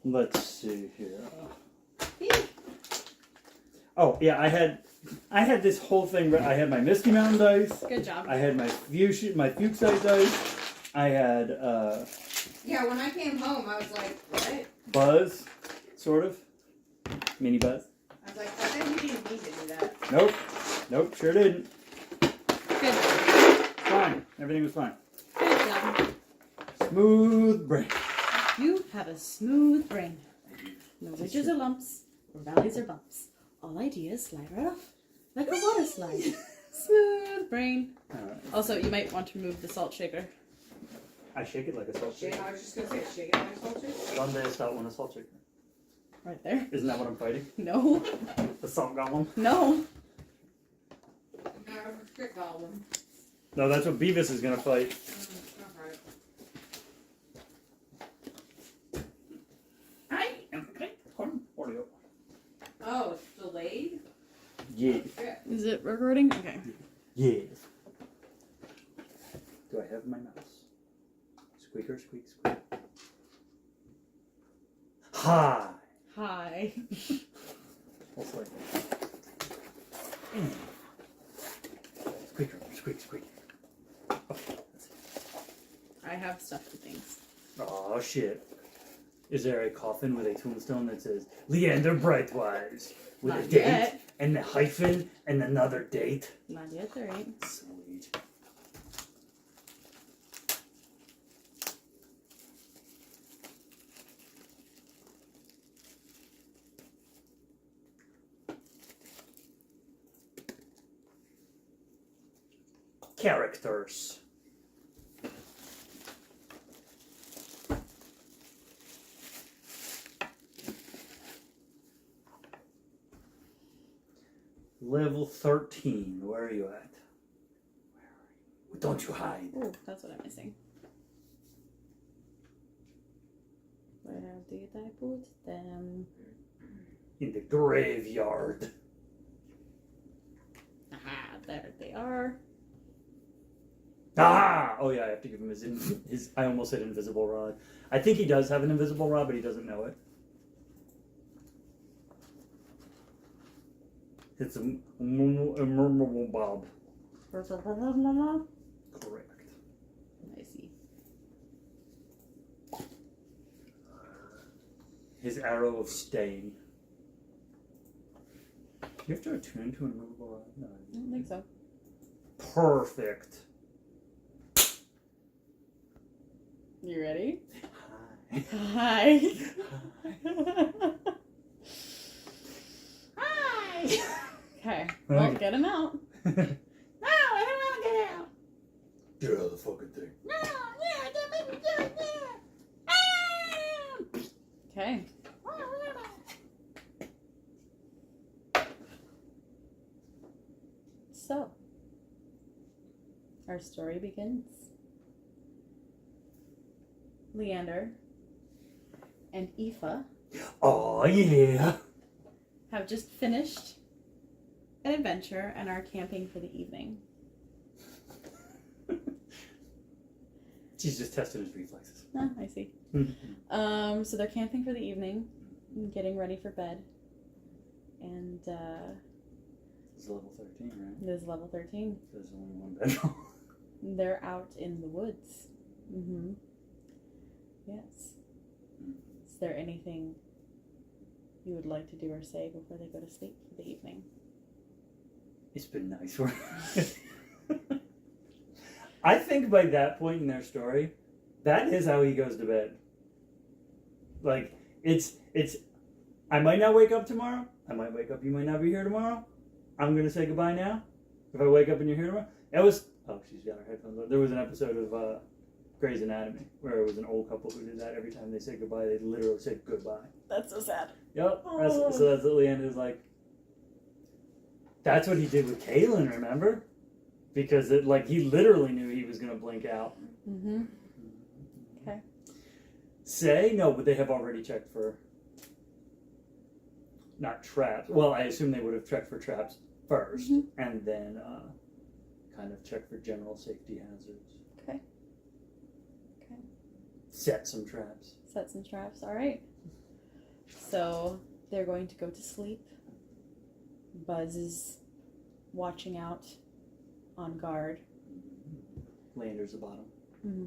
Let's see here. Oh yeah, I had this whole thing. I had my Misty Mountain dice. Good job. I had my Fuchsite dice. I had Yeah, when I came home, I was like, what? Buzz, sort of. Mini Buzz. I was like, I bet you didn't need to do that. Nope, sure didn't. Good. Fine. Everything was fine. Good job. Smooth brain. You have a smooth brain. No ridges or lumps, or valleys or bumps. All ideas slide right off, like a water slide. Smooth brain. Also, you might want to remove the salt shaker. I shake it like a salt shaker. I was just going to say, shake it like a salt shaker. One day I start one a salt shaker. Right there. Isn't that what I'm fighting? No. The salt golem? No. Strict golem. No, that's what Beavis is gonna fight. Alright. I am Oreo. Oh, it's delayed? Yes. Yeah. Is it recording? Okay. Yes. Do I have my mouse? Squeaker, squeak, squeak. Hi. Hi. Also like Squeaker, squeak, squeak. Okay, that's it. I have stuff for things. Oh shit. Is there a coffin with a tombstone that says Leander Brightwise with Not a date yet. and a hyphen and another date? Not yet, there ain't. Sweet. Characters. Level 13. Where are you at? Don't you hide. Oh, that's what I'm missing. Where did I put them? In the graveyard. Aha, there they are. Ah! Oh yeah, I have to give him his I almost said invisible rod. I think he does have an invisible rod, but he doesn't know it. It's a memorable bob. Correct. I see. His arrow of staying. You have to attune to an immovable rod? No. I don't think so. Perfect. You ready? Hi. Hi. Hi! Okay, well, Okay. get him out. No, I don't want to get out. Get out of the fucking thing. No, yeah, don't make me do it there. Ah! Okay. So, our story begins. Leander and Aoife Oh yeah. have just finished an adventure and are camping for the evening. She's just testing his reflexes. Ah, I see. So they're camping for the evening, getting ready for bed. And It's level 13, right? this is level 13. There's only one bedroom. They're out in the woods. Mm-hmm. Yes. Is there anything you would like to do or say before they go to sleep for the evening? It's been nice work. I think by that point in their story, that is how he goes to bed. Like, it's, I might not wake up tomorrow. I might wake up, you might not be here tomorrow. I'm going to say goodbye now. If I wake up and you're here tomorrow. It was, oh, she's got her headphones on. There was an episode of Grave Anatomy where it was an old couple who did that. Every time they said goodbye, they literally said goodbye. That's so sad. Yep. So that's what Leander's like. That's what he did with Kaylin, remember? Because he literally knew he was going to blink out. Mm-hmm. Okay. Say? No, but they have already checked for not traps. Well, I assume they would have checked for traps first, Mhm. and then kind of check for general safety hazards. Okay. Set some traps. Set some traps. All right. So they're going to go to sleep. Buzz is watching out on guard. Leander's the bottom. Mm-hmm.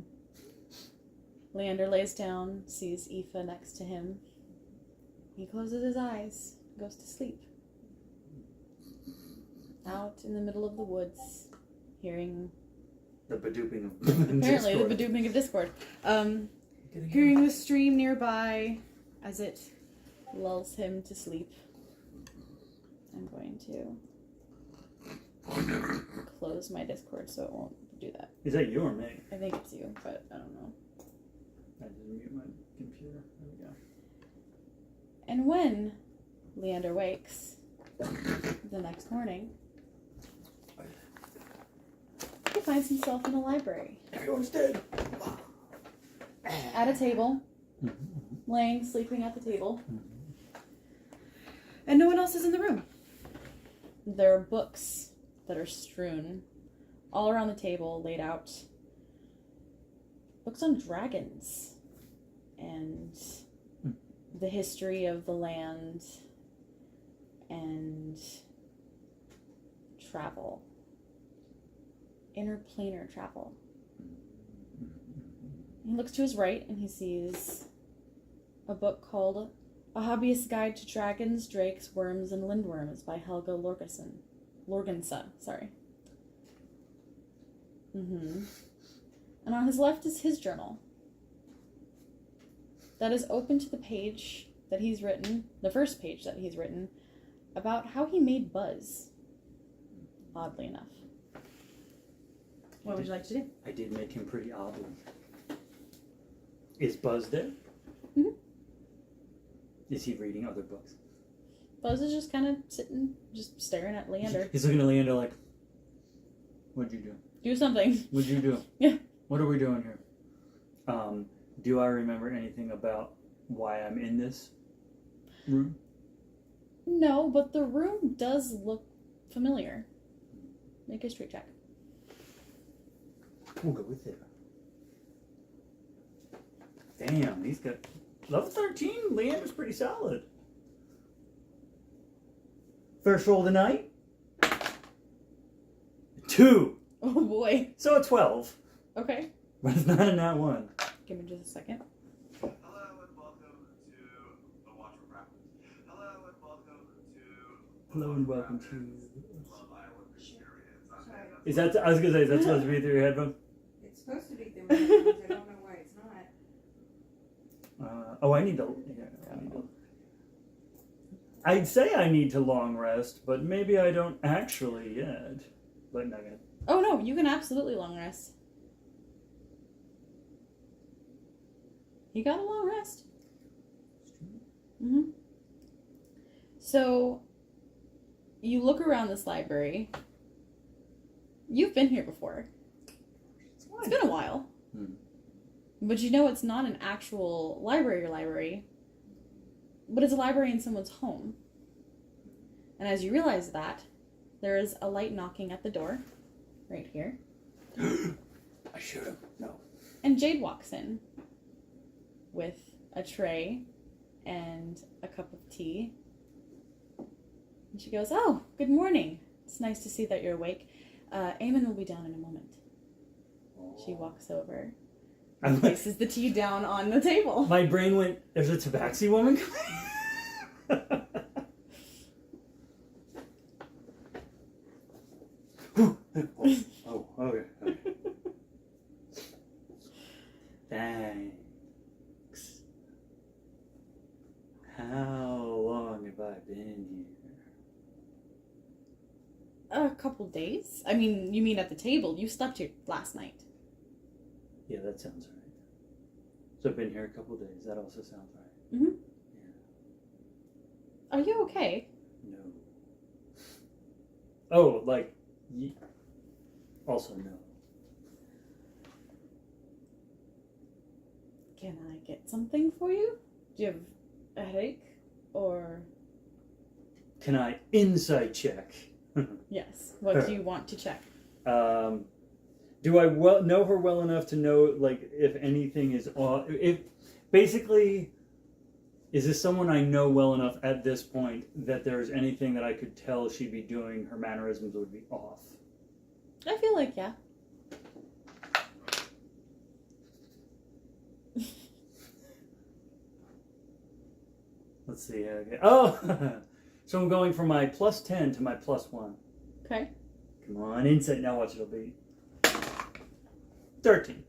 Leander lays down, sees Aoife next to him. He closes his eyes, goes to sleep. Out in the middle of the woods, hearing The bedooping of apparently Discord. the bedooping of Discord. Getting Hearing the stream nearby as it lulls him to sleep. I'm going to close my Discord so it won't do that. Is that you or me? I think it's you, but I don't know. I didn't mute my computer. There we go. And when Leander wakes the next morning, he finds himself in a library. Everyone's dead. At a table, laying, sleeping at the table. And no one else is in the room. There are books that are strewn all around the table, laid out. Books on dragons and the history of the land and travel. Interplanar travel. He looks to his right and he sees a book called A Hobbyist's Guide to Dragons, Drakes, Worms, and Lindworms by Helga Lorgensa, sorry. And on his left is his journal. That is open to the page that he's written, the first page that he's written, about how he made Buzz. Oddly enough. What would you like to do? I did make him pretty oddly. Is Buzz dead? Mhm. Is he reading other books? Buzz is just kind of sitting, just staring at Leander. He's looking at Leander like, what'd you do? Do something. What'd you do? Yeah. What are we doing here? Do I remember anything about why I'm in this room? No, but the room does look familiar. Make a history check. We'll go with it. Damn, he's got level 13. Leander's pretty solid. First roll of the night. 2. Oh boy. So a 12. Okay. But it's not a nat 1. Give me just a second. Hello and welcome to the Watch for Practice. Hello and welcome to Hello and welcome to... Love Island Experience. Sorry. Is that, I was going to say, is that supposed to be through your headphones? It's supposed to be through my headphones. I don't know why it's not. I need to... Yeah, I need to... I'd say I need to long rest, but maybe I don't actually yet. But no, good. Oh no, you can absolutely long rest. You got a long rest. So, you look around this library. You've been here before. It's been a while. But you know it's not an actual library, but it's a library in someone's home. And as you realize that, there is a light knocking at the door, right here. I shoot him. No. And Jade walks in with a tray and a cup of tea. And she goes, "Oh, good morning. It's nice to see that you're awake. Eamonn will be down in a moment." She walks over and places the tea down on the table. My brain went, there's a tabaxi woman coming? oh, okay. Thanks. How long have I been here? A couple days. I mean, you mean at the table. You slept here last night. Yeah, that sounds right. So I've been here a couple days. That also sounds right. Mm-hmm. Yeah. Are you okay? No. Oh, like, also no. Can I get something for you? Do you have a headache? Or Can I insight check? Yes. What do you want to check? Do I know her well enough to know, like, if anything is off? If basically, is this someone I know well enough at this point that there's anything that I could tell she'd be doing, her mannerisms would be off? I feel like, yeah. Let's see. Okay. Oh, so I'm going from my +10 to my +1. Okay. Come on, insight. Now watch it'll be 13.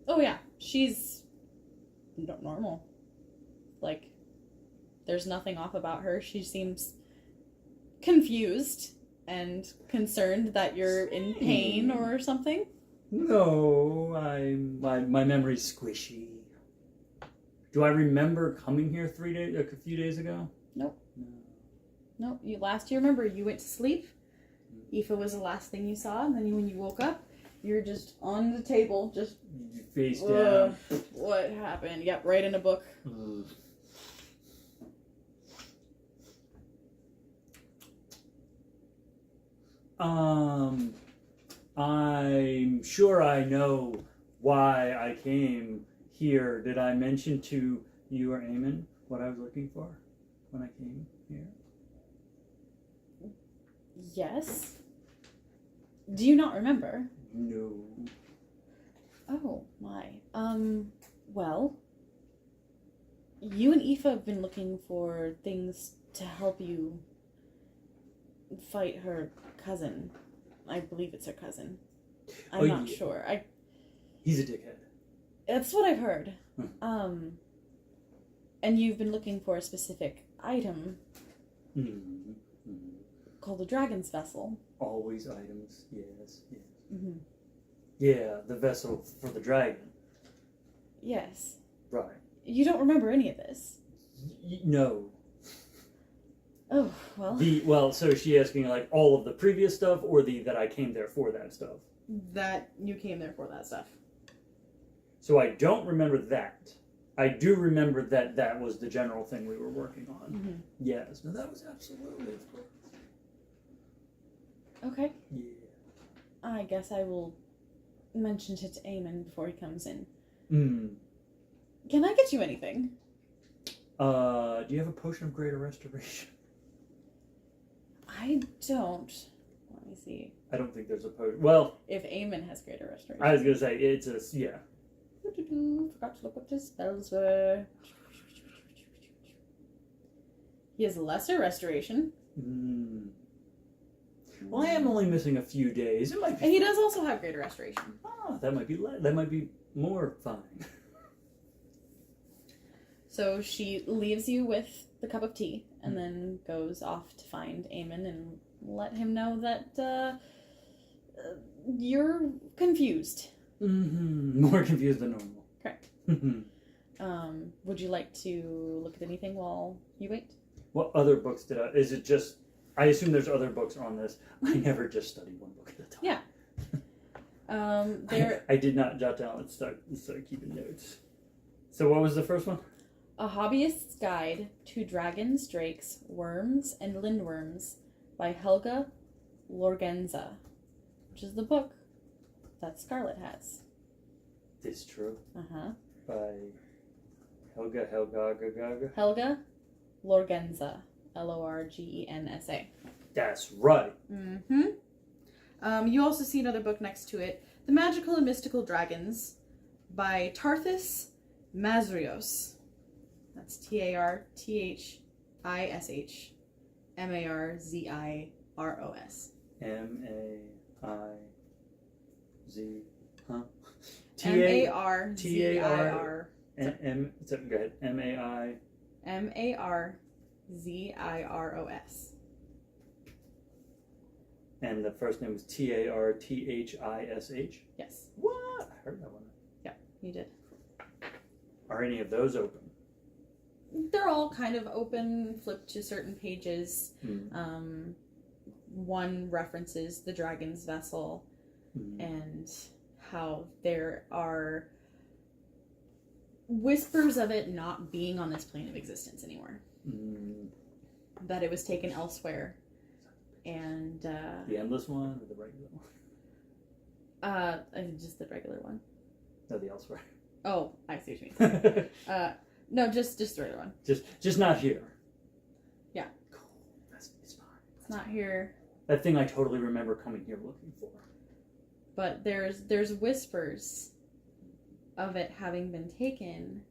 Oh, yeah. She's normal. Like, there's nothing off about her. She seems confused and concerned that you're in pain or something. No, my memory's squishy. Do I remember coming here a few days ago? Nope. No. Nope. You remember you went to sleep. Aoife was the last thing you saw, and then when you woke up, you're just on the table, just face down. What happened? Yep, right in a book. I'm sure I know why I came here. Did I mention to you or Eamon what I was looking for when I came here? Yes. Do you not remember? No. Oh, my. Well, you and Aoife have been looking for things to help you fight her cousin. I believe it's her cousin. I'm not sure. He's a dickhead. That's what I've heard. And you've been looking for a specific item called the Dragon's Vessel. Always items, yes. Mm-hmm. Yeah, the vessel for the dragon. Yes. Right. You don't remember any of this? No. Oh, well. So is she asking, like, all of the previous stuff, or that I came there for that stuff? That you came there for that stuff. So I don't remember that. I do remember that was the general thing we were working on. Mm-hmm. Yes. No, that was absolutely, of course. Okay. Yeah. I guess I will mention it to Eamon before he comes in. Can I get you anything? Do you have a potion of greater restoration? I don't. Let me see. I don't think there's a potion. Well, if Eamon has greater restoration. I was gonna say it's yeah. Forgot to look up his spells were. He has lesser restoration. Well, I am only missing a few days. It might be. And he does also have greater restoration. Oh, that might be more fine. So she leaves you with the cup of tea and then goes off to find Eamon and let him know that you're confused. More confused than normal. Correct. Would you like to look at anything while you wait? What other books is it just, I assume there's other books on this. I never just study one book at a time. Yeah. I did not jot down and start keeping notes. So what was the first one? A Hobbyist's Guide to Dragons, Drakes, Worms, and Lindworms by Helga Lorgenza, which is the book that Scarlet has. It's true. By Helga Lorgenza. Lorgensa. That's right. You also see another book next to it, The Magical and Mystical Dragons by Tarthis Mazrios. That's Tarthish Marziros. M-A-I-Z, huh? M-A-R-Z-I-R. Go ahead. M-A-I. M-A-R-Z-I-R-O-S. And the first name was Tarthish? Yes. What? I heard that one. Yeah, you did. Are any of those open? They're all kind of open, flipped to certain pages. One references the Dragon's Vessel and how there are whispers of it not being on this plane of existence anymore. that it was taken elsewhere. And The endless one or the regular one? I think just the regular one. No, the elsewhere. Oh, I see what you mean. No, just the regular one. Just not here. Yeah. Cool. It's fine. It's not here. That thing I totally remember coming here looking for. But there's whispers of it having been taken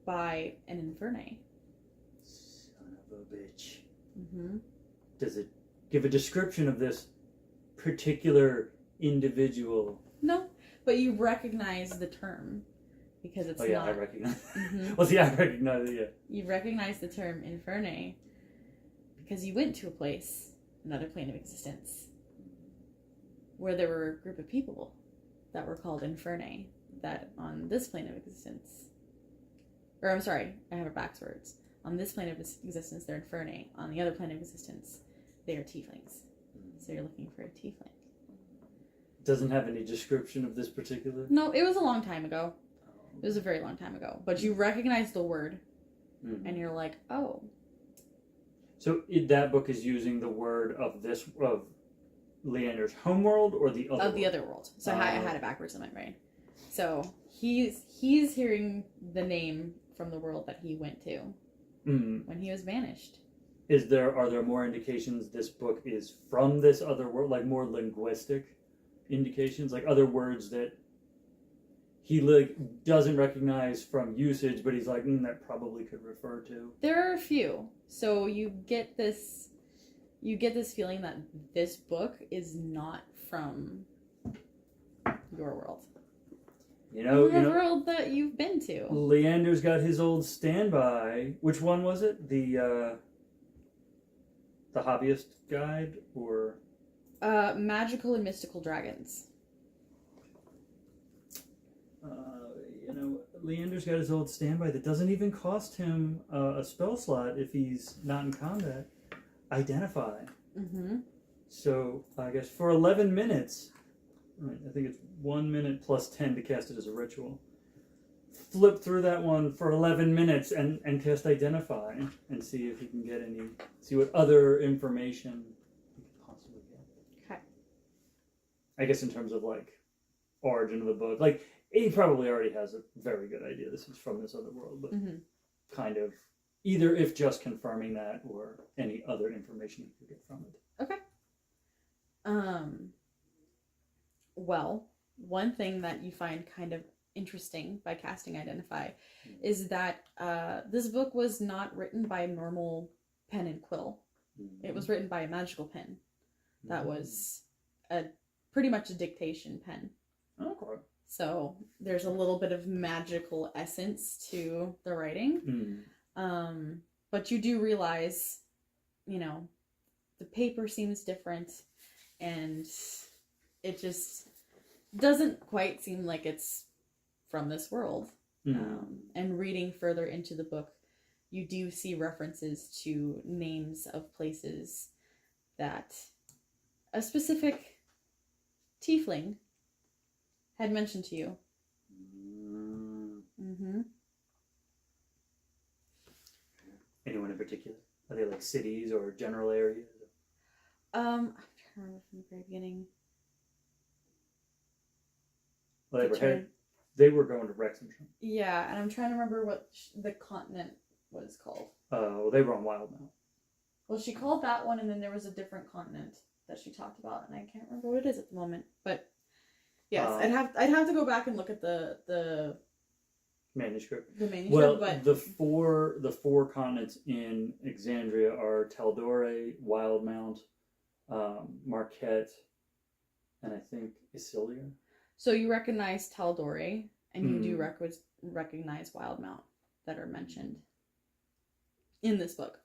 by an Infernae. Son of a bitch. Mm-hmm. Does it give a description of this particular individual? No, but you recognize the term because it's oh yeah, not. I recognize. Mhm. Well, see, I recognize it. Yeah. You recognize the term Infernae because you went to a place, another plane of existence, where there were a group of people that were called Infernae. That on this plane of existence, or I'm sorry, I have it backwards. On this plane of existence, they're Infernae. On the other plane of existence, they are tieflings. So you're looking for a tiefling. Doesn't have any description of this particular. No, it was a long time ago. It was a very long time ago. But you recognize the word, and you're like, oh. So that book is using the word of Leander's homeworld or the other. Of the other world. So I had it backwards in my brain. So he's hearing the name from the world that he went to when he was banished. Are there more indications this book is from this other world, like more linguistic indications, like other words that he doesn't recognize from usage, but he's like, that probably could refer to? There are a few. So you get this feeling that this book is not from your world. The world that you've been to. Leander's got his old standby. Which one was it? The Hobbyist Guide or Magical and Mystical Dragons. Leander's got his old standby that doesn't even cost him a spell slot if he's not in combat. Identify. Mm-hmm. So I guess for 11 minutes, right, I think it's 1 minute plus 10 to cast it as a ritual. Flip through that one for 11 minutes and cast Identify and see if you can get see what other information you could possibly get. Okay. I guess in terms of origin of the book, he probably already has a very good idea this is from this other world, but kind of either if just confirming that or any other information you could get from it. Okay. Well, one thing that you find kind of interesting by casting Identify is that this book was not written by a normal pen and quill. It was written by a magical pen that was pretty much a dictation pen. Okay. So there's a little bit of magical essence to the writing. But you do realize, the paper seems different and it just doesn't quite seem like it's from this world. And reading further into the book, you do see references to names of places that a specific tiefling had mentioned to you. Anyone in particular? Are they cities or general areas? I'm trying to remember from the very beginning. Well, they were going to Wrexhamshire. Yeah, and I'm trying to remember what the continent was called. Well, they were on Wildmount. Well, she called that one, and then there was a different continent that she talked about, and I can't remember what it is at the moment. But yes, I'd have to go back and look at the manuscript. The manuscript. Well, but the four continents in Exandria are Taldore, Wildmount, Marquette, and I think Isilia. So you recognize Taldore, and you do recognize Wildmount that are mentioned in this book.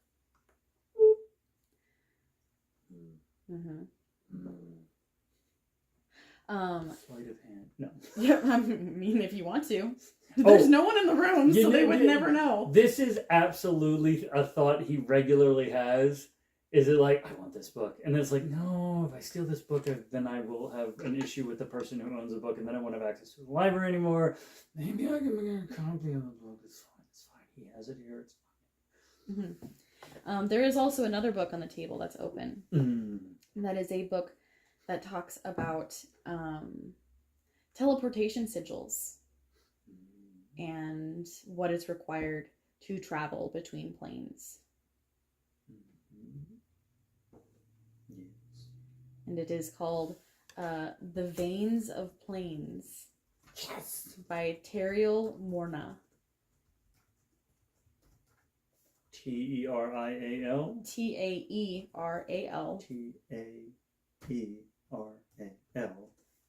Sleight of hand. No. Yeah, I mean, if you want to. There's no one in the room, so they would never know. This is absolutely a thought he regularly has. Is it I want this book? And then it's no, if I steal this book, then I will have an issue with the person who owns the book, and then I won't have access to the library anymore. Maybe I can make a copy of the book. It's fine. He has it here. It's fine. There is also another book on the table that's open. Mm. That is a book that talks about teleportation sigils and what is required to travel between planes. Yes. And it is called The Veins of Planes. Yes. By Teriel Morna. T-E-R-I-A-L? Taeral. T-A-E-R-A-L.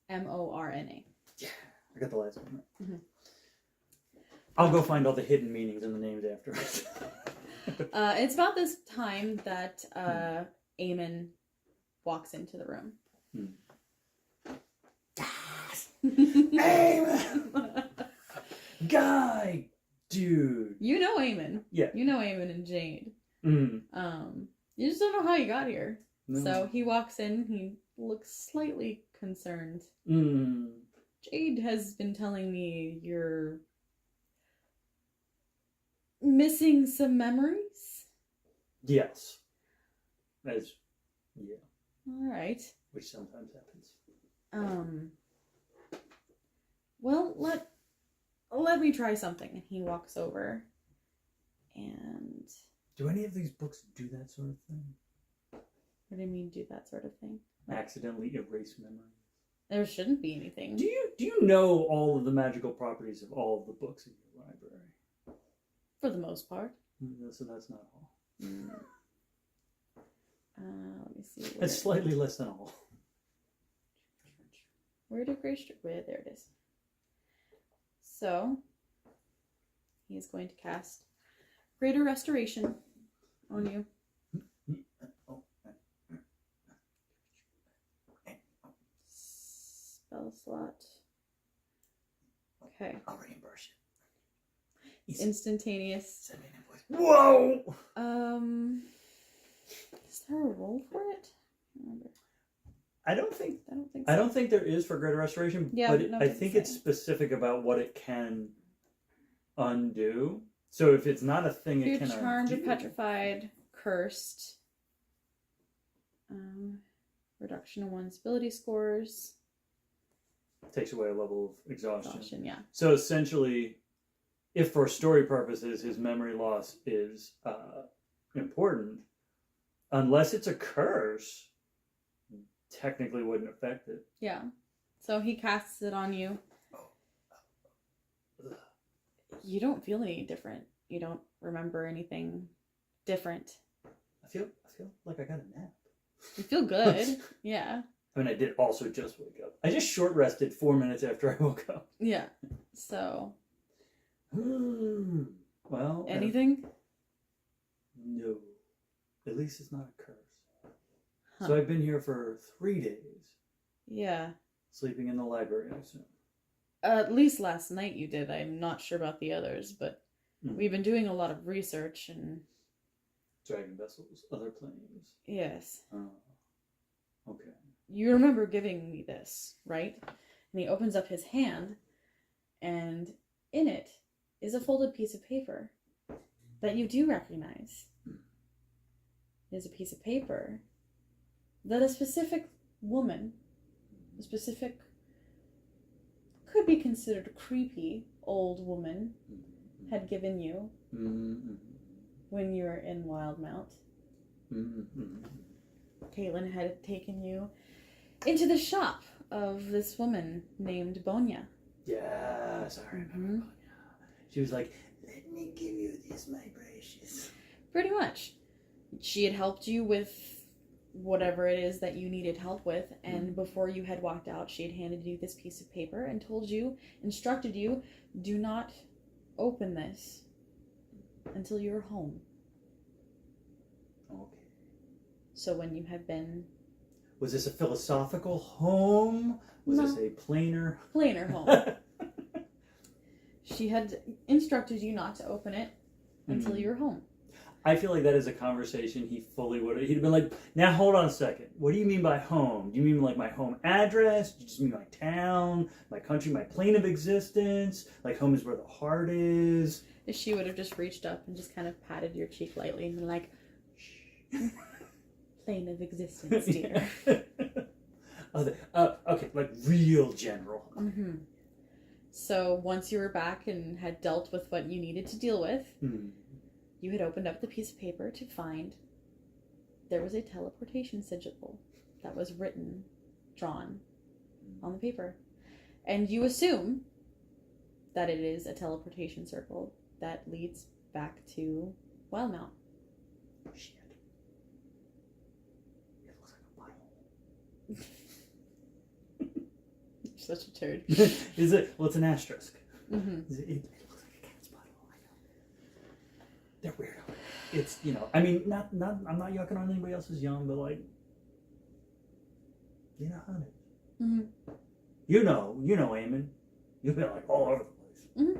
Morna. Yeah, I got the last one right. Mhm. I'll go find all the hidden meanings in the names afterwards. It's about this time that Eamonn walks into the room. Eamonn! Guy! Dude! You know Eamonn. Yeah. You know Eamonn and Jade. Mm. You just don't know how you got here. No. So he walks in, he looks slightly concerned. Mm. Jade has been telling me you're missing some memories? Yes. Yeah. Alright. Which sometimes happens. Well, let me try something. And he walks over and... Do any of these books do that sort of thing? What do you mean do that sort of thing? Accidentally erase memories? There shouldn't be anything. Do you know all of the magical properties of all of the books in your library? For the most part. So that's not all. Let me see. It's slightly less than all. Where did Grace... Where? There it is. So, he is going to cast Greater Restoration on you. Spell slot. Okay. I'll reimburse you. Instantaneous. Whoa! Is there a roll for it? I don't remember. I don't think so. I don't think there is for Greater Restoration, Yeah, but no, I it's think the it's same. specific about what it can undo. So if it's not a thing If it you're can charmed, undo. petrified, cursed. Reduction in one's ability scores. Takes away a level of exhaustion. Exhaustion, yeah. So essentially, if for story purposes his memory loss is important, unless it's a curse, technically wouldn't affect it. Yeah. So he casts it on you. You don't feel any different. You don't remember anything different. I feel like I got a nap. You feel good. Yeah. I mean, I did also just wake up. I just short rested 4 minutes after I woke up. Yeah. So. Well. Anything? No. At least it's not a curse. Huh. So I've been here for 3 days. Yeah. Sleeping in the library, I assume. At least last night you did. I'm not sure about the others, but we've been doing a lot of research and... Dragon vessels, other planes. Yes. Okay. You remember giving me this, right? And he opens up his hand, and in it is a folded piece of paper that you do recognize. It is a piece of paper that a specific woman, a specific, could be considered creepy old woman, had given you when you were in Wildmount. Caitlin had taken you into the shop of this woman named Bonya. Yes, I remember. She was like, "Let me give you this, my precious." Pretty much. She had helped you with whatever it is that you needed help with, and before you had walked out, she had handed you this piece of paper and instructed you, do not open this until you're home. Okay. So when you had been... Was this a philosophical home? Was No. this a planar home. She had instructed you not to open it until you were home. I feel like that is a conversation he fully would have. He'd have been like, now hold on a second. What do you mean by home? Do you mean like my home address? Do you just mean my town, my country, my plane of existence? Like home is where the heart is? She would have just reached up and just kind of patted your cheek lightly and been like, Plane of existence, dear. Okay, like real general. Mm-hmm. So once you were back and had dealt with what you needed to deal with, you had opened up the piece of paper to find there was a teleportation sigil that was drawn on the paper. And you assume that it is a teleportation circle that leads back to Wildmount. Shit. It looks like a butthole. You're such a turd. Is it? Well, it's an asterisk. Mm-hmm. It looks like a cat's butthole. I know. They're weirdo. It's, you know, I mean, not. I'm not yucking on anybody else's yum, but like, you know how it is. Mm-hmm. You know, Eamon. You've been like all over the place. Mm-hmm.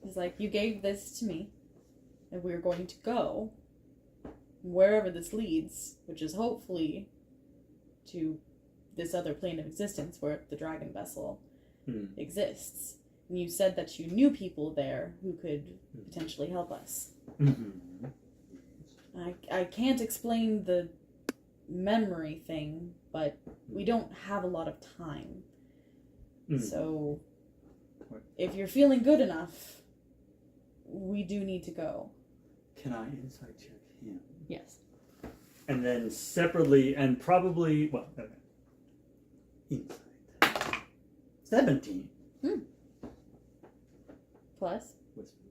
He's like, you gave this to me, and we're going to go wherever this leads, which is hopefully to this other plane of existence where the dragon vessel exists. And you said that you knew people there who could potentially help us. Mm-hmm. I can't explain the memory thing, but we don't have a lot of time. So if you're feeling good enough, we do need to go. Can I insight check him? Yes. And then separately, and probably, well, okay. Insight. 17. Plus?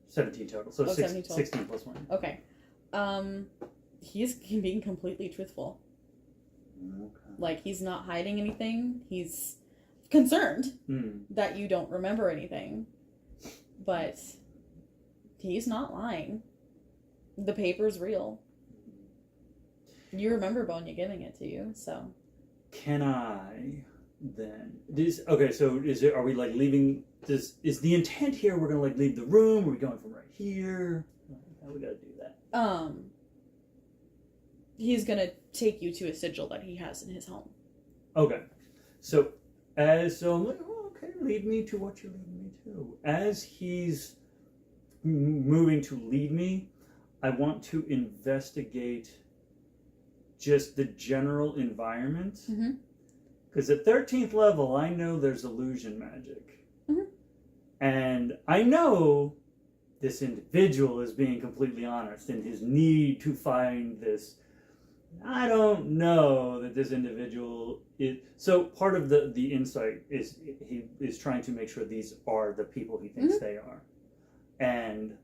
17 total. So 17 total. 16 plus 1. Okay. He's being completely truthful. Okay. Like, he's not hiding anything. He's concerned that you don't remember anything. But he's not lying. The paper's real. You remember Bonya giving it to you, so. Can I then? Okay, so are we like leaving? Is the intent here we're gonna like leave the room? Are we going from right here? How we gotta do that? He's gonna take you to a sigil that he has in his home. Okay, so I'm like, oh, okay, lead me to what you're leading me to. As he's moving to lead me, I want to investigate just the general environment. Because at 13th level, I know there's illusion magic. And I know this individual is being completely honest in his need to find this. I don't know that this individual is. So part of the insight is he is trying to make sure these are the people he thinks they are. And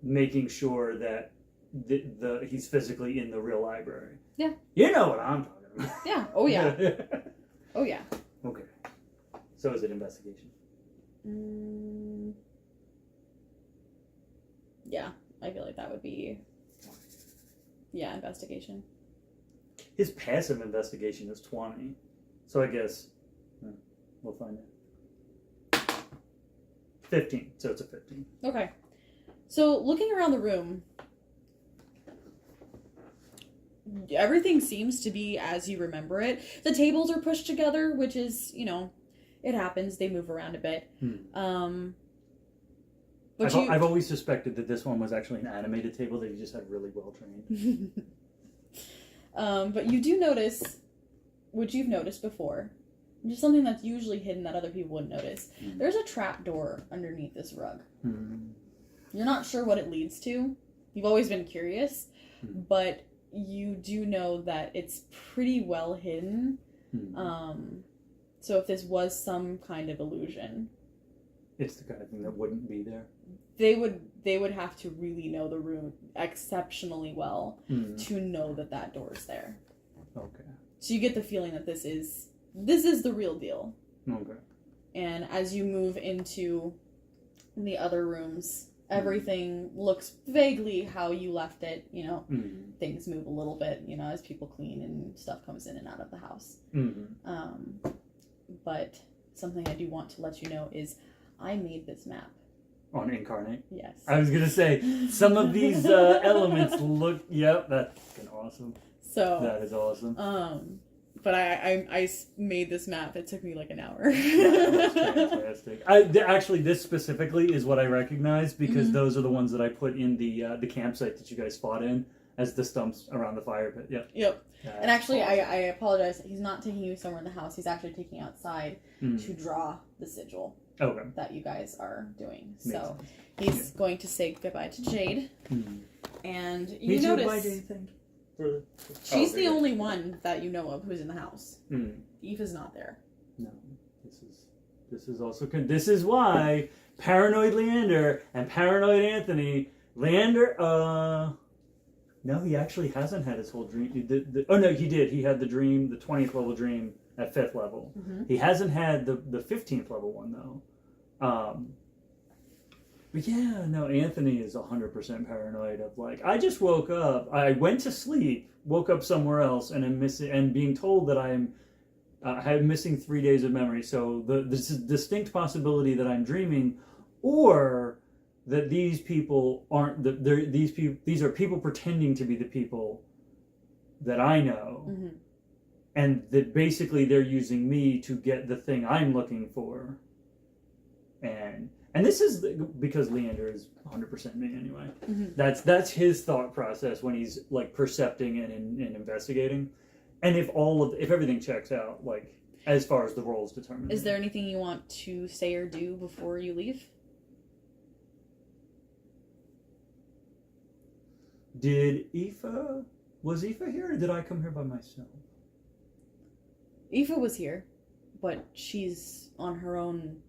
making sure that he's physically in the real library. Yeah. You know what I'm talking about. Yeah. Oh, yeah. Oh, yeah. Okay. So is it investigation? Yeah. I feel like that would be... Yeah, investigation. His passive investigation is 20. So I guess we'll find it. 15. So it's a 15. Okay. So looking around the room, everything seems to be as you remember it. The tables are pushed together, which is, you know, it happens. They move around a bit. But I've always suspected that this one was actually an animated table that you just had really well trained. But you do notice, which you've noticed before, just something that's usually hidden that other people wouldn't notice. There's a trap door underneath this rug. You're not sure what it leads to. You've always been curious, but you do know that it's pretty well hidden. So if this was some kind of illusion, it's the kind of thing that wouldn't be there. They would have to really know the room exceptionally well to know that door's there. Okay. So you get the feeling that this is the real deal. Okay. And as you move into the other rooms, everything looks vaguely how you left it. You know, things move a little bit, you know, as people clean and stuff comes in and out of the house. But something I do want to let you know is I made this map. On Incarnate? Yes. I was going to say, some of these elements look, yep, that's fucking awesome. So. That is awesome. But I made this map. It took me like an hour. That's fantastic. Actually, this specifically is what I recognize because those are the ones that I put in the campsite that you guys fought in. as the stumps around the fire pit. Yep. Yep. And actually, I apologize. He's not taking you somewhere in the house. He's actually taking you outside to draw the sigil that you guys are doing. So he's going to say goodbye to Jade. And you notice... Goodbye, Jade, thank you. She's the only one that you know of who's in the house. Eve is not there. No. This is also... This is why Paranoid Leander and Paranoid Anthony... Leander, no, he actually hasn't had his whole dream. Oh, no, he did. He had the dream, the 20th level dream at 5th level. He hasn't had the 15th level one, though. But yeah, no, Anthony is 100% paranoid of, like, I just woke up. I went to sleep, woke up somewhere else, and I'm missing, and being told that I'm missing 3 days of memory. So this is a distinct possibility that I'm dreaming, or that these people aren't these are people pretending to be the people that I know, and that basically they're using me to get the thing I'm looking for. And this is because Leander is 100% me anyway. That's his thought process when he's like percepting and investigating. And if everything checks out, like as far as the role is determined. Is there anything you want to say or do before you leave? Was Aoife here, or did I come here by myself? Aoife was here, but she's on her own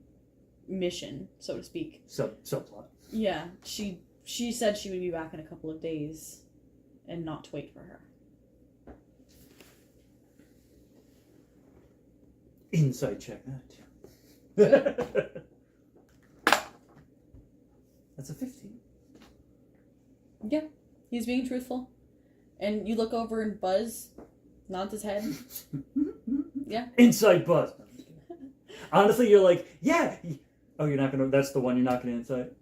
mission, so to speak. Subplot. Yeah, she said she would be back in a couple of days, and not to wait for her. Insight check that. That's a 15. Yeah. He's being truthful. And you look over and Buzz nods his head. Yeah. Insight Buzz. Honestly, you're like, yeah. Oh, you're not gonna. That's the one you're not gonna insight.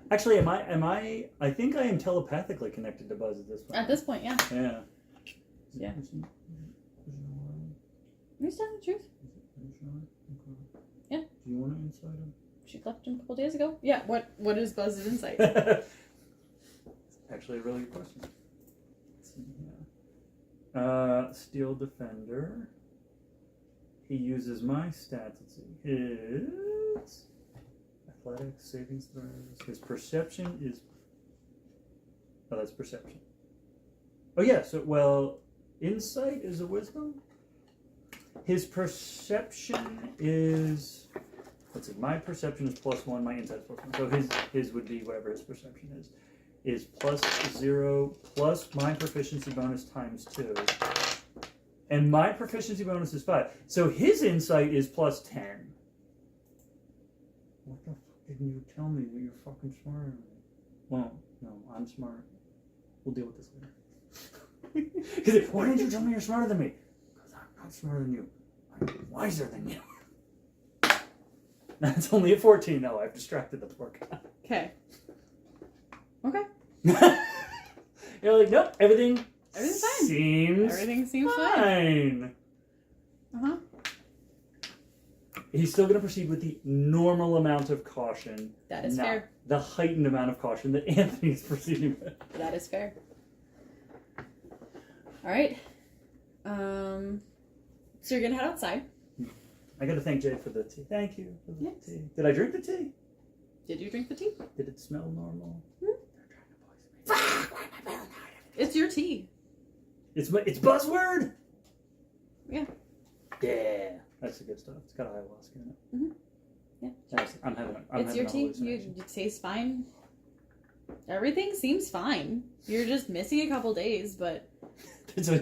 Actually, am I? I think I am telepathically connected to Buzz at this point. At this point, yeah. Yeah. Yeah. He's telling the truth. Yeah. Do you want to insight him? She left him a couple days ago. Yeah. What is Buzz's insight? Actually, a really good question. Let's see here. Steel Defender. He uses my stats. Let's see. His athletics, savings throws. His perception is. Oh, that's perception. Oh yeah. So insight is a wisdom. His perception is. Let's see. My perception is +1. My insight is +1. So his would be whatever his perception is +0 plus my proficiency bonus ×2. And my proficiency bonus is 5. So his insight is +10. What the fuck didn't you tell me that you're fucking smarter than me? Well, no, I'm smart. We'll deal with this later. Why didn't you tell me you're smarter than me? Because I'm not smarter than you. I'm wiser than you. That's only a 14, though. I've distracted the poor guy. Okay. Okay. You're like, nope, everything's fine. Everything seems fine. Uh-huh. He's still going to proceed with the normal amount of caution. That is fair. The heightened amount of caution that Anthony's proceeding with. That is fair. All right. So you're going to head outside. I got to thank Jay for the tea. Thank you for the tea. Did I drink the tea? Did you drink the tea? Did it smell normal? Hmm? They're trying to poison me. It's your tea. It's buzzword? Yeah. Yeah. That's the good stuff. It's got ayahuasca in it. Mm-hmm. Yeah. I'm having it's your tea. You taste fine. Everything seems fine. You're just missing a couple days, but... so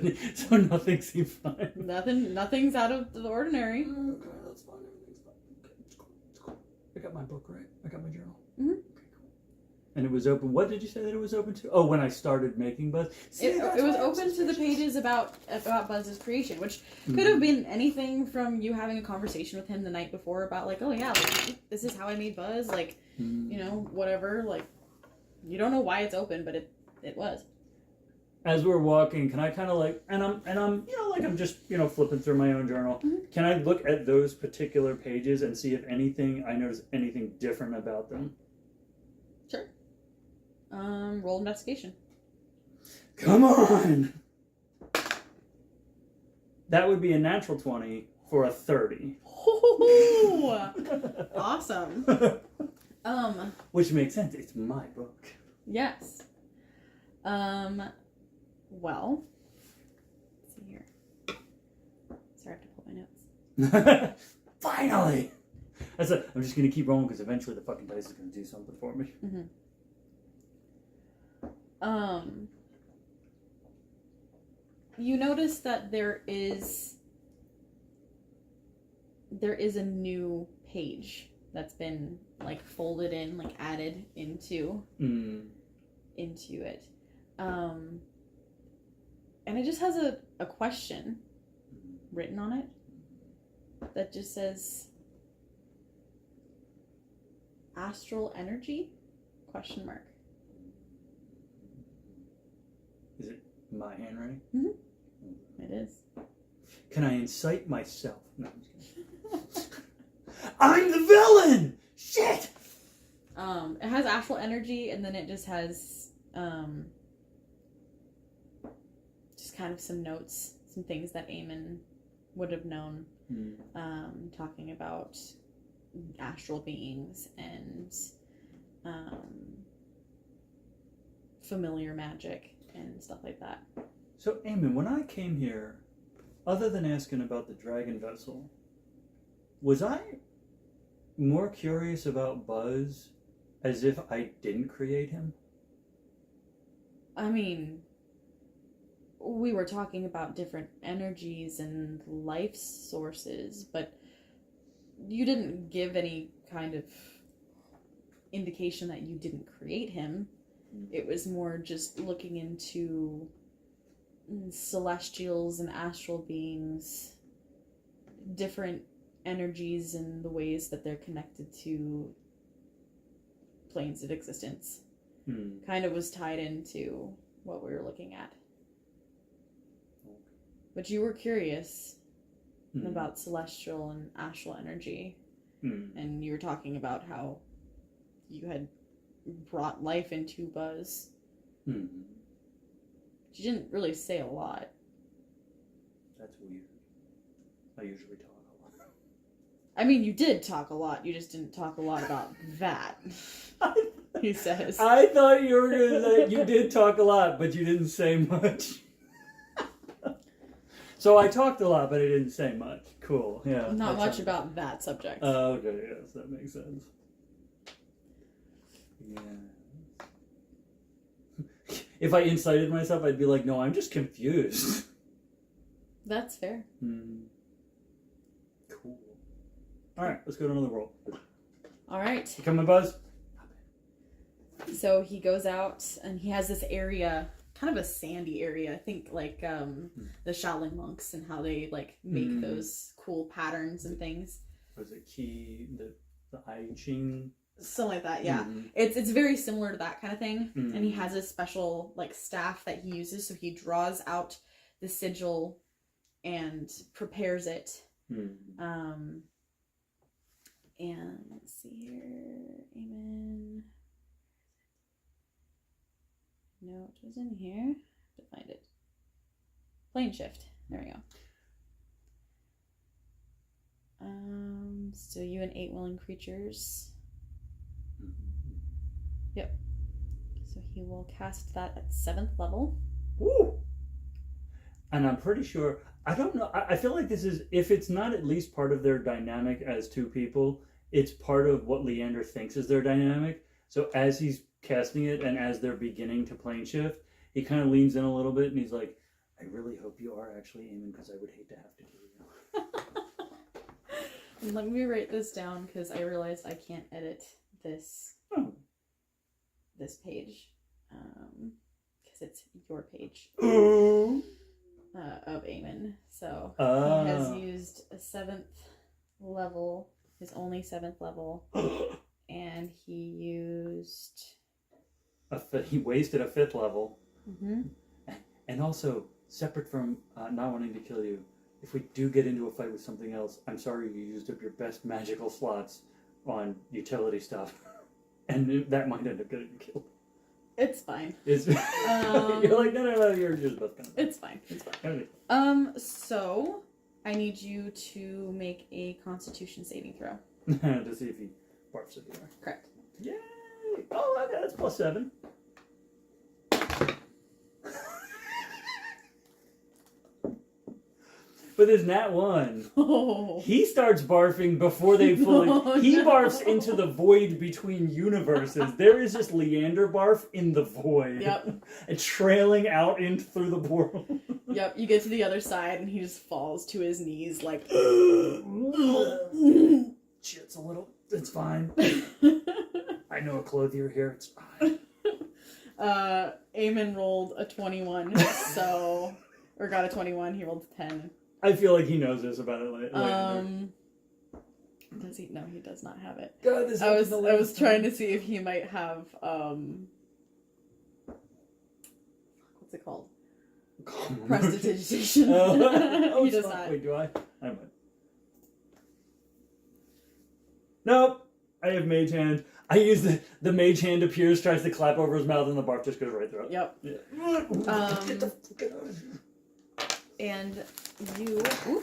nothing seems fine. Nothing's out of the ordinary. Okay, that's fine. Everything's fine. Okay, it's cool. I got my book, right? I got my journal. Mm-hmm. Okay, cool. And it was open. What did you say that it was open to? Oh, when I started making Buzz. It was open to the pages about Buzz's creation, which could have been anything from you having a conversation with him the night before about like, oh yeah, like, this is how I made Buzz, like, you know, whatever. Like, you don't know why it's open, but it was. As we're walking, can I kind of like, and I'm, you know, like I'm just, you know, flipping through my own journal. Mm-hmm. Can I look at those particular pages and see if I notice anything different about them? Sure. Roll investigation. Come on! That would be a natural 20 for a 30. Awesome. Which makes sense. It's my book. Yes. Well, let's see here. Sorry, I have to pull my notes. Finally! I'm just gonna keep rolling because eventually the fucking dice is gonna do something for me. Mm-hmm. You notice that there is a new page that's been like folded in, like added into it. And it just has a question written on it that just says astral energy ? Is it my handwriting? Mm-hmm. It is. Can I incite myself? No, I'm just kidding. I'm the villain! Shit! It has astral energy, and then it just has just kind of some notes, some things that Eamonn would have known, talking about astral beings and familiar magic and stuff like that. So, Eamon, when I came here, other than asking about the dragon vessel, was I more curious about Buzz as if I didn't create him? I mean, we were talking about different energies and life sources, but you didn't give any kind of indication that you didn't create him. It was more just looking into celestials and astral beings, different energies and the ways that they're connected to planes of existence. Kind of was tied into what we were looking at. But you were curious about celestial and astral energy. And you were talking about how you had brought life into Buzz. She didn't really say a lot. That's weird. I usually talk a lot. I mean, you did talk a lot. You just didn't talk a lot about that. He says. I thought you were going to say you did talk a lot, but you didn't say much. So I talked a lot, but I didn't say much. Cool. Yeah. Not much about that subject. Oh, okay. Yes, that makes sense. Yeah. If I incited myself, I'd be like, no, I'm just confused. That's fair. Cool. Alright, let's go to another roll. Alright. You coming, Buzz? So he goes out and he has this area, kind of a sandy area. I think like the Shaolin monks and how they like make those cool patterns and things. Was it the I Ching? Something like that, yeah. It's very similar to that kind of thing. And he has a special like staff that he uses, so he draws out the sigil and prepares it. And let's see here, Eamonn. No, it was in here. I have to find it. Plane shift. There we go. So you and 8 willing creatures. Yep. So he will cast that at 7th level. Woo! And I'm pretty sure, I don't know, I feel like this is, if it's not at least part of their dynamic as two people, it's part of what Leander thinks is their dynamic. So as he's casting it and as they're beginning to plane shift, he kind of leans in a little bit and he's like, I really hope you are actually Eamonn because I would hate to have to kill you. Let me write this down because I realized I can't edit this this page because it's your page of Eamonn. So he has used a 7th level, his only 7th level, and he used he wasted a 5th level. And also, separate from not wanting to kill you, if we do get into a fight with something else, I'm sorry you used up your best magical slots on utility stuff. And that might end up getting you killed. It's fine. You're like, no, you're just both gonna die. It's fine. It's fine. So I need you to make a Constitution saving throw. To see if he barfs everywhere. Correct. Yay! Oh, okay, that's +7. But there's Nat 1. Oh. He starts barfing before they fully... He No. barfs into the void between universes. There is just Leander barf in the void. Yep. And trailing out in through the portal. Yep, you get to the other side and he just falls to his knees like... Shit's a little... It's fine. I know a clothier here. It's fine. Eamon rolled a 21, so... Or got a 21, he rolled a 10. I feel like he knows this about it later. Does he? No, he does not have it. God, this I is the last was trying to see if he might have what's it called? Prestidigitation. He does not. Wait, do I? I might. Nope. I have Mage Hand. I use the Mage Hand appears, tries to clap over his mouth, and the barf just goes right through it. Yep. Yeah. Get the fuck out of here. And you... Ooh,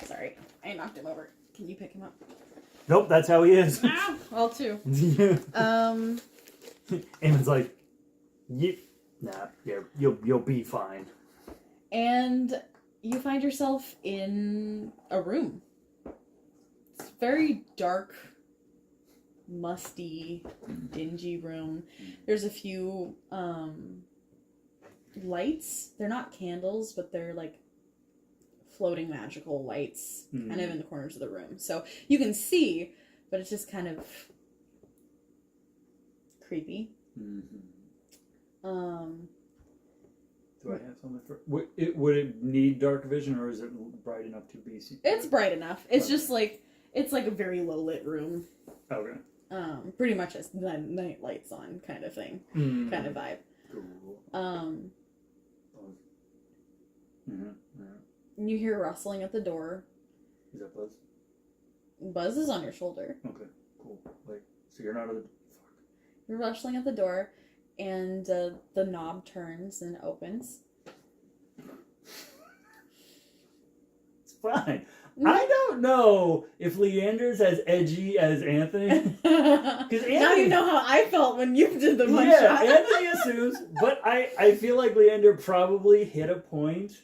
sorry, I knocked him over. Can you pick him up? Nope, that's how he is. Ow! All two. Eamon's like, you'll be fine. And you find yourself in a room. It's a very dark, musty, dingy room. There's a few lights. They're not candles, but they're like floating magical lights kind of in the corners of the room. So you can see, but it's just kind of creepy. Do I have something for... Would it need dark vision, or is it bright enough to be seen? It's bright enough. It's just like... It's like a very low lit room. Okay. Pretty much a night lights on kind of thing. Kind of vibe. Cool. You hear rustling at the door. Is that Buzz? Buzz is on your shoulder. Okay, cool. Like, so you're not at the... Fuck. You're rustling at the door, and the knob turns and opens. It's fine. I don't know if Leander's as edgy as Anthony. Because now you know how I felt when you did the one yeah, shot. Anthony assumes, but I feel like Leander probably hit a point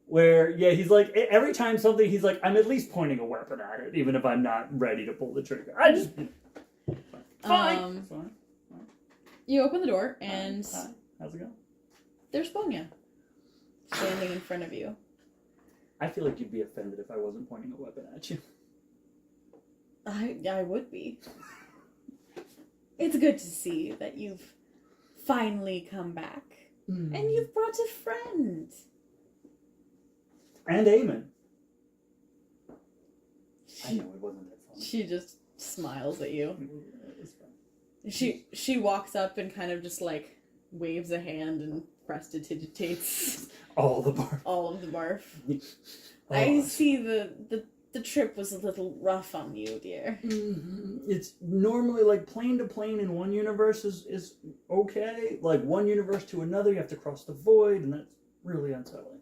where, yeah, he's like, every time something, he's like, I'm at least pointing a weapon at it, even if I'm not ready to pull the trigger. I just... Fine. Fine. You open the door, and... Hi. How's it going? There's Bonya standing in front of you. I feel like you'd be offended if I wasn't pointing a weapon at you. I would be. It's good to see that you've finally come back. And you've brought a friend. And Eamon. I know it wasn't that funny. She just smiles at you. It's fine. She walks up and kind of just like waves a hand and prestidigitates all the barf. all of the barf. Oh, I see the trip was a little rough on you, dear. It's normally like plane to plane in one universe is okay. Like one universe to another, you have to cross the void, and that's really unsettling.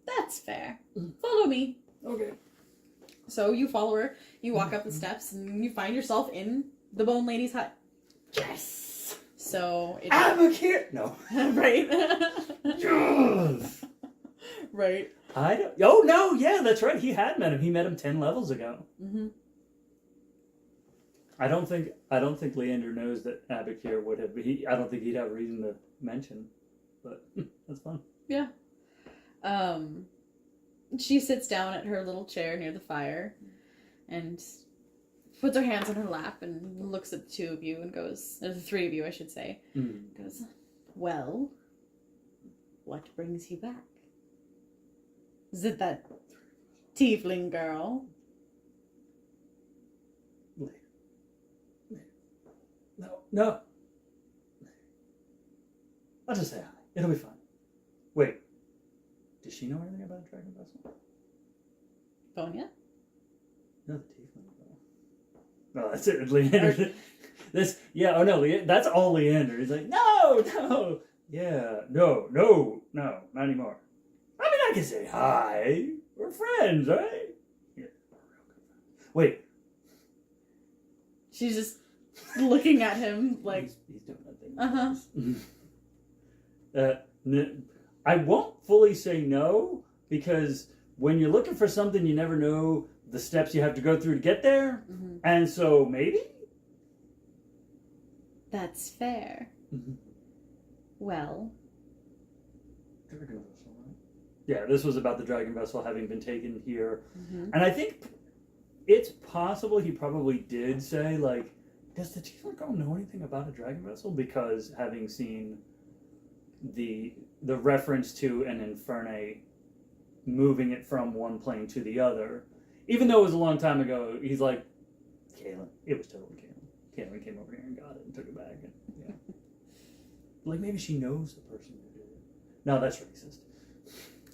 That's fair. Follow me. Okay. So you follow her, you walk up the steps, and you find yourself in the Bone Lady's hut. Yes! So it I'm a kid! No. right? Yes! Right. I don't... Oh, no, yeah, that's right. He had met him. He met him 10 levels ago. I don't think Leander knows that Abakir would have... I don't think he'd have reason to mention. But that's fun. Yeah. She sits down at her little chair near the fire and puts her hands on her lap and looks at the two of you and goes, the three of you, I should say, goes, well, what brings you back? Is it that tiefling girl? No. I'll just say hi. It'll be fine. Wait. Does she know anything about Dragon Vessel? Bonya? No, the tiefling girl. No, that's it. Leander. Oh no, that's all Leander. He's like, no, yeah, no, not anymore. I mean, I can say hi. We're friends, right? Yeah. Wait. She's just looking at him like... He's doing that thing. I won't fully say no, because when you're looking for something, you never know the steps you have to go through to get there. Mm-hmm. And so, maybe? That's fair. Mm-hmm. Well... Dragon Vessel, right? Yeah, this was about the Dragon Vessel having been taken here. Mm-hmm. And I think it's possible he probably did say, like, does the Tiefling girl know anything about a Dragon Vessel? Because having seen the reference to an Infernae moving it from one plane to the other, even though it was a long time ago, he's like, Kaylin. It was totally Kaylin. Kaylin came over here and got it and took it back. And, yeah. Like, maybe she knows the person who did it. No, that's racist.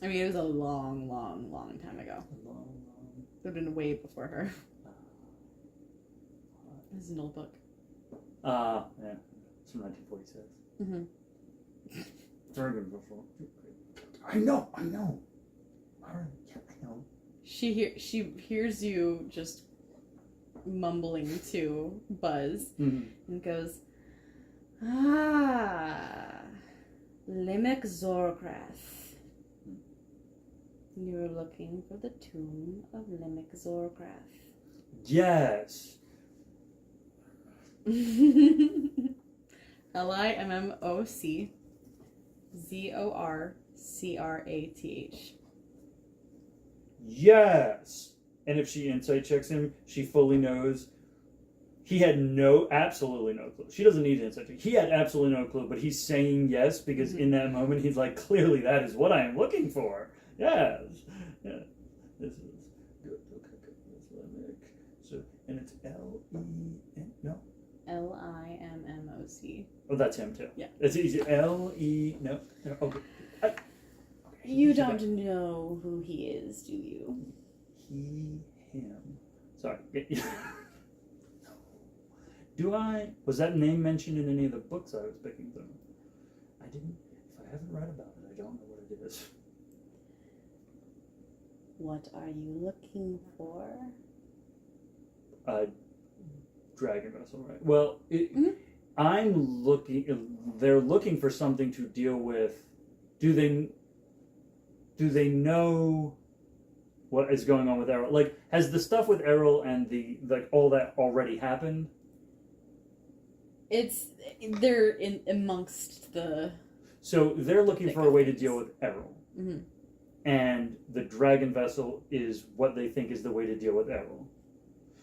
I mean, it was a long, long, long time ago. It would have been way before her. This is an old book. Yeah. It's from 1946. Mm-hmm. Dragon Vessel. I know. Alright, yeah, I know. She hears you just mumbling to Buzz, mm-hmm. and goes, Limerick Zorgrath. You're looking for the tomb of Limerick Zorgrath. Yes. LIMMOC ZORCRATH. Yes. And if she insight checks him, she fully knows. He had absolutely no clue. She doesn't need to insight check. He had absolutely no clue, but he's saying yes because in that moment he's like, clearly that is what I am looking for. Yes. Yeah. This is good. Okay. That's Limerick. So, and it's L-E-N, no? LIMMOC. Oh, that's him too. Yeah. It's easy. L-E, no. Okay. Okay. You don't know who he is, do you? He, him. Sorry. Do I? Was that name mentioned in any of the books I was picking from? I didn't. If I haven't read about it, I don't know what it is. What are you looking for? Dragon Vessel, right? Well, mm-hmm. I'm looking. They're looking for something to deal with. Do they know what is going on with Errol? Like, has the stuff with Errol and all that already happened? They're in amongst the. So they're looking for a way to deal with Errol. Mm-hmm. And the Dragon Vessel is what they think is the way to deal with Errol.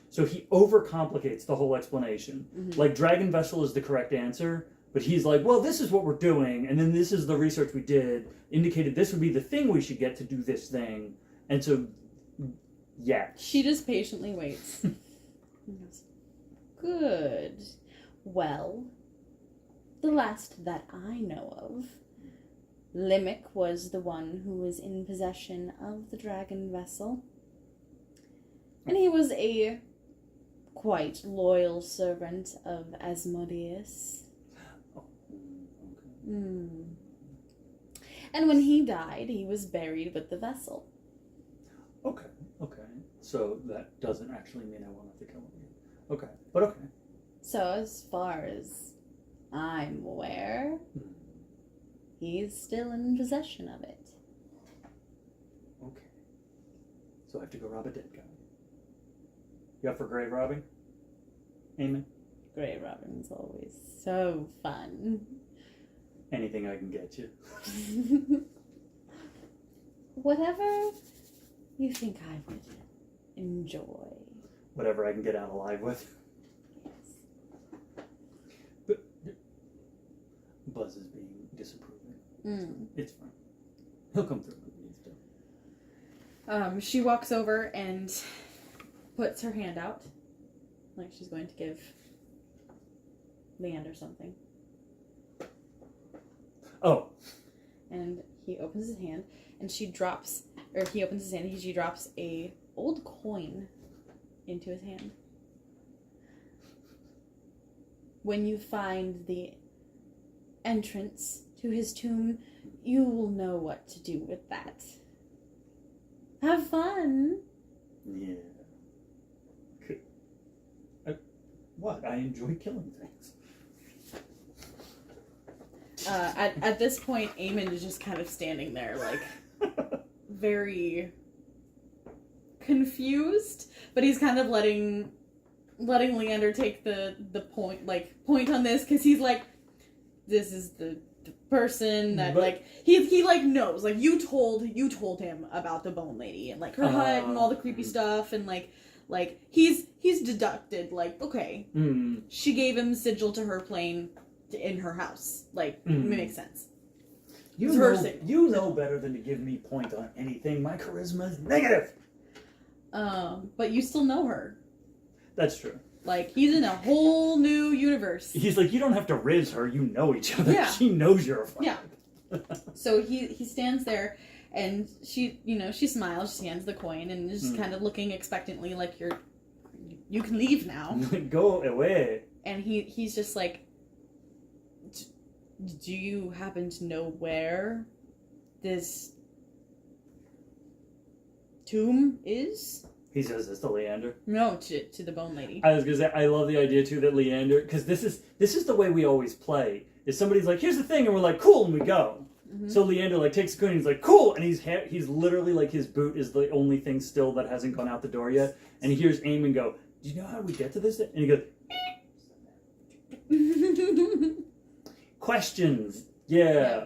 So he overcomplicates the whole explanation. Mm-hmm. Like, Dragon Vessel is the correct answer, but he's like, well, this is what we're doing, and then this is the research we did, indicated this would be the thing we should get to do this thing. And so, yeah. She just patiently waits. Good. Well, the last that I know of, Limerick was the one who was in possession of the Dragon Vessel. And he was a quite loyal servant of Asmodeus. Oh, okay. And when he died, he was buried with the vessel. Okay. So that doesn't actually mean I won't have to kill him again. Okay, but okay. So as far as I'm aware, he's still in possession of it. Okay. So I have to go rob a dead guy. You up for grave robbing? Eamon? Grave robbing's always so fun. Anything I can get you. Whatever you think I would enjoy. Whatever I can get out alive with. Yes. But Buzz is being disapproving. It's fine. He'll come through when he needs to. She walks over and puts her hand out, like she's going to give Leander something. Oh. And he opens his hand, and he opens his hand, and she drops a old coin into his hand. when you find the entrance to his tomb, you will know what to do with that. Have fun. Yeah. What? I enjoy killing things. At this point, Eamon is just kind of standing there, like, very confused, but he's kind of letting Leander take the point on this, because he's like, this is the person that, like, he like knows, like, you told him about the bone lady and, like, her hut and all the creepy stuff, and like he's deducted, like, okay, she gave him sigil to her plane in her house, like, it makes sense. You know better than to give me point on anything. My charisma is negative. But you still know her. That's true. Like, he's in a whole new universe. He's like, you don't have to riz her. You know each other. Yeah. She knows you're a friend. Yeah. So he stands there, and she smiles. She hands the coin, and is just kind of looking expectantly, like, you can leave now. Go away. And he's just like, do you happen to know where this tomb is? He says this to Leander. No, to the bone lady. I was gonna say, I love the idea too that Leander, because this is the way we always play. Is somebody's like, here's the thing, and we're like, cool, and we go. Mm-hmm. So Leander like takes the coin, and he's like, cool, and he's literally like, his boot is the only thing still that hasn't gone out the door yet, and he hears Eamon go, do you know how we get to this? And he goes, questions, yeah,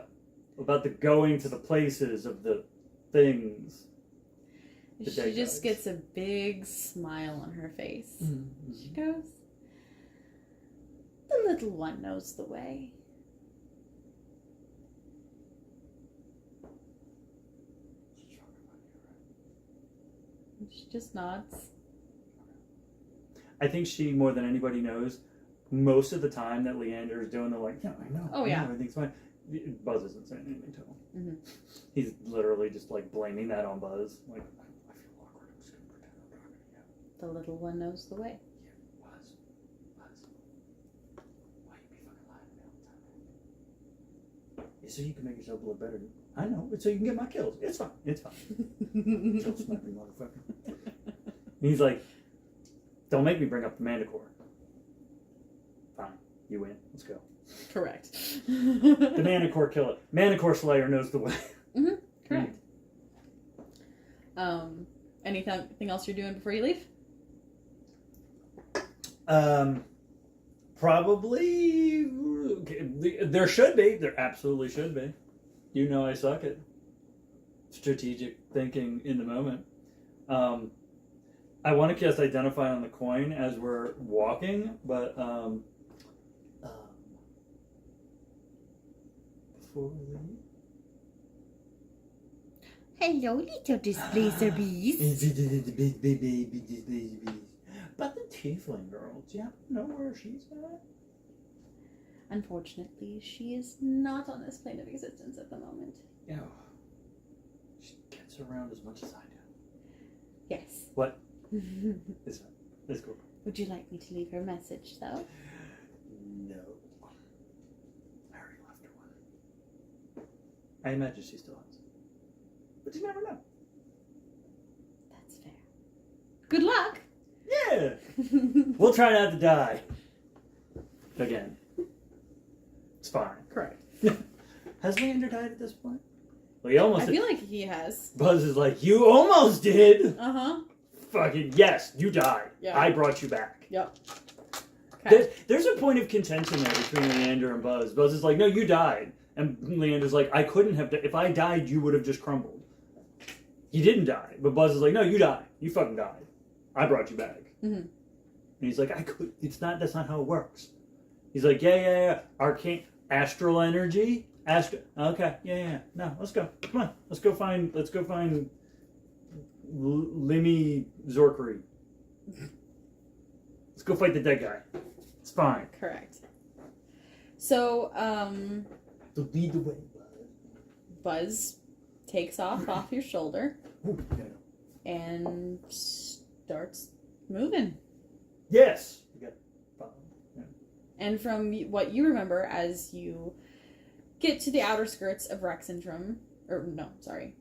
about the going to the places of the things. She just gets a big smile on her face. Mm-hmm. She goes, the little one knows the way. She just nods. I think she, more than anybody, knows most of the time that Leander is doing the like, yeah, I know. Oh, yeah. Everything's fine. Buzz isn't saying anything to him. Mm-hmm. He's literally just like blaming that on Buzz. Like, I feel awkward. I'm just going to pretend I'm talking to you. The little one knows the way. Yeah, Buzz. Why you be fucking lying to me all the time? It's so you can make yourself look better. I know. It's so you can get my kills. It's fine. Kill snapping motherfucker. And he's like, don't make me bring up the Manticore. Fine. You win. Let's go. Correct. The Manticore killer. Manticore Slayer knows the way. Mm-hmm. Correct. Anything else you're doing before you leave? Probably. There should be. There absolutely should be. You know I suck at strategic thinking in the moment. I want to cast Identify on the coin as we're walking, but before we leave. Hello, little displacer bees. But the tiefling girl, do you happen to know where she's at? Unfortunately, she is not on this plane of existence at the moment. Yeah. She gets around as much as I do. Yes. What? It's cool. Would you like me to leave her message, though? No. I already left her one. I imagine she still has. But you never know. That's fair. Good luck! Yeah! We'll try not to die. Again. It's fine. Correct. Has Leander died at this point? Well, he almost I feel like he has. Buzz is like, you almost did! Uh-huh. Fucking yes, you died. Yeah. I brought you back. Yep. Okay. There's a point of contention there between Leander and Buzz. Buzz is like, no, you died. And Leander's like, I couldn't have if I died, you would have just crumbled. You didn't die. But Buzz is like, no, you died. You fucking died. I brought you back. Mm-hmm. And he's like, that's not how it works. He's like, yeah. Arcane, astral energy. Okay, yeah. No, let's go. Come on. Let's go find Limmy Zorkery. Let's go fight the dead guy. It's fine. Correct. So, So lead the way, Buzz takes off your shoulder. Ooh, yeah. And starts moving. Yes. You got And from what you remember as you get to the outer skirts of Rexentrum, Zdash.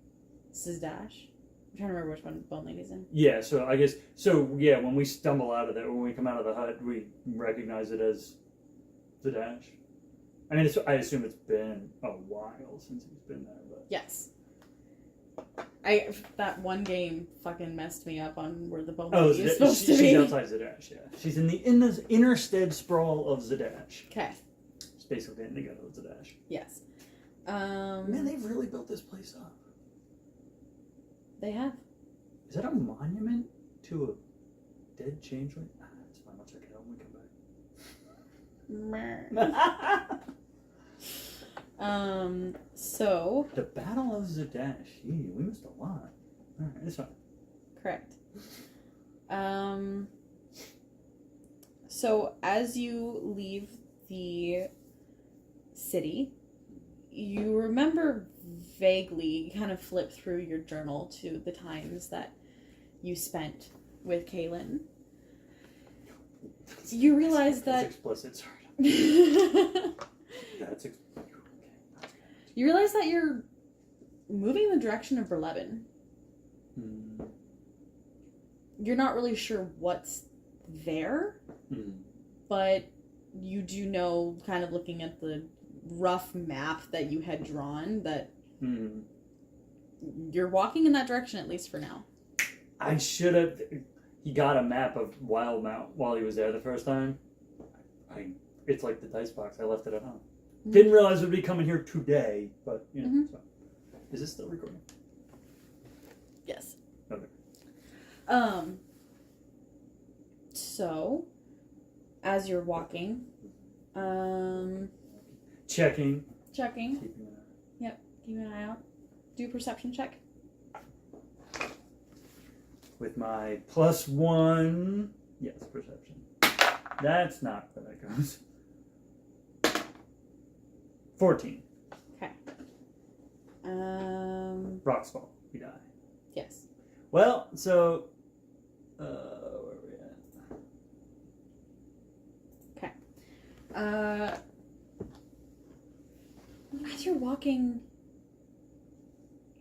I'm trying to remember which one Bone Lady's in. Yeah, so I guess, when we stumble out of there, when we come out of the hut, we recognize it as Zdash. I mean, I assume it's been a while since he's been there, but... Yes. That one game fucking messed me up on where the Bone Lady is supposed to be. She's outside Zdash, yeah. She's in the innerstead sprawl of Zdash. Okay. It's basically getting together with Zdash. Yes. Man, they've really built this place up. They have. Is that a monument to a dead changeling? It's fine. I'll check it out when we come back. So... The Battle of Zdash. Gee, we missed a lot. Alright, it's fine. Correct. So as you leave the city, you remember vaguely, kind of flip through your journal to the times that you spent with Kaylin. You realize That's explicit, sorry. That's explicit. You realize that you're moving in the direction of Berleben. You're not really sure what's there, but you do know, kind of looking at the rough map that you had drawn, that you're walking in that direction, at least for now. I should have... He got a map of Wildmount while he was there the first time. It's like the dice box. I left it at home. Didn't realize it would be coming here today, but, you know. So. Is this still recording? Yes. Okay. So, as you're walking, Checking. Checking. Keeping an eye. Yep, keep an eye out. Do a perception check. With my +1. Yes, perception. That's not where that goes. 14. Okay. Rocks fall. We die. Yes. Well, so... where are we at? Okay. As you're walking,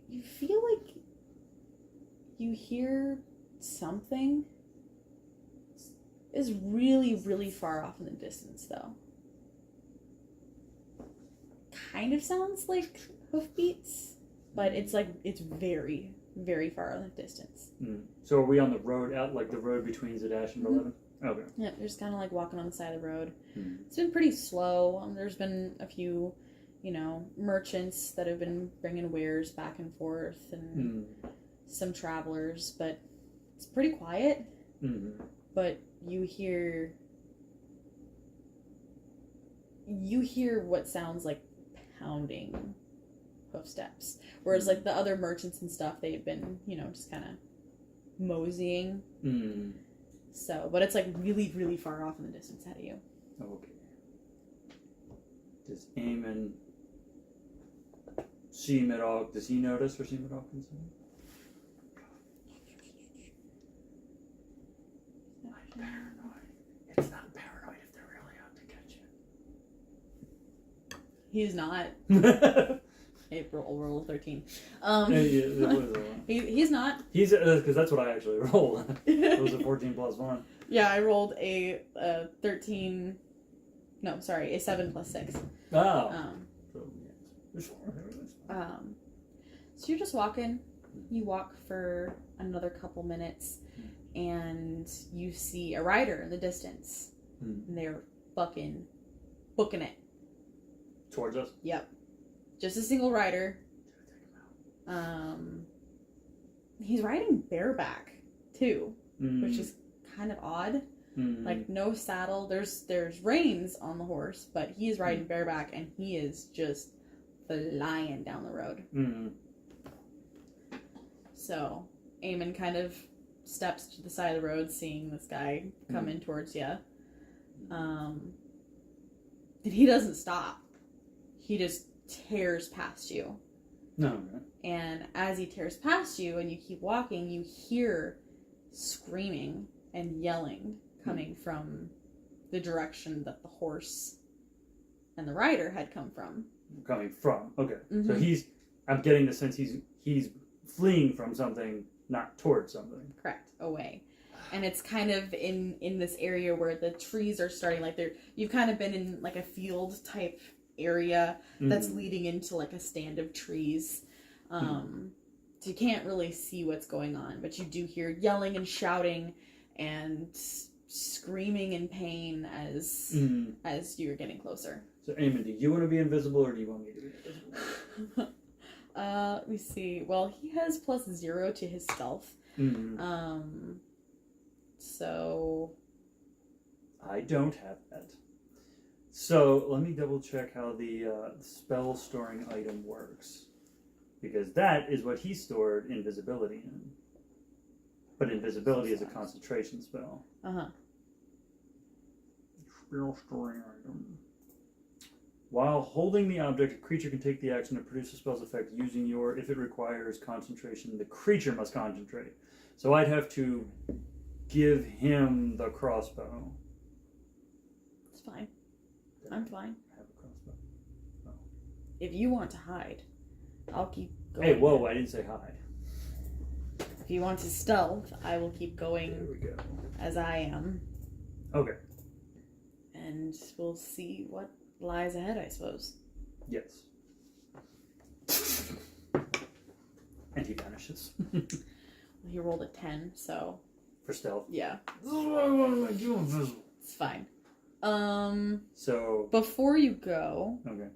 you feel like you hear something. It's really, really far off in the distance, though. Kind of sounds like hoofbeats, but it's very, very far in the distance. So are we on the road out, like the road between Zdash and Berleben? Okay. Yeah, they're just kind of like walking on the side of the road. It's been pretty slow. There's been a few, merchants that have been bringing wares back and forth, and some travelers, but it's pretty quiet. But you hear what sounds like pounding hoof steps, whereas like the other merchants and stuff, they've been just kind of moseying. So, but it's like really, really far off in the distance ahead of you. Okay. Does Eamon see him at all? Does he notice or see him at all? I'm paranoid. It's not paranoid if they're really out to catch He's not. Roll 13. He's not. He's because that's what I actually rolled. It was a 14 + 1. Yeah, I rolled a 13. No, sorry, a 7 + 6. Oh. So you're just walking. You walk for another couple minutes, and you see a rider in the distance. And they're fucking booking it. Towards us? Yep. Just a single rider. He's riding bareback too, which is kind of odd. Like no saddle. There's reins on the horse, but he is riding bareback, and he is just flying down the road. So Eamon kind of steps to the side of the road, seeing this guy come in towards you. And he doesn't stop. He just tears past you. No. And as he tears past you and you keep walking, you hear screaming and yelling coming from the direction that the horse and the rider had come from. Coming from. Okay. Mhm. So I'm getting the sense he's fleeing from something, not towards something. Correct. Away. And it's kind of in this area where the trees are starting, like you've kind of been in like a field type area that's leading into like a stand of trees. So you can't really see what's going on, but you do hear yelling and shouting and screaming in pain as you're getting closer. So, Eamon, do you want to be invisible or do you want me to be invisible? Let me see. Well, he has +0 to his stealth. So I don't have that. So let me double check how the spell storing item works, because that is what he stored invisibility in. But invisibility is a concentration spell. Spell storing item. While holding the object, a creature can take the action to produce a spell's effect using if it requires concentration, the creature must concentrate. So I'd have to give him the crossbow. It's fine. I'm fine. I have a crossbow. Oh. If you want to hide, I'll keep going. Hey, whoa, I didn't say hide. If you want to stealth, I will keep going There we go. as I am. Okay. And we'll see what lies ahead, I suppose. Yes. And he vanishes. Well, he rolled a 10, so For stealth. yeah. So. It's fine. So. Before you go, Okay.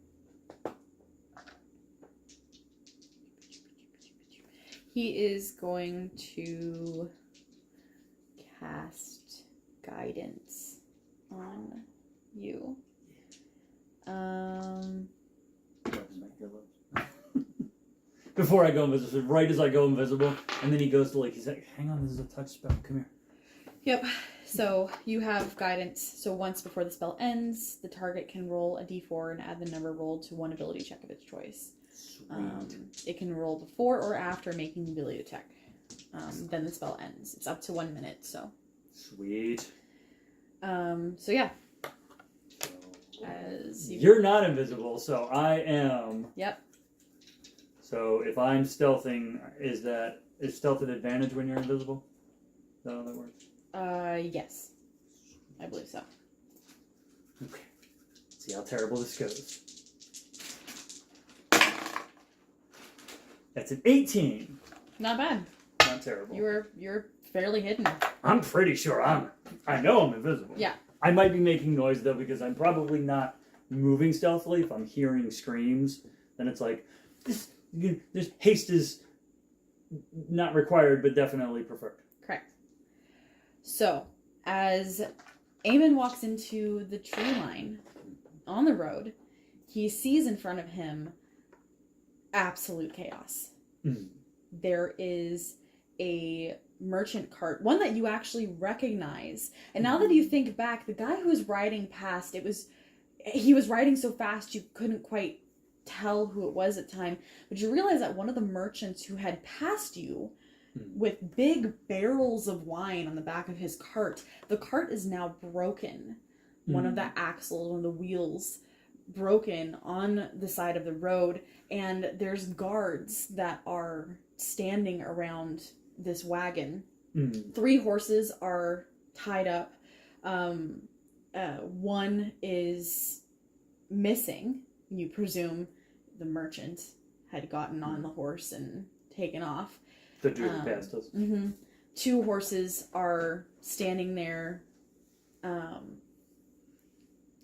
he is going to cast guidance on you. Before I go invisible, right as I go invisible, and then he goes to he's like, hang on, this is a touch spell, come here. Yep. So you have guidance. So once before the spell ends, the target can roll a d4 and add the number rolled to one ability check of its choice. Sweet. It can roll before or after making the ability check. Then the spell ends. It's up to 1 minute, so. Sweet. So yeah. As You're not invisible, so I am. Yep. So if I'm stealthing, is stealth an advantage when you're invisible? Is that how that works? Yes. I believe so. Okay. See how terrible this goes. That's an 18. Not bad. Not terrible. You're fairly hidden. I'm pretty sure I know I'm invisible. Yeah. I might be making noise though because I'm probably not moving stealthily. If I'm hearing screams, then it's like this haste is not required, but definitely preferred. Correct. So, as Eamon walks into the tree line on the road, he sees in front of him absolute chaos. There is a merchant cart, one that you actually recognize. And now that you think back, the guy who was riding past, he was riding so fast you couldn't quite tell who it was at the time, but you realize that one of the merchants who had passed you with big barrels of wine on the back of his cart, the cart is now broken. One of the axles, one of the wheels broken on the side of the road, and there's guards that are standing around this wagon. 3 horses are tied up. One is missing. You presume the merchant had gotten on the horse and taken off. The dude who passed us. 2 horses are standing there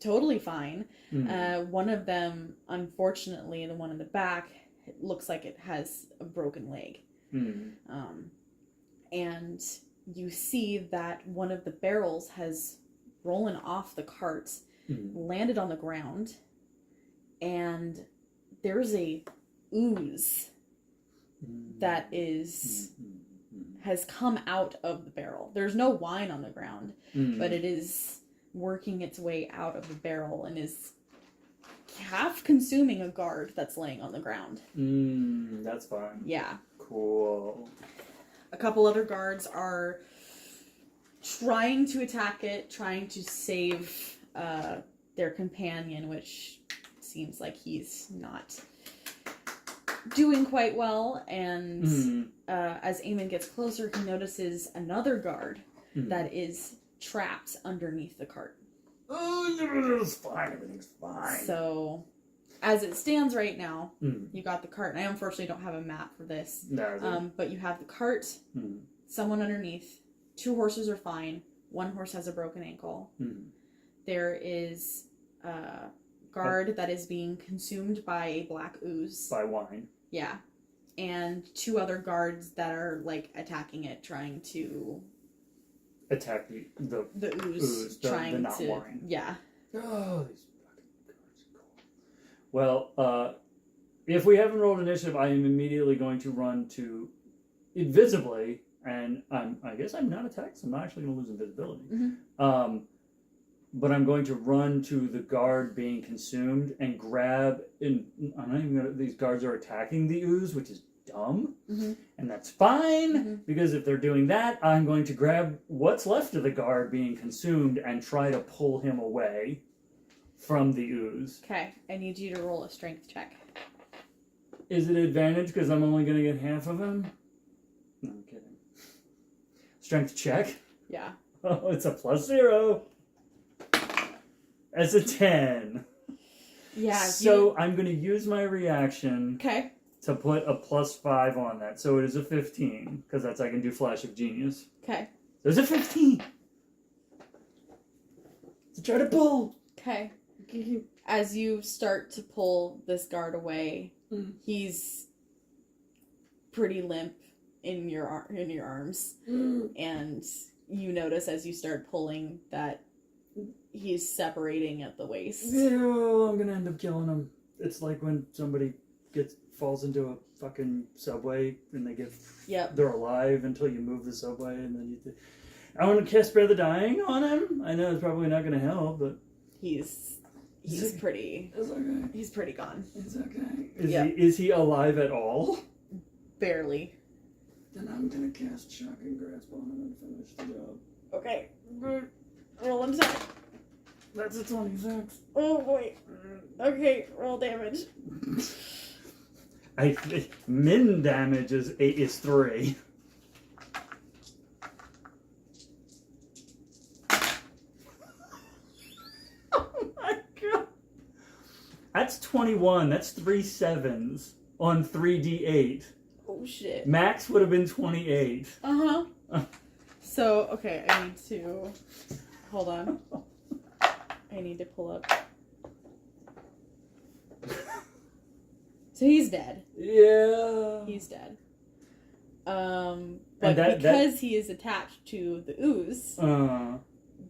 totally fine. One of them, unfortunately, the one in the back, it looks like it has a broken leg. And you see that one of the barrels has rollen off the cart, landed on the ground, and there's a ooze that has come out of the barrel. There's no wine on the ground, but it is working its way out of the barrel and is half consuming a guard that's laying on the ground. That's fine. Yeah. Cool. A couple other guards are trying to attack it, trying to save their companion, which seems like he's not doing quite well. And as Eamon gets closer, he notices another guard that is trapped underneath the cart. Oh, everything's fine. Everything's fine. So, as it stands right now, you got the cart. And I unfortunately don't have a map for this. No, but you have the cart, someone underneath. 2 horses are fine. 1 horse has a broken ankle. There is a guard that is being consumed by a black ooze. By wine. Yeah. And 2 other guards that are, like, attacking it, trying to... Attack the ooze, trying the not to... wine. Yeah. Oh, these fucking guards are cool. Well, if we haven't rolled initiative, I am immediately going to run to invisibly, and I guess I'm not attacked, so I'm not actually going to lose invisibility. But I'm going to run to the guard being consumed and grab. I'm not even gonna. These guards are attacking the ooze, which is dumb, and that's fine because if they're doing that, I'm going to grab what's left of the guard being consumed and try to pull him away from the ooze. Okay, I need you to roll a strength check. Is it advantage because I'm only going to get half of him? No, I'm kidding. Strength check? Yeah. Oh, it's a +0. That's a 10. Yeah. So I'm going to use my reaction to put a +5 on that. So it is a 15 because that's I can do Flash of Genius. Okay. There's a 15. To try to pull. Okay. As you start to pull this guard away, he's pretty limp in your arms, and you notice as you start pulling that he's separating at the waist. Ew, I'm gonna end up killing him. It's like when somebody falls into a fucking subway and they they're alive until you move the subway, and then I want to cast Spare the Dying on him. I know it's probably not gonna help, but he's pretty. It's okay. He's pretty gone. It's okay. Is he alive at all? Barely. Then I'm gonna cast Shocking Grasp on him and finish the job. Okay. Roll attack. That's a 26. Oh boy. Okay, roll damage. Min damage is 3. Oh my god. That's 21. That's 3 7s on 3d8. Oh shit. Max would have been 28. So, okay, I need to... Hold on. I need to pull up. So he's dead. Yeah. He's dead. But because he is attached to the ooze,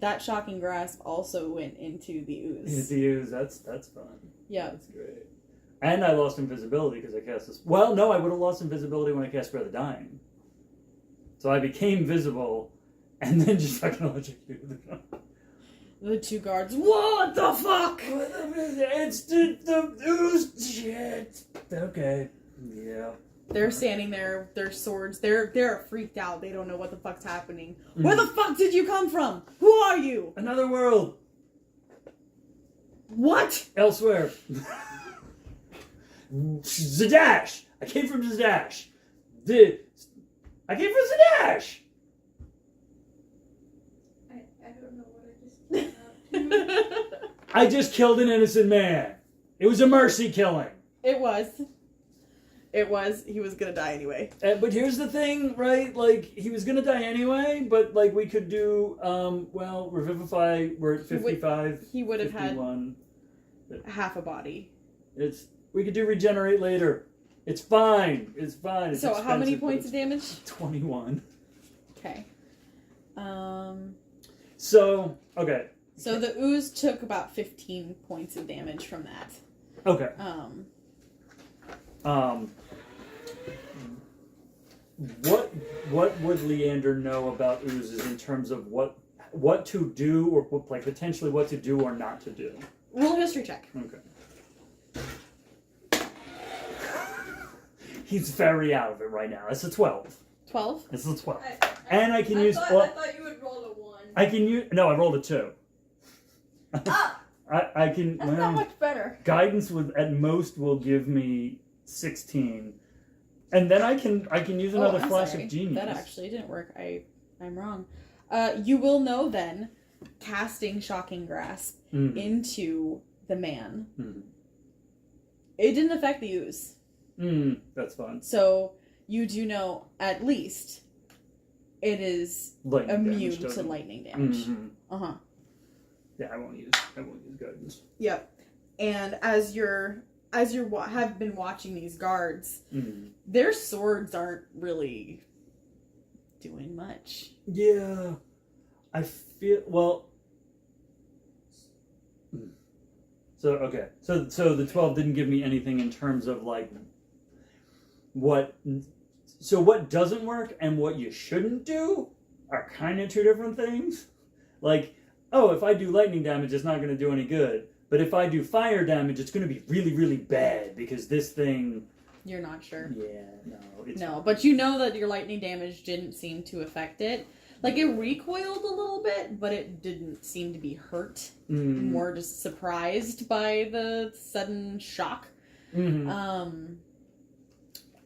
that Shocking Grasp also went into the ooze. The ooze, that's fun. Yeah. That's great. And I lost invisibility because I cast this. Well, no, I would have lost invisibility when I cast Spare the Dying. So I became visible, and then just fucking electrocuted them. The 2 guards. What the fuck? It's the ooze shit. Okay. Yeah. They're standing there, their swords. They're freaked out. They don't know what the fuck's happening. Where the fuck did you come from? Who are you? Another world. What? Elsewhere. Zadash! I came from Zadash! I came from Zadash! I don't know what I just came out. I just killed an innocent man. It was a mercy killing. It was. He was gonna die anyway. But here's the thing, right? Like, he was gonna die anyway, but, like, we could do, Revivify, we're at 55. He would have 51. had half a body. We could do Regenerate later. It's fine. It's fine. It's so expensive, how many points of damage? 21. Okay. So, okay. So the ooze took about 15 points of damage from that. Okay. What would Leander know about oozes in terms of what to do or like potentially what to do or not to do? Roll a history check. Okay. He's very out of it right now. It's a 12. 12? It's a 12. I and I can use... I thought you would roll a 1. I can use. No, I rolled a 2. Oh, I can. that's not much better. Guidance at most will give me 16, and then I can use another I'm flash sorry. of genius. That actually didn't work. I'm wrong. You will know then, casting Shocking Grasp into the man. It didn't affect the ooze. That's fun. So you do know at least it is immune to lightning damage. Yeah, I won't use guidance. Yep. And as have been watching these guards, their swords aren't really doing much. Yeah, I feel well. So okay, so the 12 didn't give me anything in terms of like what. So what doesn't work and what you shouldn't do are kind of 2 different things. Like, oh, if I do lightning damage, it's not going to do any good. But if I do fire damage, it's going to be really, really bad because this thing. You're not sure. Yeah, no. No, but you know that your lightning damage didn't seem to affect it. Like, it recoiled a little bit, but it didn't seem to be hurt. More just surprised by the sudden shock.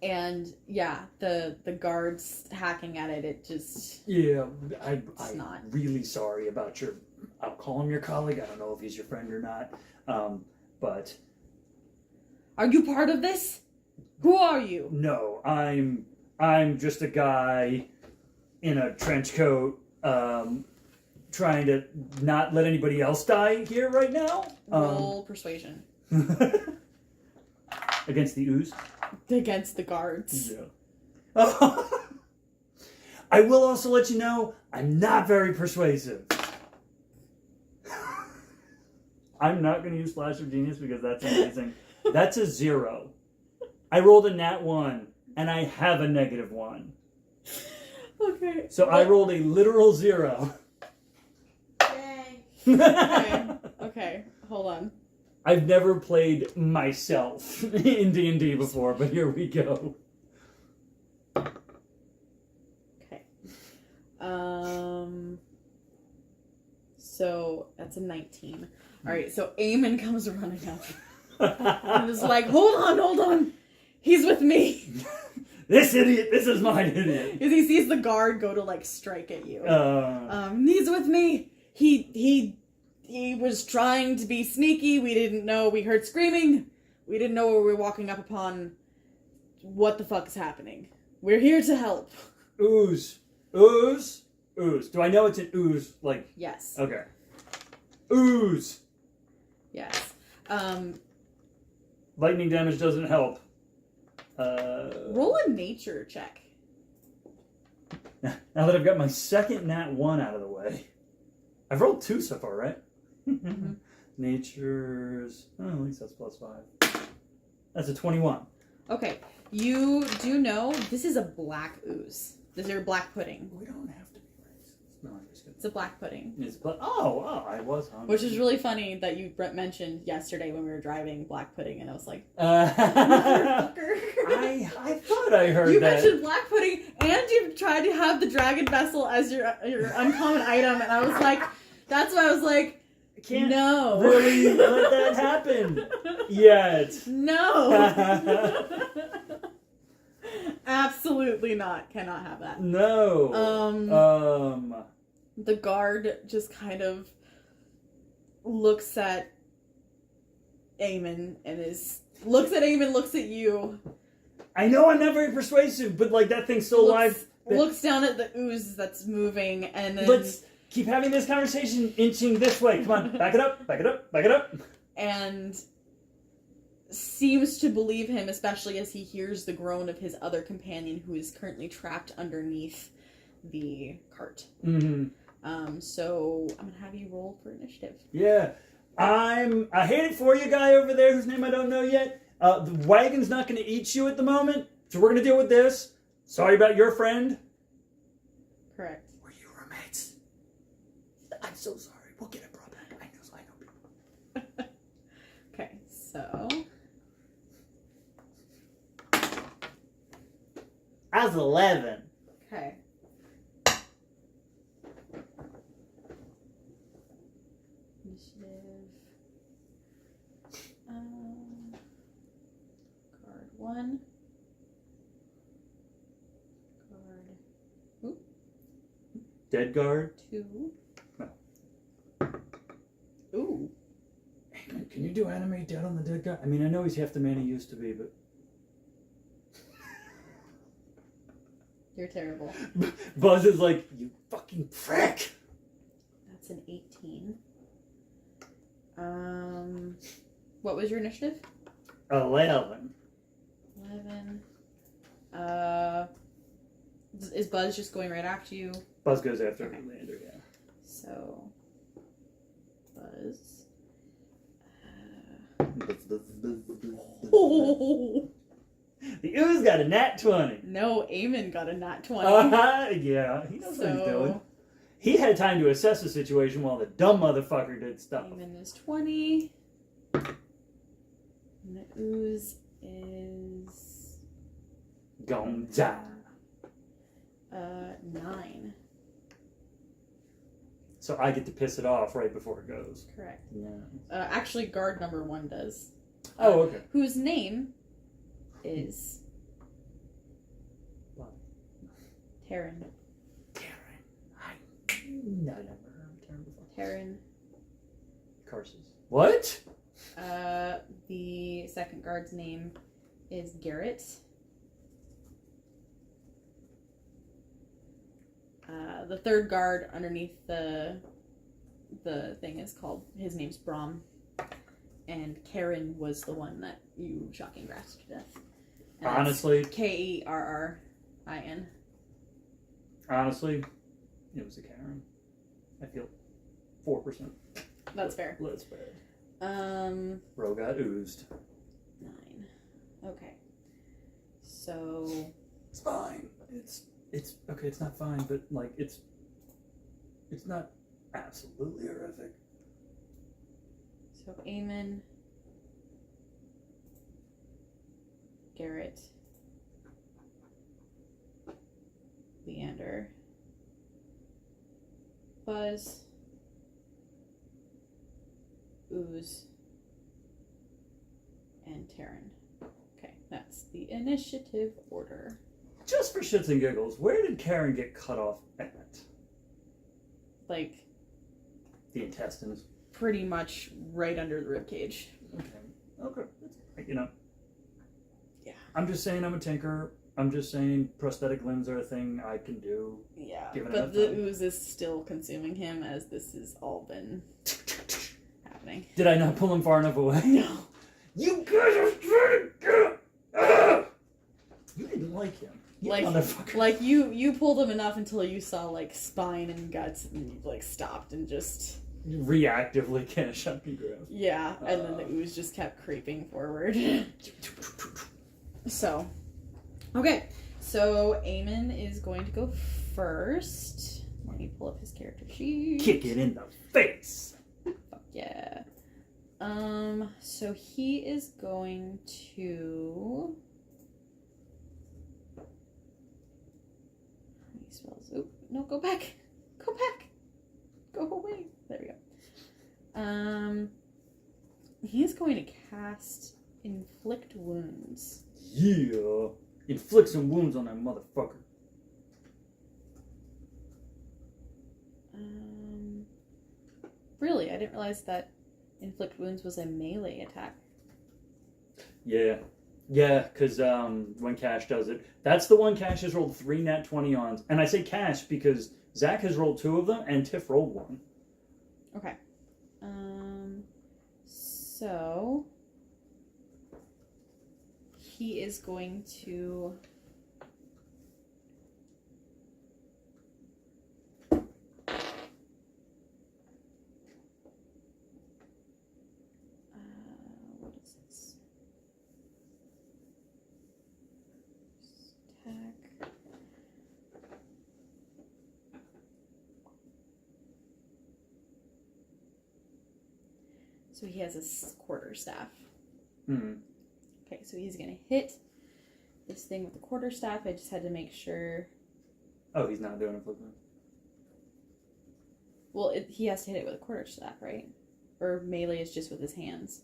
And yeah, the guards hacking at it, it just... Yeah, I'm not. really sorry about your... I'll call him your colleague. I don't know if he's your friend or not. But... Are you part of this? Who are you? No, I'm just a guy in a trench coat, trying to not let anybody else die here right now. Roll persuasion. Against the ooze? Against the guards. Yeah. I will also let you know, I'm not very persuasive. I'm not going to use Flash of Genius because that's amazing. That's a 0. I rolled a nat 1, and I have a -1. Okay. So I rolled a literal 0. Yay. Okay, hold on. I've never played myself in D&D before, but here we go. Okay. So that's a 19. Alright, so Eamon comes running up. And is like, hold on! He's with me! This is my idiot! As he sees the guard go to, like, strike at you. He's with me! He was trying to be sneaky. We didn't know. We heard screaming. We didn't know we were walking up upon. What the fuck is happening? We're here to help. Ooze. Do I know it's an ooze? Like... Yes. Okay. Ooze! Yes. Lightning damage doesn't help. Roll a nature check. Now that I've got my second nat 1 out of the way. I've rolled 2 so far, right? Mm-hmm. Nature's... Oh, at least that's +5. That's a 21. Okay. You do know this is a black ooze. This is your black pudding. We don't have to be racist. No, I'm just kidding. It's a black pudding. Oh, I was hungry. Which is really funny that you mentioned yesterday when we were driving black pudding, and I was like, Motherfucker. I thought I heard you that. mentioned black pudding, and you tried to have the dragon vessel as your uncommon item, and I was like, that's why I was like, Can't no. really let that happen yet. No. Absolutely not. Cannot have that. No. The guard just kind of looks at Eamon and looks at you. I know I'm not very persuasive, but like that thing's still alive. Looks down at the ooze that's moving, and then Let's keep having this conversation inching this way. Come on, back it up. And seems to believe him, especially as he hears the groan of his other companion who is currently trapped underneath the cart. So I'm gonna have you roll for initiative. Yeah. I hate it for you, guy over there whose name I don't know yet. The wagon's not gonna eat you at the moment, so we're gonna deal with this. Sorry about your friend. Correct. Were you roommates? I'm so sorry. We'll get it brought back. I know people. Okay, so I was 11. okay. 1. Guard. Dead guard. 2. No. Ooh. Hey, man, can you do animate dead on the dead guy? I mean, I know he's half the man he used to be, but... You're terrible. Buzz is like, you fucking prick! That's an 18. What was your initiative? 11. 11. Is Buzz just going right after you? Buzz goes after Okay. Leander, yeah. So, Buzz. Oh! The ooze got a nat 20. No, Eamon got a nat 20. Yeah, he knows what he's doing. He had time to assess the situation while the dumb motherfucker did stuff. Eamon is 20. And the ooze is... Gonna die. 9. So I get to piss it off right before it goes. Correct. Yeah. Actually, guard number 1 does. Oh, okay. Whose name is... What? Taryn. No, never heard of Taryn before. Taryn. Curses. What? The second guard's name is Garrett. The third guard underneath the thing is called, his name's Brom. And Karen was the one that you shocking grasped to death. And Honestly. Kerrin. Honestly, it was a Karen. I feel 4%. That's fair. Let's bad. Bro got oozed. 9. Okay. So It's fine. It's okay. It's not fine, but like it's not absolutely horrific. So Eamon, Garrett, Leander, Buzz, Ooze, and Taryn. Okay, that's the initiative order. Just for shits and giggles, where did Karen get cut off at? Like, The intestines. pretty much right under the ribcage. Okay. You know. Yeah. I'm just saying I'm a tinker. I'm just saying prosthetic limbs are a thing I can do. Yeah, Given but enough the time. ooze is still consuming him as this has all been happening. Did I not pull him far enough away? No. You guys are trying to get... You didn't like him. You motherfucker. Like you pulled him enough until you saw like spine and guts and you like stopped and just Reactively kind of shocking grab. yeah, and then the ooze just kept creeping forward. So, okay, so Eamon is going to go first. Let me pull up his character sheet. Kick it in the face. Fuck yeah. So he is going to. How many spells? Oh, no, go back. Go back. Go away. There we go. He's going to cast Inflict Wounds. Yeah. Inflict some wounds on that motherfucker. Really, I didn't realize that Inflict Wounds was a melee attack. Yeah. Yeah, because when Cash does it, that's the one Cash has rolled 3 nat 20 on. And I say Cash because Zach has rolled 2 of them and Tiff rolled 1. Okay. So he is going to what is this? Attack. So he has a quarterstaff. Hmm. Okay, so he's going to hit this thing with the quarterstaff. I just had to make sure. Oh, he's not doing a flip. Well, he has to hit it with a quarterstaff, right? Or melee is just with his hands.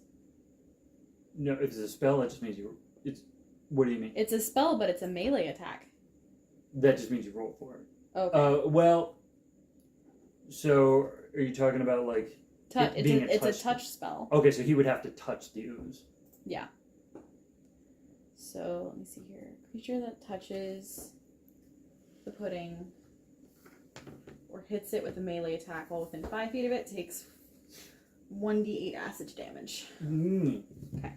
No, if it's a spell, that just means What do you mean? It's a spell, but it's a melee attack. That just means you roll for it. Okay. Well, so are you talking about like It's a touch spell. Okay, so he would have to touch the ooze. Yeah. So let me see here. Creature that touches the pudding or hits it with a melee attack while within 5 feet of it takes 1d8 acid damage. Okay.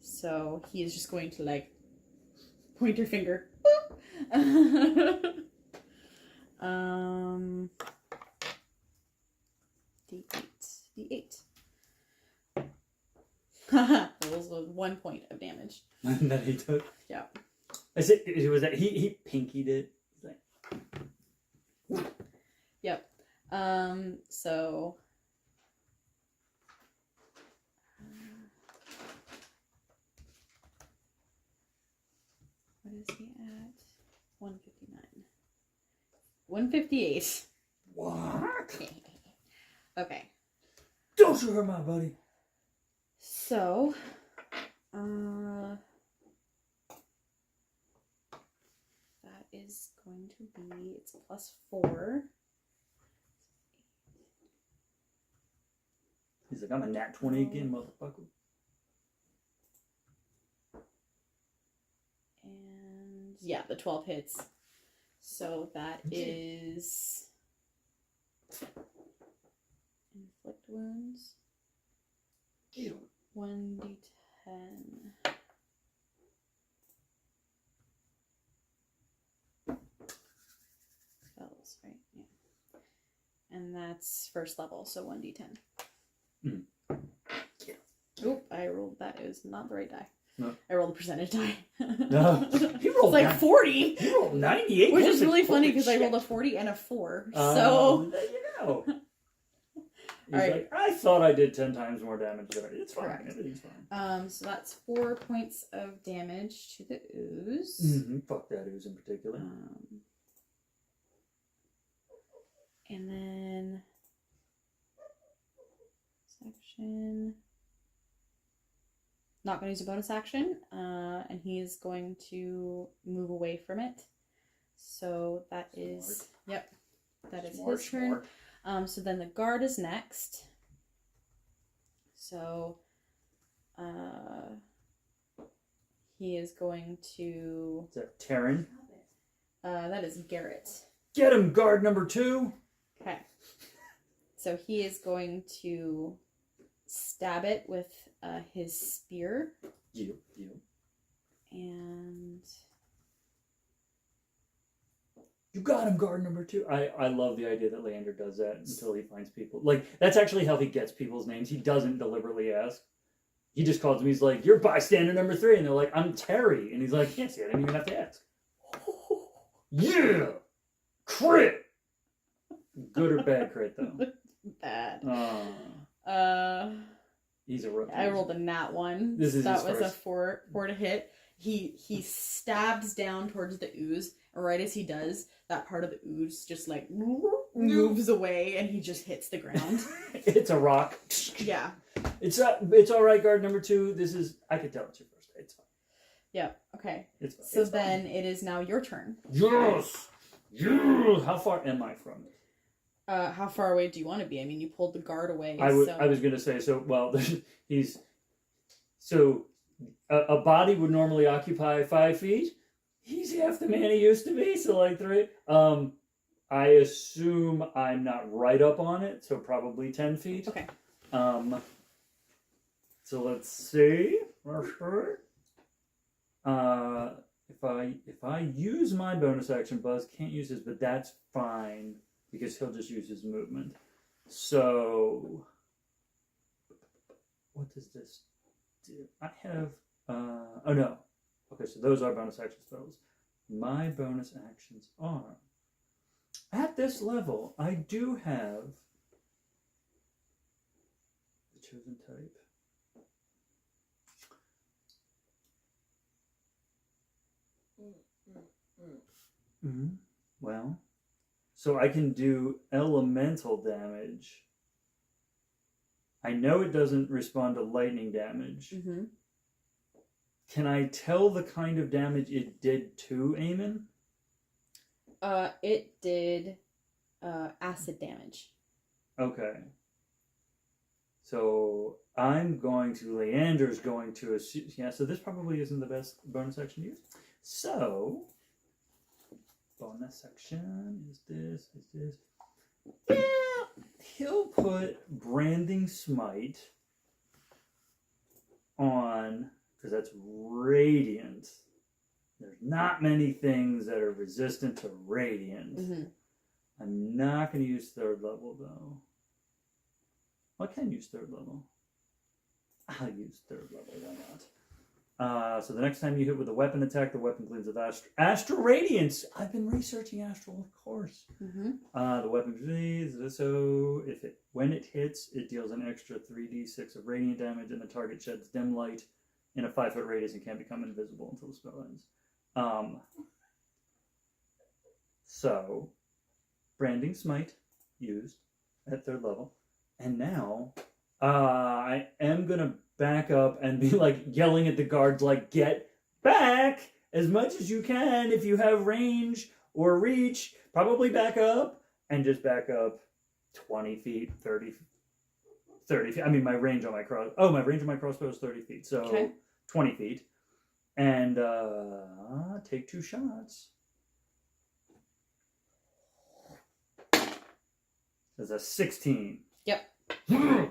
So he is just going to like point your finger. D8. Haha, that was 1 point of damage. That he took? Yeah. Was that he pinkied it? Like... Yep. So what is he at? 159. 158. What? Okay. Don't you hurt my buddy. So, that is going to be, it's +4. He's like, I'm a nat 20 again, motherfucker. And yeah, the 12 hits. So that is inflict wounds. 1d10. Spells, right? Yeah. And that's first level, so 1d10. Mm. Oop, I rolled that. It was not the right die. No. I rolled a percentage die. No. He rolled it's like 40. He rolled 98. Which is really funny because I rolled a 40 and a 4. So. There you go. He's All right. like, I thought I did 10 times more damage than I did. It's fine. Correct. Everything's fine. So that's 4 points of damage to the ooze. Mm-hmm. Fuck that ooze in particular. And then section. Not going to use a bonus action, and he's going to move away from it. So that is, yep, that is his turn. So then the guard is next. So he is going to. Is that Taryn? That is Garrett. Get him, guard number 2. Okay. So he is going to stab it with his spear. You. And You got him, guard number 2. I love the idea that Leander does that until he finds people. Like, that's actually how he gets people's names. He doesn't deliberately ask. He just calls them. He's like, you're bystander number 3. And they're like, I'm Terry. And he's like, yes, I didn't even have to ask. Yeah! Crit! Good or bad crit, though? bad. He's a rookie. I rolled a nat 1. That was a 4 to hit. He stabs down towards the ooze, and right as he does, that part of the ooze just like moves away, and he just hits the ground. It's a rock. Yeah. It's all right, guard number 2. I could tell it's your first day. It's fine. Yeah. Okay. It's fine. So then it is now your turn. Yes. Yeah. How far am I from it? How far away do you want to be? I mean, you pulled the guard away. I was going to say, so, well, a body would normally occupy 5 feet. He's half the man he used to be, so like 3. I assume I'm not right up on it, so probably 10 feet. Okay. So let's see. If I use my bonus action, Buzz can't use his, but that's fine. Because he'll just use his movement. So, what does this do? I have, oh no. Okay, so those are bonus action spells. My bonus actions are, at this level, I do have the chosen type. Mm-hmm. Well, so I can do elemental damage. I know it doesn't respond to lightning damage. Mm-hmm. Can I tell the kind of damage it did to Eamonn? It did acid damage. Okay. So I'm going to, Leander's going to assume, yeah, so this probably isn't the best bonus action to use. So, bonus action is this. Yeah, he'll put Branding Smite on, because that's radiant. There's not many things that are resistant to radiant. Mm-hmm. I'm not going to use third level, though. Well, I can use third level. I'll use third level, why not? So the next time you hit with a weapon attack, the weapon gleams with Astral Radiance. I've been researching Astral, of course. Mm-hmm. The weapon gleams, so when it hits, it deals an extra 3d6 of radiant damage, and the target sheds dim light in a 5-foot radius and can't become invisible until the spell ends. So, Branding Smite used at third level. And now, I am going to back up and be like yelling at the guards, like, get back as much as you can if you have range or reach. Probably back up and just back up 20 feet, 30 feet. I mean, my range on my crossbow is 30 feet. So Okay. 20 feet. And take 2 shots. That's a 16. Yep. So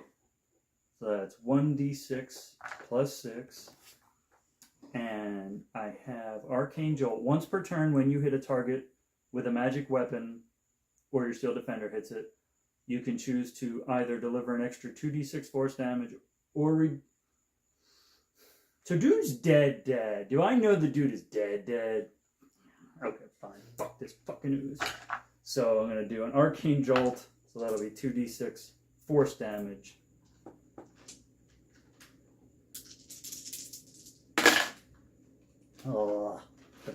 that's 1d6 plus 6. And I have Arcane Jolt. Once per turn, when you hit a target with a magic weapon or your Steel Defender hits it, you can choose to either deliver an extra 2d6 force damage or... So dude's dead. Do I know the dude is dead? Okay, fine. Fuck this fucking ooze. So I'm going to do an Arcane Jolt. So that'll be 2d6 force damage. Oh,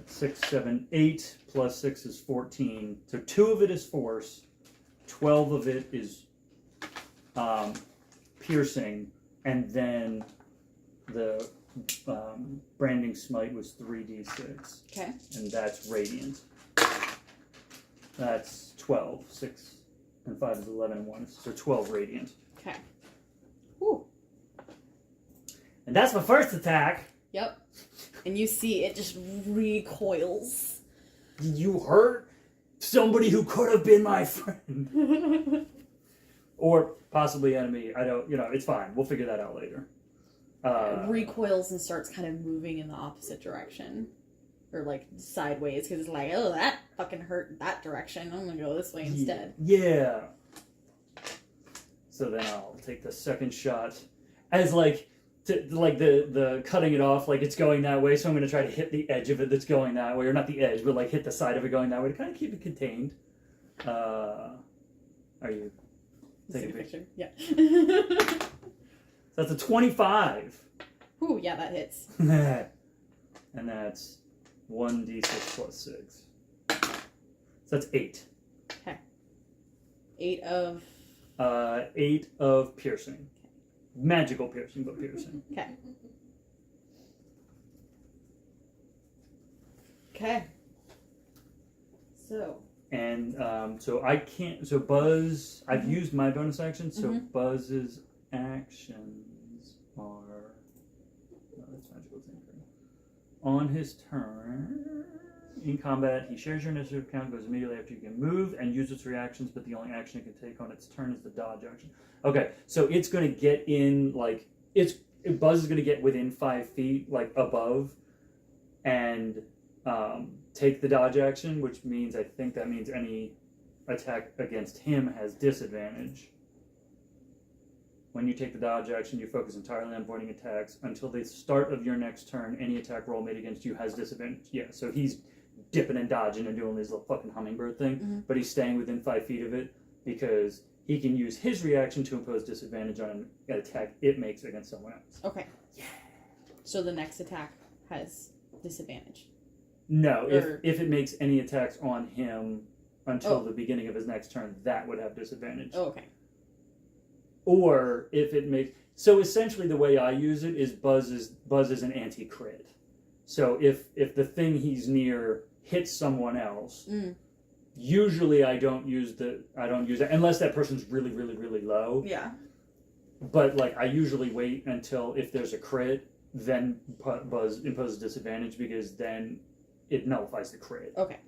6, 7, 8 plus 6 is 14. So 2 of it is force. 12 of it is piercing. And then the Branding Smite was 3d6. Okay. And that's radiant. That's 12. 6 and 5 is 11 and 1. So 12 radiant. Okay. Whew. And that's my first attack. Yep. And you see it just recoils. You hurt somebody who could have been my friend. Or possibly enemy. I don't, it's fine. We'll figure that out later. It recoils and starts kind of moving in the opposite direction. Or like sideways, because it's like, oh, that fucking hurt that direction. I'm gonna go this way instead. Yeah. So then I'll take the second shot as the cutting it off, like it's going that way. So I'm gonna try to hit the edge of it that's going that way, or not the edge, but like hit the side of it going that way to kind of keep it contained. Are you taking a picture? Yeah. So that's a 25. Ooh, yeah, that hits. And that's 1d6 plus 6. So that's 8. Okay. 8 of... 8 of piercing. Magical piercing, but piercing. Okay. Okay. So... And so I can't... So Buzz... I've used my bonus action, so Buzz's actions are... No, that's magical tinkering. On his turn, in combat, he shares your initiative count, goes immediately after you can move, and use its reactions, but the only action it can take on its turn is the dodge action. Okay, so it's going to get in, like, Buzz is going to get within 5 feet, like, above, and take the dodge action, which means, I think that means any attack against him has disadvantage. When you take the dodge action, you focus entirely on avoiding attacks. Until the start of your next turn, any attack roll made against you has disadvantage. Yeah, so he's dipping and dodging and doing his little fucking hummingbird thing, but he's staying within 5 feet of it because he can use his reaction to impose disadvantage on an attack it makes against someone else. Okay. Yeah. So the next attack has disadvantage. No, if it makes any attacks on him until the beginning of his next turn, that would have disadvantage. Oh, okay. Or if it makes... So essentially, the way I use it is Buzz is an anti-crit. So if the thing he's near hits someone else, usually I don't use it unless that person's really, really, really low. Yeah. But like I usually wait until if there's a crit, then Buzz imposes disadvantage because then it nullifies the crit. Okay.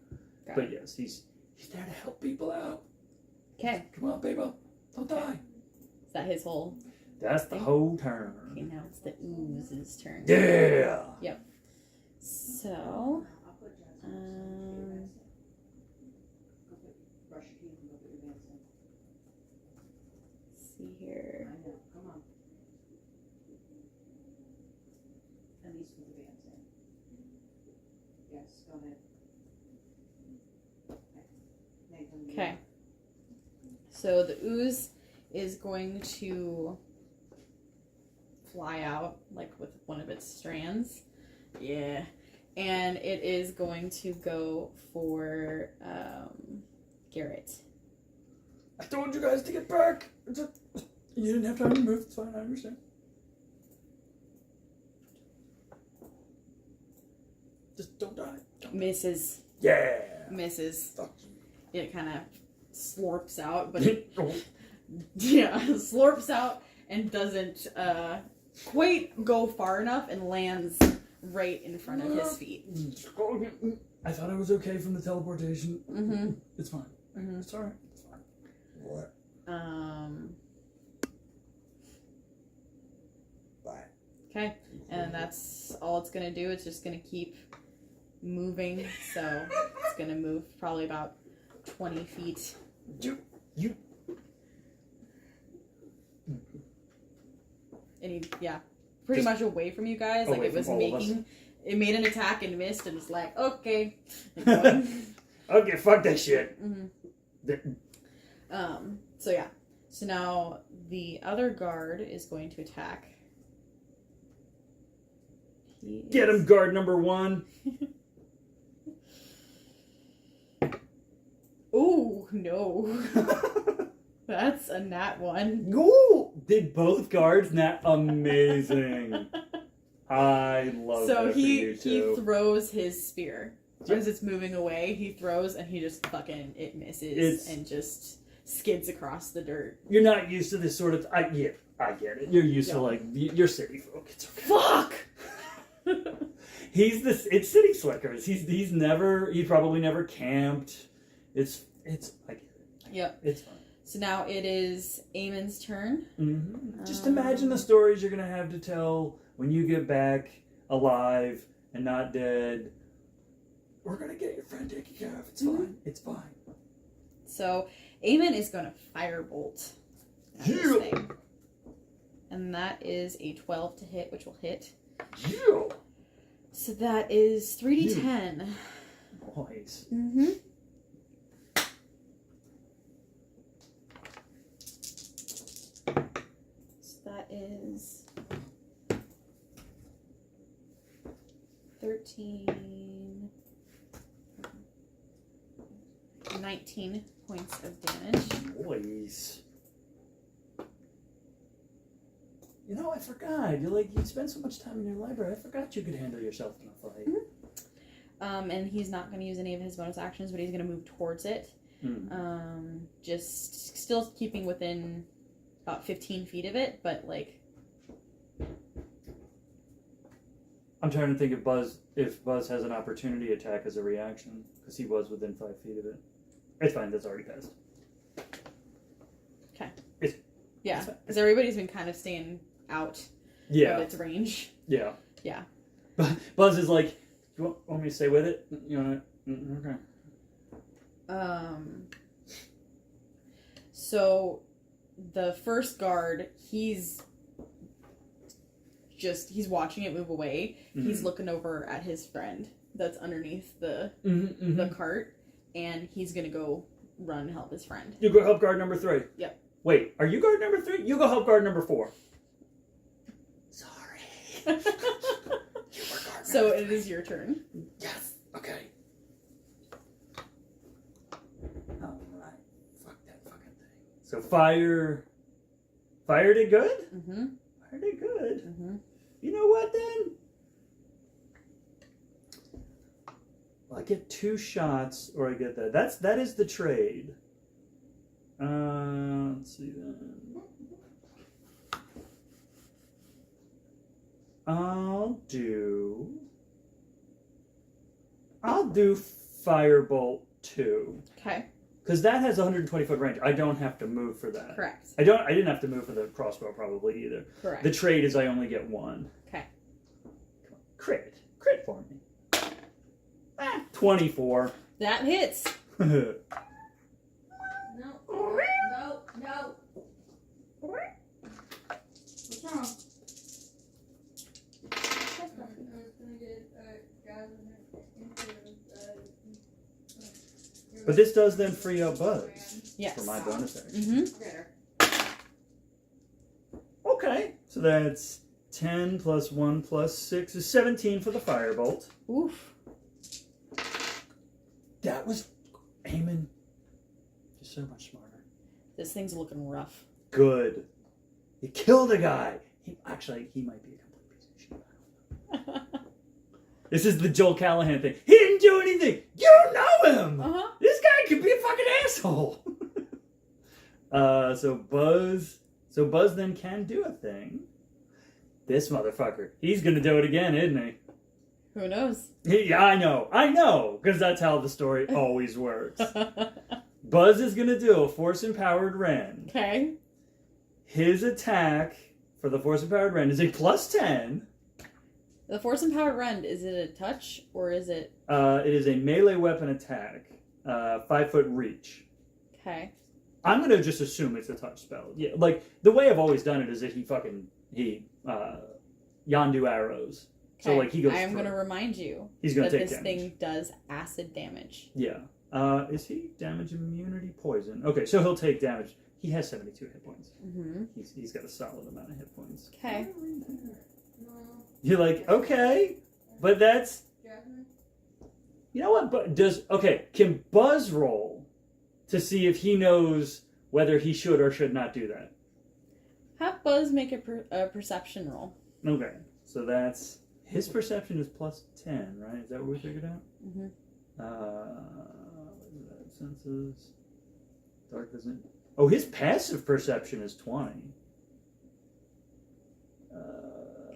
But yes, he's there to help people out. Okay. Come on, people, don't die. Is that his whole? That's the whole turn. Okay, now it's the ooze's turn. Yeah. Yep. So, see here. I know. Come on. At least with advancing. Yes, go ahead. Okay. So the ooze is going to fly out like with one of its strands. Yeah. And it is going to go for Garrett. I told you guys to get back. You didn't have time to move. It's fine. I understand. Just don't die. Misses. Yeah. Misses. Fuck It kind of slurps out, but it, yeah, slurps out and doesn't quite go far enough and lands right in front of his feet. I thought I was okay from the teleportation. Mm-hmm. It's fine. Mm-hmm. It's alright. It's fine. What? Bye. Okay, and that's all it's gonna do. It's just gonna keep moving. So it's gonna move probably about 20 feet. You. And pretty much away from you guys. Like Away it was from all of us. it made an attack and missed, and it's like, okay. Okay, fuck that shit. Mm-hmm. So yeah. So now the other guard is going to attack. Get him, guard number 1. Ooh, no. That's a nat 1. Ooh, did both guards nat amazing. I love that for you too. He throws his spear. As it's moving away, he throws and he just it misses and just skids across the dirt. You're not used to this sort of I get it. You're used to like your city folk. It's okay. Fuck. It's city slickers. He probably never camped. It's I get it. Yep. It's fine. So now it is Eamonn's turn. Mm-hmm. Just imagine the stories you're gonna have to tell when you get back alive and not dead. We're gonna get your friend taken care of. It's fine. It's fine. So Eamon is gonna firebolt at this thing. And that is a 12 to hit, which will hit. Yeah. So that is 3d10. Nice. Mm-hmm. So that is 13, 19 points of damage. Nice. You know, I forgot. You spend so much time in your library. I forgot you could handle yourself in a fight. Mm-hmm. And he's not going to use any of his bonus actions, but he's going to move towards it. Just still keeping within about 15 feet of it, but like. I'm trying to think if Buzz has an opportunity attack as a reaction, because he was within 5 feet of it. It's fine. That's already passed. Okay. Yeah, because everybody's been kind of staying out of its range. Yeah. Yeah. Buzz is like, you want me to stay with it? You want to? Okay. So the first guard, he's watching it move away. Mm-hmm. He's looking over at his friend that's underneath the cart, and he's gonna go run and help his friend. You go help guard number 3. Yep. Wait, are you guard number 3? You go help guard number 4. Sorry. You were guard So number it 3. is your turn. Yes. Okay. Alright. Fuck that fucking thing. So fire did good? Mm-hmm. pretty good. Mm-hmm. You know what then? I get 2 shots, or I get that. That is the trade. Let's see then. I'll do Firebolt 2. Okay. Because that has 120-foot range. I don't have to move for that. Correct. I didn't have to move for the crossbow probably either. Correct. The trade is I only get 1. Okay. Crit for me. 24. That hits. No. No. What's wrong? But this does then free up Buzz Yes. for my bonus action. Mm-hmm. Okay, so that's 10 plus 1 plus 6 is 17 for the firebolt. Oof. That was Eamonn. Just so much smarter. This thing's looking rough. Good. He killed a guy. He might be a complete piece of shit. I don't know. This is the Joel Callahan thing. He didn't do anything. You know him. Uh-huh. This guy could be a fucking asshole. So Buzz then can do a thing. This motherfucker, he's gonna do it again, isn't he? Who knows? Yeah, I know, because that's how the story always works. Buzz is gonna do a force-empowered rend. Okay. His attack for the force-empowered rend is a plus 10. The force empowered rend, is it a touch or is it? It is a melee weapon attack, 5-foot reach. Okay. I'm gonna just assume it's a touch spell. Yeah, like the way I've always done it is that he Yondu arrows. So like he goes. I am through. going to remind you He's gonna that take this damage. thing does acid damage. Yeah. Is he damage immunity poison? Okay, so he'll take damage. He has 72 hit points. Mm-hmm. He's got a solid amount of hit points. Okay. You're like, okay, but that's. You know what? But can Buzz roll to see if he knows whether he should or should not do that? Have Buzz make a perception roll. Okay, so that's his perception is plus 10, right? Is that what we figured out? Mm-hmm. What is that? Senses, dark vision. Oh, his passive perception is 20.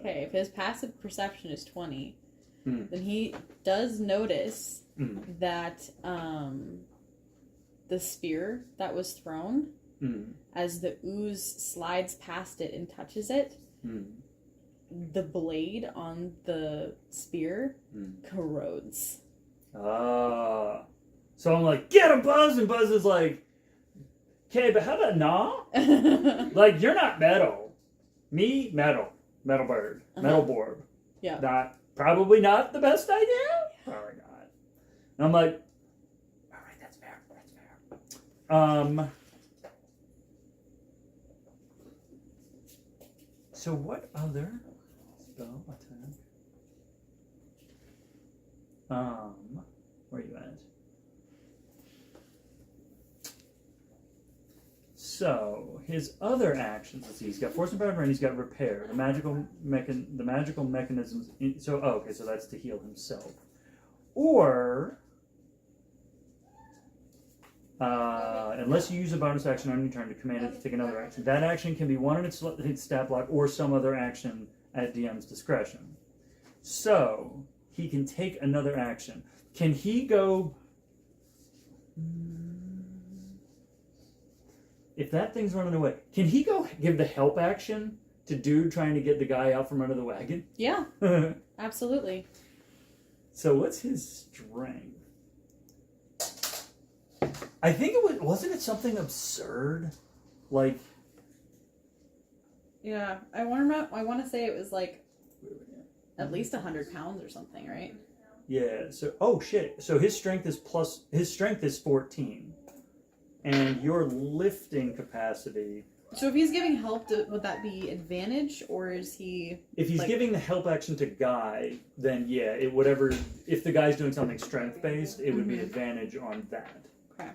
Okay, if his passive perception is 20, Hmm. then he does notice Mm. that the spear that was thrown, Mm. as the ooze slides past it and touches it, Mm. the blade on the spear corrodes. Ah. So I'm like, get him, Buzz! And Buzz is like, okay, but how about nah? Like, you're not metal. Me, metal. Metal bird. Metal borb. Yeah. Probably not the best idea? Probably not. And I'm like, alright, that's fair. So what other spell attack? Where are you at? So his other actions. Let's see. He's got force empowered, and he's got repair. The magical mechanisms. So that's to heal himself, or unless you use a bonus action on your turn to command it to take another action. That action can be one in its stat block or some other action at DM's discretion. So he can take another action. Can he go? If that thing's running away, can he go give the help action to dude trying to get the guy out from under the wagon? Yeah, absolutely. So what's his strength? I think wasn't it something absurd? Like, yeah, I want to say it was like at least 100 pounds or something, right? Yeah. So So his strength is 14, and your lifting capacity. So if he's giving help, would that be advantage, or is he? If he's giving the help action to Guy, then yeah, if the guy's doing something strength based, it would be advantage on that. Okay.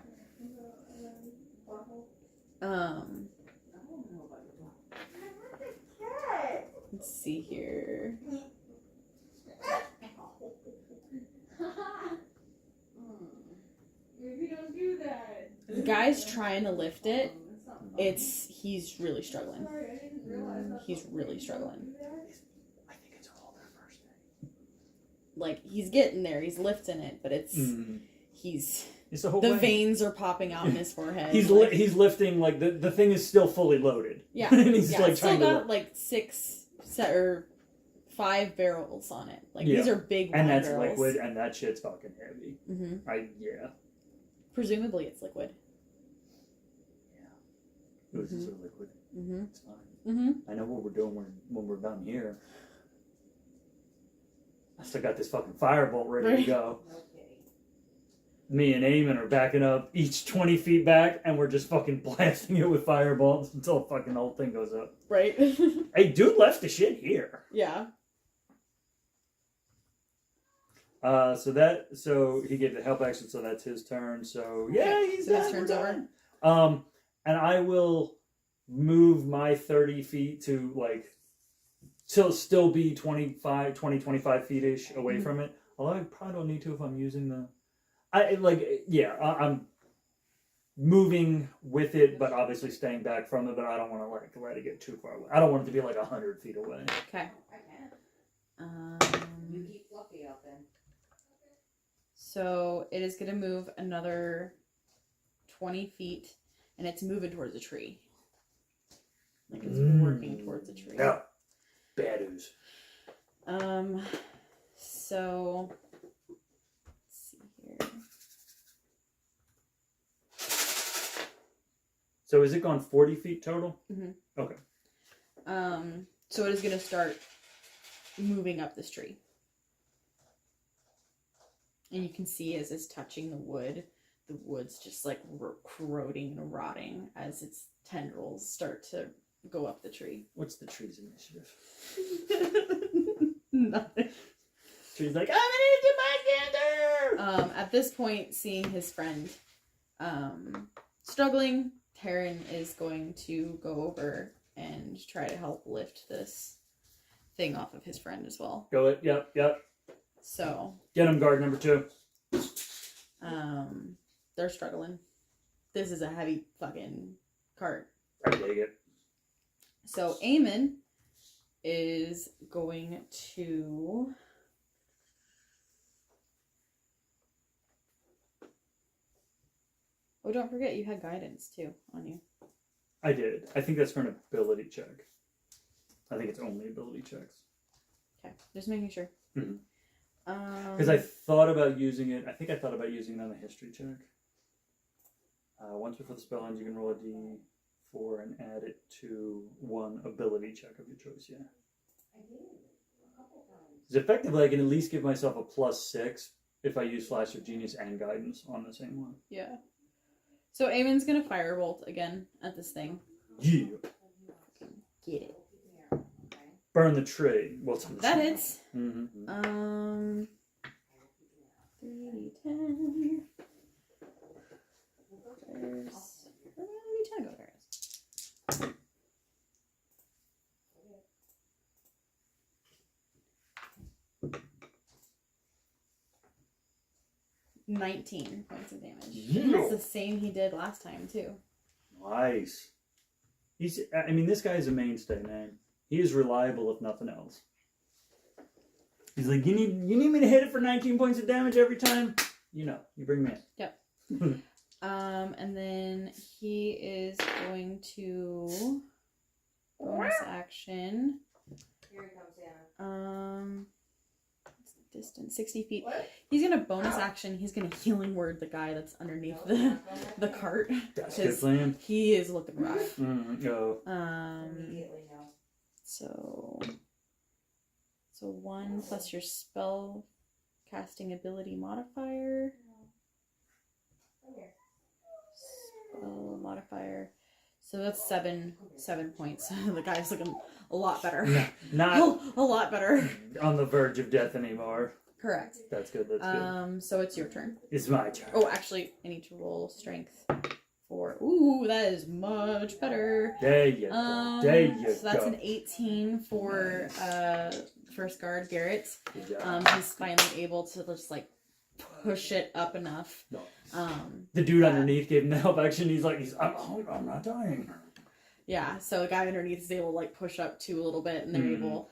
Let's see here. Maybe don't do that. The guy's trying to lift it. He's really struggling. Sorry, I didn't realize that. He's really struggling. I think it's all their first day. Like, he's getting there. He's lifting it, but it's the whole the way. veins are popping out in his forehead. He's he's lifting, like, the thing is still fully loaded. Yeah. And he's yeah, like it's still trying to got like 5 barrels on it. Like, these are big wine and that's barrels. liquid, and that shit's fucking heavy. Mm-hmm. Presumably it's liquid. It was just a liquid. Mm-hmm. It's fine. Mm-hmm. I know what we're doing when we're done here. I still got this fucking firebolt ready to go. No kidding. Me and Eamon are backing up each 20 feet back, and we're just fucking blasting it with firebolts until fucking the whole thing goes up. Right? Hey, dude left the shit here. Yeah. So he gave the help action, so that's his turn. So yeah, he's So his done. turn's We're over. done. And I will move my 30 feet to like still be 20, 25 feet-ish away from it. Although I probably don't need to if I'm using the I'm moving with it, but obviously staying back from it, but I don't want to like let it get too far away. I don't want it to be like 100 feet away. Okay. I can. You keep Fluffy out then. So it is going to move another 20 feet, and it's moving towards a tree. Like it's working towards a tree. No. Bad ooze. So let's see here. So is it gone 40 feet total? Mm-hmm. Okay. So it is going to start moving up this tree. And you can see as it's touching the wood's just like corroding and rotting as its tendrils start to go up the tree. What's the tree's initiative? Nothing. Tree's like, I'm gonna do my gander! At this point, seeing his friend struggling, Taryn is going to go over and try to help lift this thing off of his friend as well. Go it, yep. So Get him, guard number 2. they're struggling. This is a heavy fucking cart. I dig it. So Eamon is going to... Oh, don't forget you had guidance too on you. I did. I think that's for an ability check. I think it's only ability checks. Okay, just making sure. Because I thought about using it. I think I thought about using it on a history check. Once before the spell ends, you can roll a d4 and add it to one ability check of your choice. Yeah. I did. A couple times. Because effectively, I can at least give myself a +6 if I use Flash of Genius and Guidance on the same one. Yeah. So Eamon's gonna firebolt again at this thing. Yeah. Get it. Burn the tree. Well, it's on the That same hits. one. 3d10. There's... Where did 10 go there? 19 points of damage. Yeah. That's the same he did last time too. Nice. This guy is a mainstay, man. He is reliable if nothing else. He's like, you need me to hit it for 19 points of damage every time? You bring me in. Yep. And then he is going to bonus action. Here he comes, Anna. What's the distance? 60 feet. What? He's gonna bonus action. He's gonna healing word the guy that's underneath the cart. That's a good plan. He is looking rough. Go. Immediately no. So 1 plus your spell casting ability modifier. Spell modifier. So that's 7 points. The guy's looking a lot better. Not a lot better. on the verge of death anymore. Correct. That's good. That's good. So it's your turn. It's my turn. Oh, actually, I need to roll strength 4. Ooh, that is much better. There you go. There you So that's go. an 18 for first guard Garrett. Good job. He's finally able to just like push it up enough. Nice. The dude underneath gave him the help action. He's like, I'm not dying. Yeah, so the guy underneath is able to like push up 2 a little bit, and they're Mm-hmm. able,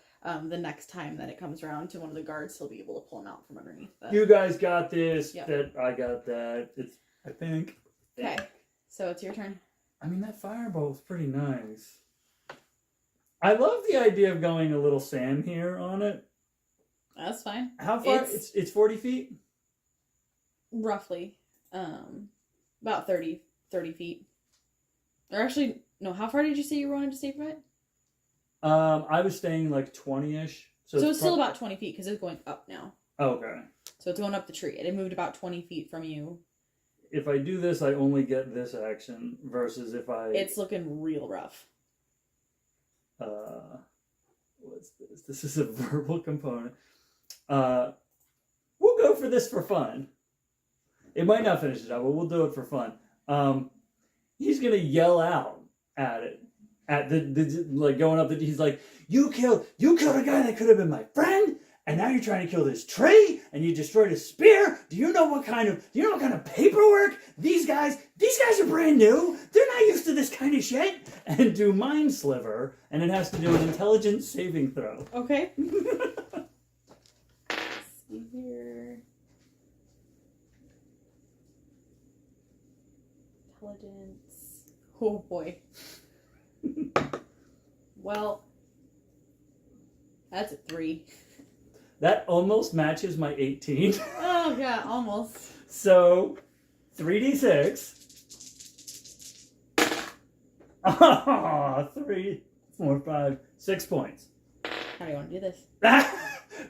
the next time that it comes around to one of the guards, he'll be able to pull him out from underneath. You guys got this. Yep. That I got that. It's, I think. Okay, so it's your turn. I mean, that fireball's pretty nice. I love the idea of going a little Sam here on it. That's fine. How far? It's 40 feet? Roughly. About 30 feet. Or actually, no, how far did you say you wanted to stay from it? I was staying like 20-ish. So it's still about 20 feet, because it's going up now. Okay. So it's going up the tree. It had moved about 20 feet from you. If I do this, I only get this action, versus if I... It's looking real rough. What's this? This is a verbal component. We'll go for this for fun. It might not finish it out, but we'll do it for fun. He's gonna yell out at it, at the like going up. He's like, "You killed a guy that could have been my friend, and now you're trying to kill this tree, and you destroyed his spear. Do you know what kind of paperwork these guys are brand new. They're not used to this kind of shit." And do mind sliver, and it has to do an intelligence saving throw. Okay. Let's see here. Intelligence. Oh boy. Well, that's a 3. That almost matches my 18. Oh yeah, almost. So, 3d6. Ah, 3, 4, 5, 6 points. How do you want to do this?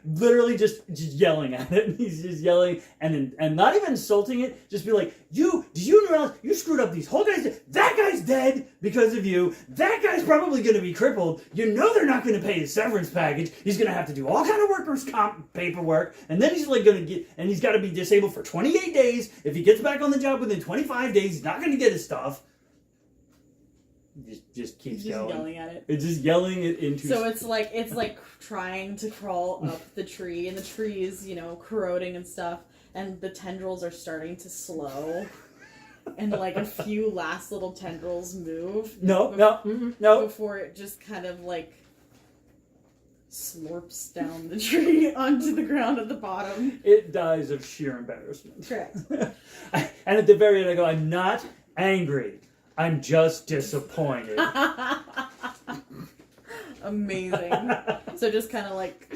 Literally just yelling at it. He's just yelling and not even insulting it. Just be like, did you realize you screwed up these whole guys? That guy's dead because of you. That guy's probably going to be crippled. You know they're not going to pay his severance package. He's going to have to do all kind of workers' comp paperwork. And then he's like going to he's got to be disabled for 28 days. If he gets back on the job within 25 days, he's not going to get his stuff. Just keeps Just going. yelling at it. It's just yelling it into... So it's like trying to crawl up the tree, and the tree is, corroding and stuff, and the tendrils are starting to slow, and like a few last little tendrils move. No. Before it just kind of like slurps down the tree onto the ground at the bottom. It dies of sheer embarrassment. Correct. And at the very end I go, I'm not angry. I'm just disappointed. Amazing. So just kind of like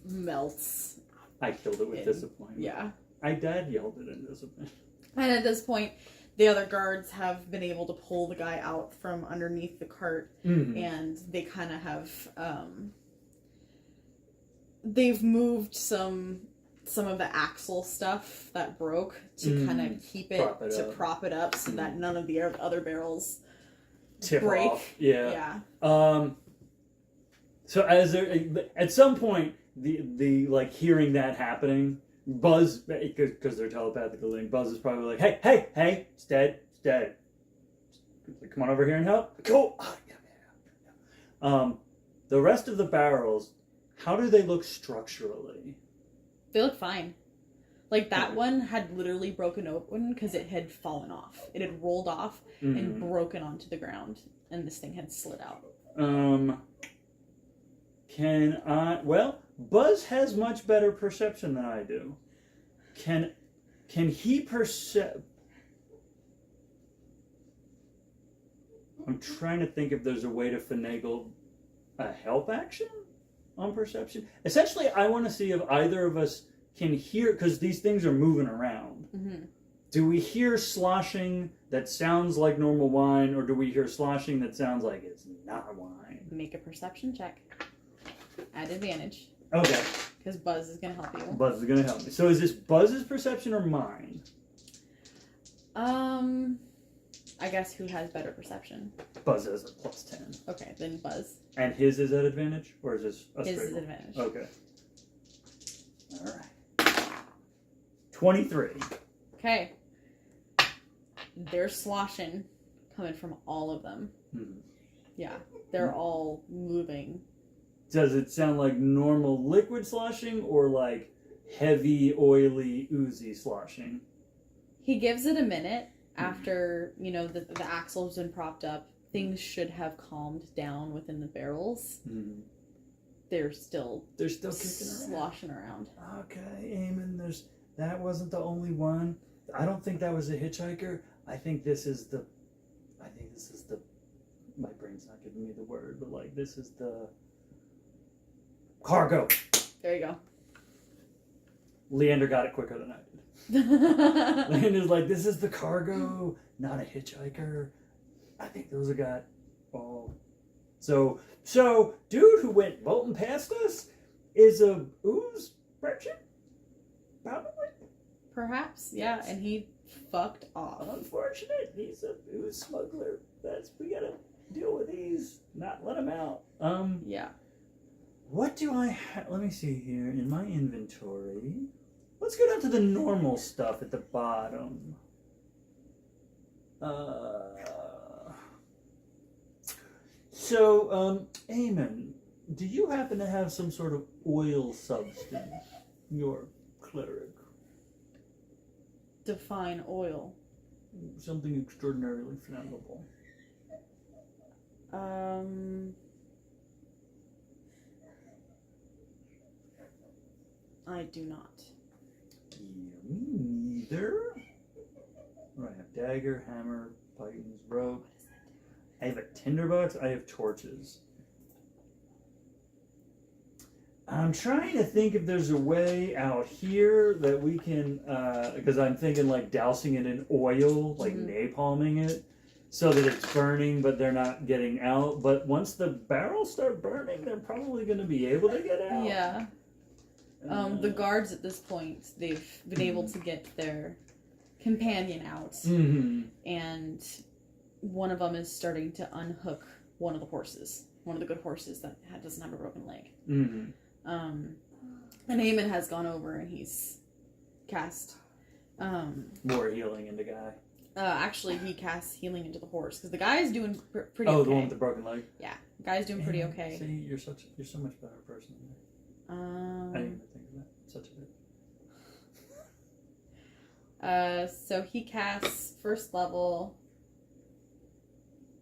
melts. I killed it with disappointment. Yeah. I dad yelled it in disappointment. And at this point, the other guards have been able to pull the guy out from underneath the cart, and they kind of have, they've moved some of the axle stuff that broke to kind of keep it, prop it up so that none of the other barrels tip break. off. Yeah. So as at some point, the like hearing that happening, Buzz, because they're telepathically linked, Buzz is probably like, hey, it's dead. Come on over here and help. Cool. The rest of the barrels, how do they look structurally? They look fine. Like, that one had literally broken open because it had fallen off. It had rolled off and broken onto the ground, and this thing had slid out. Buzz has much better perception than I do. Can he perceive? I'm trying to think if there's a way to finagle a help action on perception. Essentially, I want to see if either of us can hear, because these things are moving around. Do we hear sloshing that sounds like normal wine, or do we hear sloshing that sounds like it's not wine? Make a perception check. At advantage. Okay. Because Buzz is going to help you. Buzz is going to help me. So is this Buzz's perception or mine? I guess who has better perception? Buzz has a +10. Okay, then Buzz. And his is at advantage? Or is this a His straight is one? advantage. Okay. Alright. 23. Okay. There's sloshing coming from all of them. Hmm. Yeah, they're all moving. Does it sound like normal liquid sloshing or like heavy, oily, oozy sloshing? He gives it a minute after, the axle's been propped up. Things should have calmed down within the barrels. Mm. They're still kicking around. sloshing around. Okay, Eamon, that wasn't the only one. I don't think that was a hitchhiker. I think this is the my brain's not giving me the word, but like this is the cargo. There you go. Leander got it quicker than I did. Leander's like, this is the cargo, not a hitchhiker. I think those have got So dude who went bolting past us is a ooze merchant? Probably. Perhaps, yeah, and he fucked off. Unfortunate. He's a ooze smuggler. We gotta deal with these. Not let him out. Yeah. What do I have? Let me see here in my inventory. Let's go down to the normal stuff at the bottom. Eamon, do you happen to have some sort of oil substance? Your cleric. Define oil. Something extraordinarily flammable. I do not. Yeah, me neither. I have dagger, hammer, pythons, rope. I have a tinderbox. I have torches. I'm trying to think if there's a way out here that we can, because I'm thinking like dousing it in oil, like napalming it, so that it's burning, but they're not getting out. But once the barrels start burning, they're probably going to be able to get out. Yeah. The guards at this point, they've been able to get their companion out, and one of them is starting to unhook one of the horses, one of the good horses that doesn't have a broken leg. And Eamon has gone over and he's cast more healing into guy. Actually, he casts healing into the horse because the guy is doing pretty okay. Oh, the one with the broken leg. Yeah, the guy's doing pretty okay. See, you're so much better person than me. I didn't even think of that. Such a bit. So he casts first level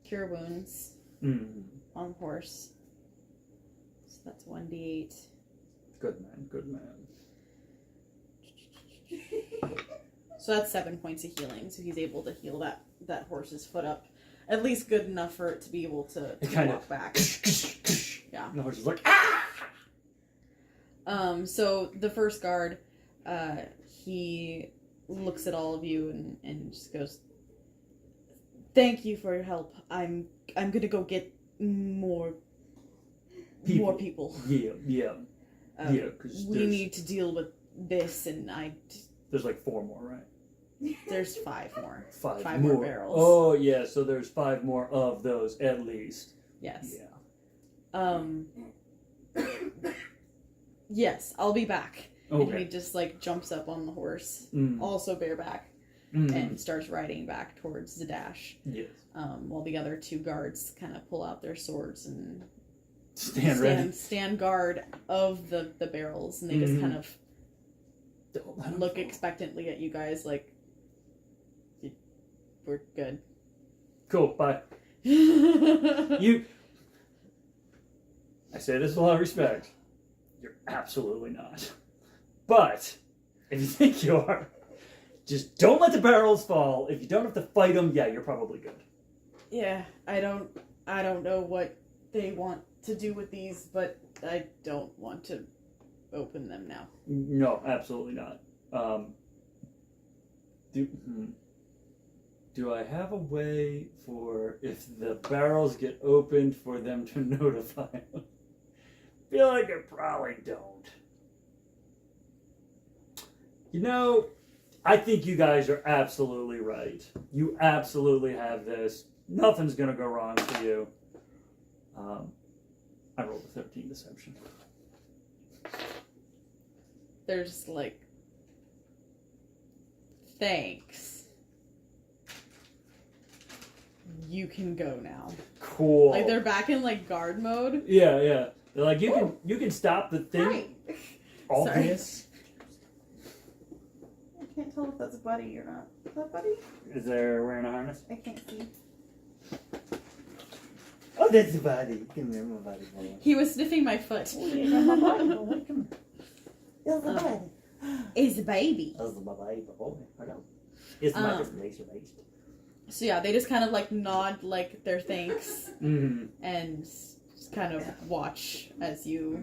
Cure Wounds on the horse. So that's 1d8. Good man, good man. So that's 7 points of healing. So he's able to heal that horse's foot up, at least good enough for it to be able to walk back. Yeah. And the horse is like, ah! So the first guard, he looks at all of you and just goes, "Thank you for your help. I'm gonna go get more people. Yeah. Because we need to deal with this, and there's like 4 more, right? There's 5 more. 5 more barrels. Oh yeah, so there's 5 more of those at least. Yes. Yeah. Yes, I'll be back. Okay. And he just like jumps up on the horse, also bareback, Mm-hmm. and starts riding back towards Zadash. Yes. While the other 2 guards kind of pull out their swords and stand guard of the barrels, and they just kind of look expectantly at you guys like, we're good. Cool, bye. I say this with a lot of respect. You're absolutely not. But if you think you are, just don't let the barrels fall. If you don't have to fight them, yeah, you're probably good. Yeah, I don't know what they want to do with these, but I don't want to open them now. No, absolutely not. Do I have a way for, if the barrels get opened, for them to notify them? Feel like I probably don't. You know, I think you guys are absolutely right. You absolutely have this. Nothing's going to go wrong for you. I rolled a 13 deception. They're just like, thanks. you can go now. Cool. Like they're back in like guard mode. Yeah, yeah. They're like, you can stop the thing. Right. Obvious. I can't tell if that's Buddy or not. Is that Buddy? Is there wearing a harness? I can't see. Oh, that's the body. Come here, my body. He was sniffing my foot. Oh, yeah, my body. Boy. Come here. It's the body. It's the baby. That's my body. Boy. Hello. It's my destination based. So yeah, they just kind of like nod like their thanks Mm-hmm. and just kind of watch as you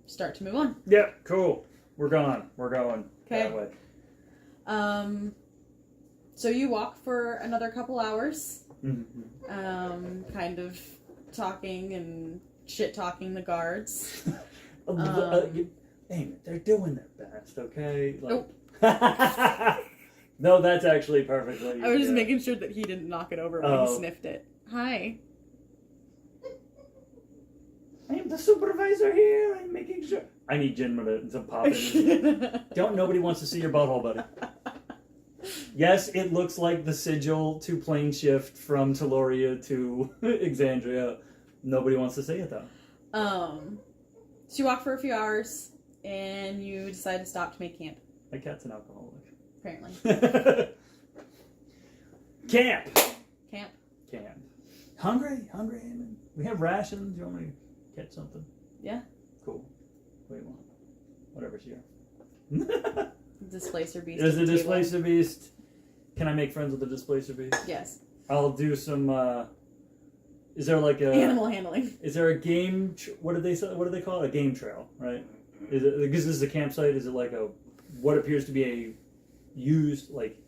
start to move on. Yeah, cool. We're gone. We're going. Okay. That way. So you walk for another couple hours, Mm-hmm. kind of talking and shit talking the guards. Hey, they're doing their best, okay? Like, Nope. No, that's actually perfectly. I was just making sure that he didn't knock it over when he sniffed it. Hi. I am the supervisor here. I'm making sure. I need Jinma to pop in. Nobody wants to see your butthole, buddy. Yes, it looks like the sigil to plane shift from Teloria to Exandria. Nobody wants to see it, though. So you walk for a few hours, and you decide to stop to make camp, My cat's an alcoholic. apparently. Camp! Camp. Camp. Hungry? Hungry, Eamon? We have rations. You want me to catch something? Yeah. Cool. What do you want? Whatever's here. Displacer beast. Is at the the table. Displacer Beast... Can I make friends with the Displacer Beast? Yes. I'll do some, is there like a... Animal handling. Is there a game... What do they call it? A game trail, right? Is it... Because this is a campsite, is it like a... What appears to be a used, like...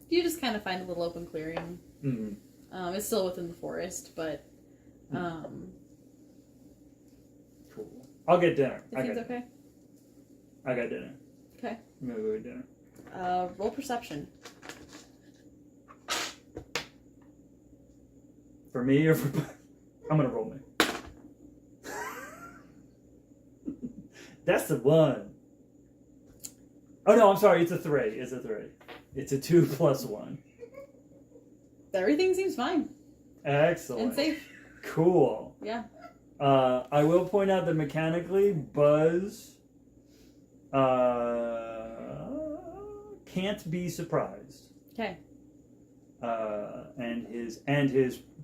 You just kind of find a little open clearing. Mm-hmm. It's still within the forest, but Cool. I'll get dinner. it seems okay. I got dinner. Okay. I'm gonna go get dinner. Roll perception. For me or for... I'm gonna roll me. That's the one. Oh no, I'm sorry. It's a 3. It's a 3. It's a 2 plus 1. Everything seems fine Excellent. and safe. Cool. Yeah. I will point out that mechanically, Buzz can't be surprised. Okay. And his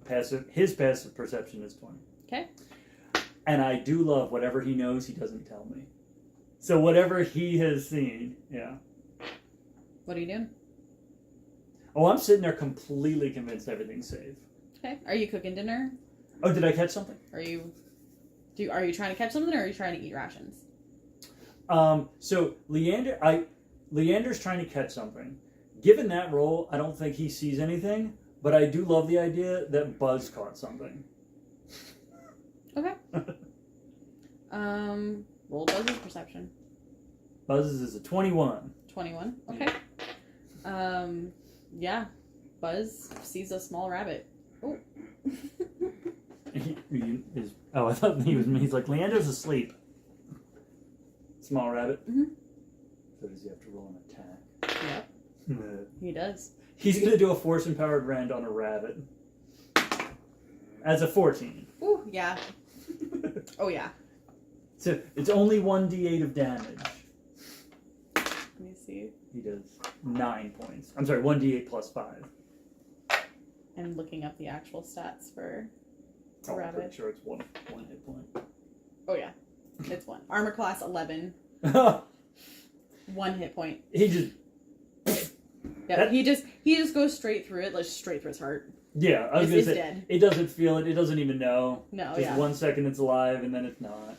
passive perception is 20. Okay. And I do love whatever he knows, he doesn't tell me. So whatever he has seen, yeah. What are you doing? Oh, I'm sitting there completely convinced everything's safe. Okay. Are you cooking dinner? Oh, did I catch something? Are you trying to catch something, or are you trying to eat rations? So Leander's trying to catch something. Given that roll, I don't think he sees anything, but I do love the idea that Buzz caught something. Okay. Roll Buzz's perception. Buzz's is a 21. 21. Okay. Yeah. Buzz sees a small rabbit. Oh. I thought he's like, Leander's asleep. Small rabbit. Mm-hmm. So does he have to roll an attack? Yep. He does. He's going to do a force-empowered rend on a rabbit. As a 14. Ooh, yeah. Oh, yeah. So it's only 1d8 of damage. Let me see. He does 9 points. I'm sorry, 1d8 plus 5. I'm looking up the actual stats for I'm rabbit. pretty sure it's one hit point. Oh, yeah. It's 1. Armor class 11. 1 hit point. He just... Yeah, he just goes straight through it, like straight through his heart. Yeah, I was going to say, dead. it doesn't feel it, it doesn't even know. No, Just yeah. 1 second it's alive and then it's not.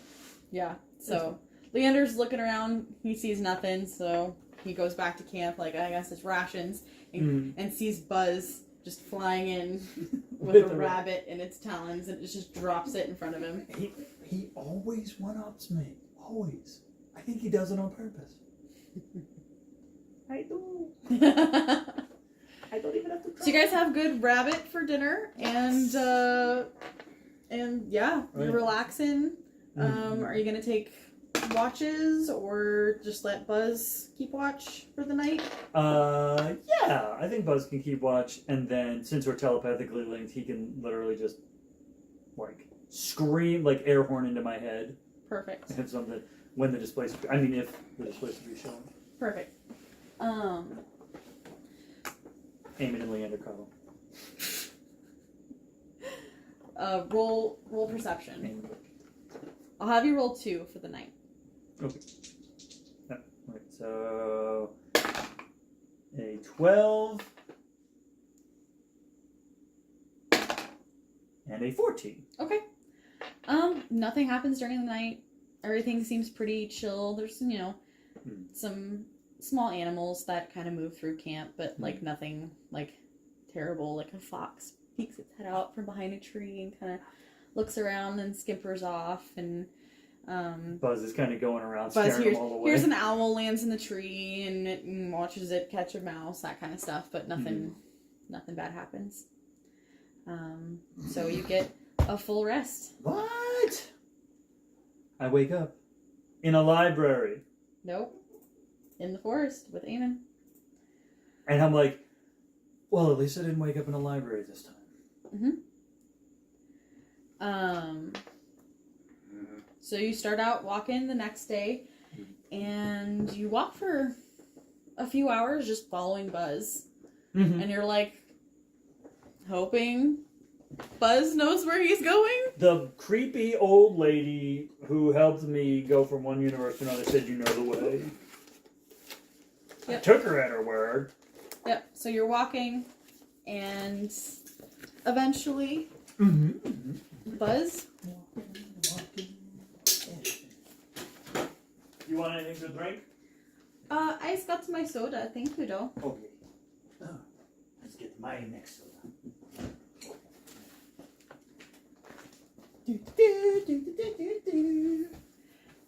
Yeah, so Leander's looking around, he sees nothing, so he goes back to camp, like, I guess it's rations, and sees Buzz just flying in with a rabbit in its talons, and it just drops it in front of him. He always one-ups me. Always. I think he does it on purpose. I do. I don't even have to try. So you guys have good rabbit for dinner, and yeah, you're relaxing. Are you gonna take watches or just let Buzz keep watch for the night? Yeah, I think Buzz can keep watch, and then since we're telepathically linked, he can literally just like scream like air horn into my head Perfect. if something when the displays. I mean, if the displays to be shown. Perfect. Eamon and Leander cuddle. Roll perception. I'll have you roll 2 for the night. Okay. Yeah, right, so a 12 and a 14. Okay. Nothing happens during the night. Everything seems pretty chill. There's, some small animals that kind of move through camp, but like nothing like terrible. Like a fox peeks its head out from behind a tree and kind of looks around and skimpers off, and Buzz is kind of going around Buzz scaring him all the way. here's an owl lands in the tree and it watches it catch a mouse, that kind of stuff, but nothing bad happens. So you get a full rest. What? I wake up in a library. Nope. In the forest with Eamon. And I'm like, well, at least I didn't wake up in a library this time. So you start out walking the next day, and you walk for a few hours just following Buzz. And you're like, hoping Buzz knows where he's going? The creepy old lady who helped me go from one universe to another said, you know the way. Yep. I took her at her word. Yep, so you're walking, and eventually, Buzz... You want anything to drink? I just got my soda, thank you, though. Okay. Let's get my next soda.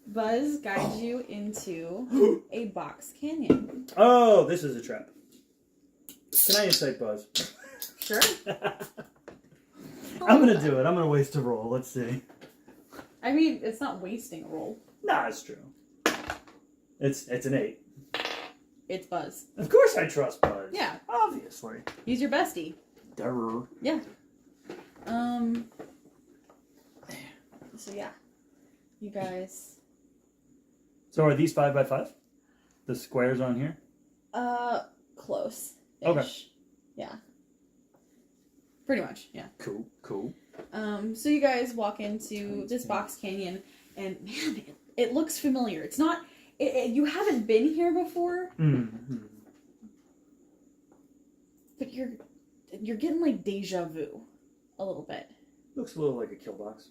Buzz guides you into a box canyon. Oh, this is a trap. Can I incite Buzz? Sure. I'm gonna do it. I'm gonna waste a roll. Let's see. I mean, it's not wasting a roll. Nah, it's true. It's an 8. It's Buzz. Of course I trust Buzz. Yeah. Obviously. He's your bestie. Durr. Yeah. So yeah. You guys. So are these 5 by 5? The squares on here? Close. Okay. Yeah. Pretty much, yeah. Cool. So you guys walk into this box canyon, and man, it looks familiar. It's not. You haven't been here before, but you're getting like deja vu, a little bit. Looks a little like a kill box.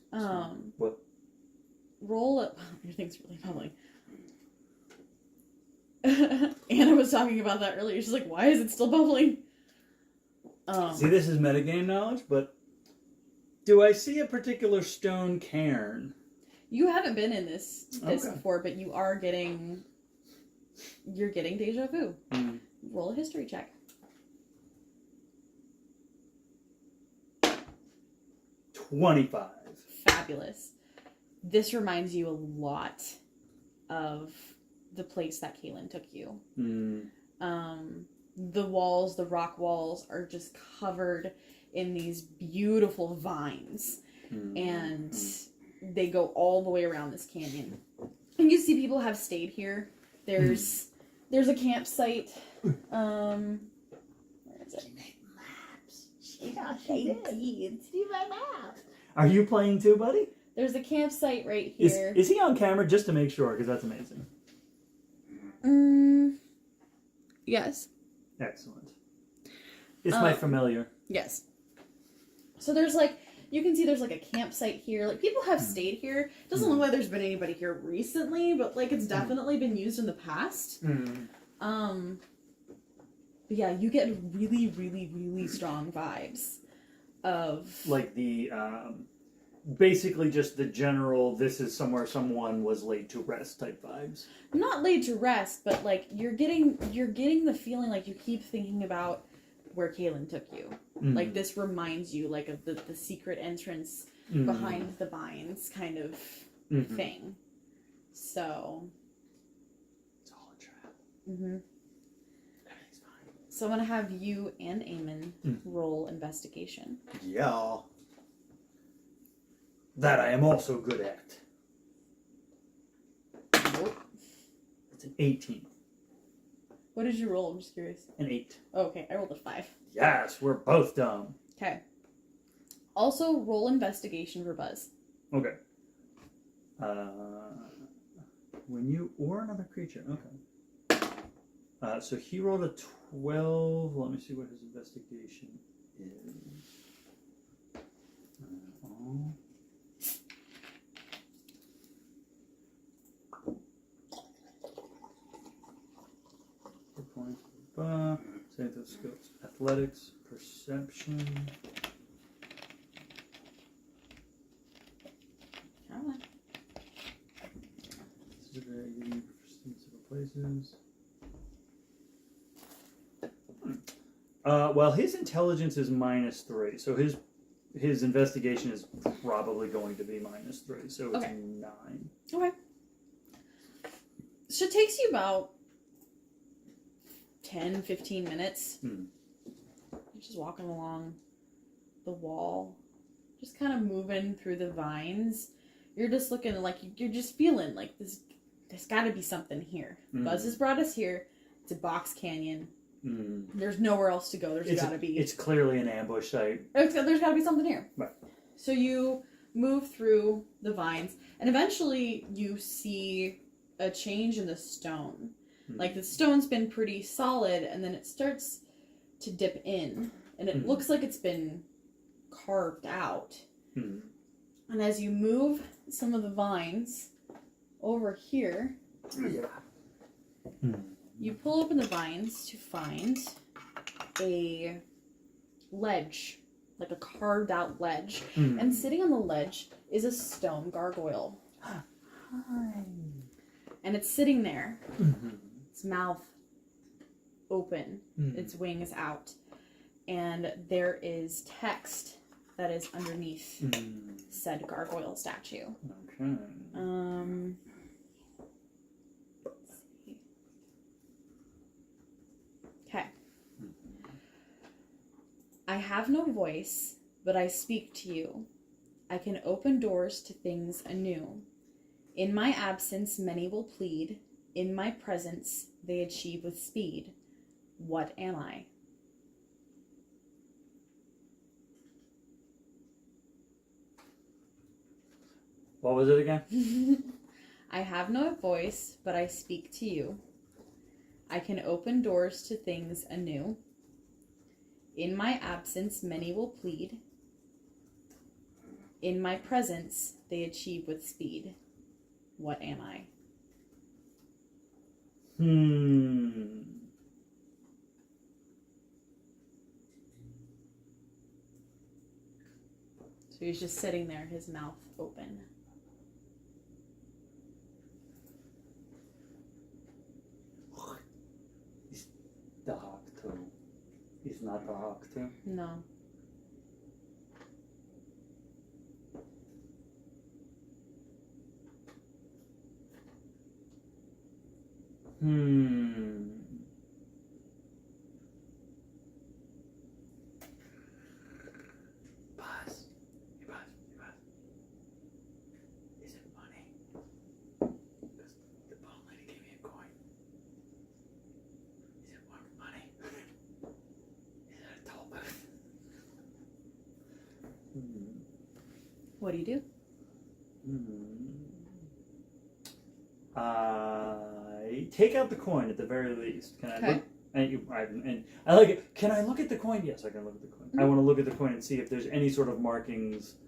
What? Roll up. Your thing's really bubbling. Anna was talking about that earlier. She's like, "Why is it still bubbling?" See, this is metagame knowledge, but do I see a particular stone cairn? You haven't been in this before, but you're getting deja vu. Roll a history check. 25. Fabulous. This reminds you a lot of the place that Kaylin took you. The walls, the rock walls, are just covered in these beautiful vines. And they go all the way around this canyon. And you see people have stayed here. There's a campsite. Where is it? She made maps. She did. See my maps. Are you playing too, buddy? There's a campsite right here. Is he on camera just to make sure? Because that's amazing. Yes. Excellent. It's my familiar. Yes. So there's you can see there's a campsite here. Like, people have stayed here. It doesn't look like there's been anybody here recently, but it's definitely been used in the past. But yeah, you get really, really, really strong vibes of the basically just the general this is somewhere someone was laid to rest type vibes. Not laid to rest, but you're getting the feeling like you keep thinking about where Kaylin took you. Like, this reminds you of the secret entrance behind the vines kind of thing. So. It's all a trap. Mm-hmm. Everything's fine. So I'm gonna have you and Eamon roll investigation. Yeah. That I am also good at. Nope. It's an 18. What did you roll? I'm just curious. An 8. Oh, okay, I rolled a 5. Yes, we're both dumb. Okay. Also, roll investigation for Buzz. Okay. When you or another creature. Okay. So he rolled a 12. Let me see what his investigation is. Save those skills. Athletics, perception. Come on. This is very good for several places. Well, his intelligence is -3, so his investigation is probably going to be -3, so it's Okay. 9. Okay. So it takes you about 10, 15 minutes. Hmm. You're just walking along the wall, just kind of moving through the vines. You're just looking like you're just feeling like there's got to be something here. Buzz has brought us here. It's a box canyon. There's nowhere else to go. There's got to be. It's clearly an ambush site. There's got to be something here. Right. So you move through the vines, and eventually you see a change in the stone. Like the stone's been pretty solid, and then it starts to dip in, and it looks like it's been carved out. And as you move some of the vines over here, you pull open the vines to find a ledge, like a carved out ledge. And sitting on the ledge is a stone gargoyle. Hi. And it's sitting there, its mouth open, its wings out. And there is text that is underneath said gargoyle statue. Okay. Let's see. Okay. I have no voice, but I speak to you. I can open doors to things anew. In my absence, many will plead. In my presence, they achieve with speed. What am I? What was it again? I have no voice, but I speak to you. I can open doors to things anew. In my absence, many will plead. In my presence, they achieve with speed. What am I? So he's just sitting there, his mouth open. Is the hawk too? Is not the hawk too? No. Buzz. Hey, Buzz. Is it money? Because the bone lady gave me a coin. Is it money? Is it a toll booth? What do you do? I take out the coin at the very least. Can I Okay. look? And I like it. Can I look at the coin? Yes, I can look at the coin. I want to look at the coin and see if there's any sort of markings,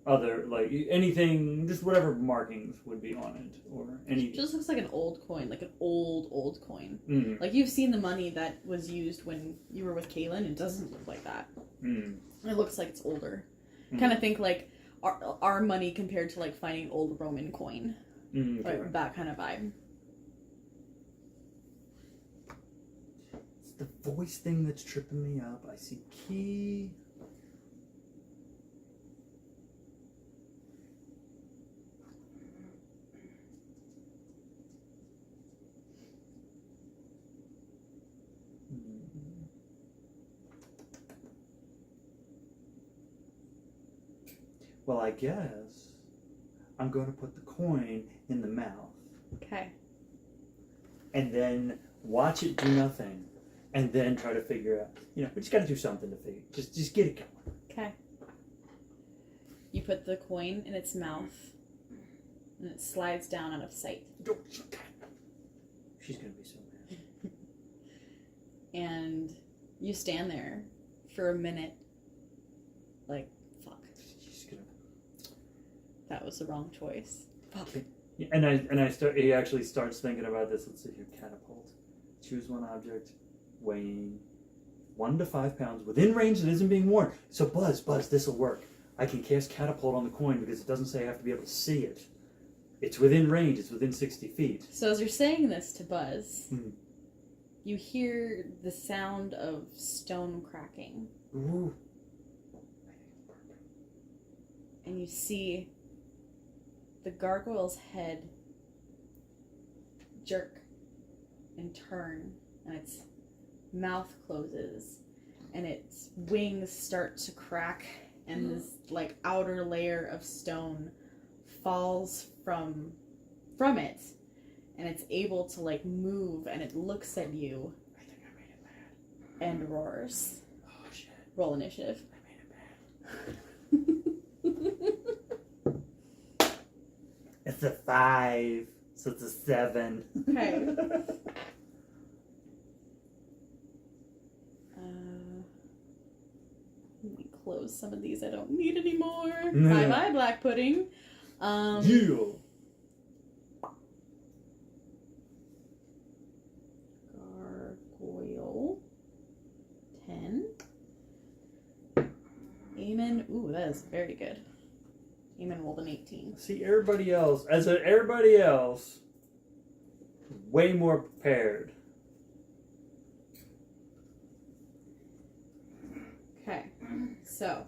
anything, just whatever markings would be on it, or any. It just looks like an old coin, like an old coin. Mm. Like you've seen the money that was used when you were with Kaylin. It doesn't look like that. It looks like it's older. Kind of think like our money compared to like finding old Roman coin. Okay. Like that kind of vibe. It's the voice thing that's tripping me up. I see key. well, I guess I'm going to put the coin in the mouth. Okay. And then watch it do nothing. And then try to figure out, we just got to do something to figure. Just get it going. Okay. You put the coin in its mouth, and it slides down out of sight. She's going to be so mad. And you stand there for a minute, like, fuck. She's going to... That was the wrong choice. Fuck. He actually starts thinking about this. Let's see here. Catapult. Choose one object. Weighing 1 to 5 pounds within range that isn't being worn. So Buzz, this will work. I can cast catapult on the coin because it doesn't say I have to be able to see it. It's within range. It's within 60 feet. So as you're saying this to Buzz, Mhm. you hear the sound of stone cracking. Ooh. And you see the gargoyle's head jerk and turn, and its mouth closes, and its wings start to crack, and this like outer layer of stone falls from it, and it's able to like move, and it looks at you I think I made it bad. and roars. Oh shit. Roll initiative. I made it bad. It's a 5, so it's a 7. Okay. Let me close some of these I don't need anymore. No. Bye-bye, black pudding. Yeah. Gargoyle. 10. Eamon. Ooh, that is very good. Eamon rolled an 18. See, everybody else, way more prepared. Okay, so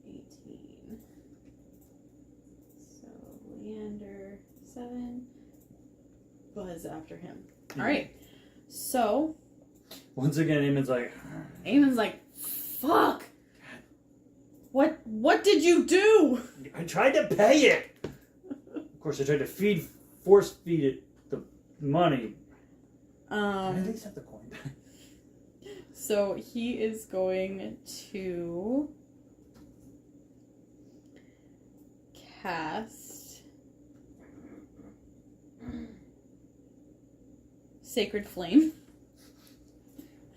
18. So Leander 7. Buzz after him. Yeah. All right. So Once again, Eamon's like, Eamon's like, "Fuck! What did you do?" I tried to pay it. Of course, I tried to force feed it the money. Can I at least have the coin back? So he is going to cast Sacred Flame.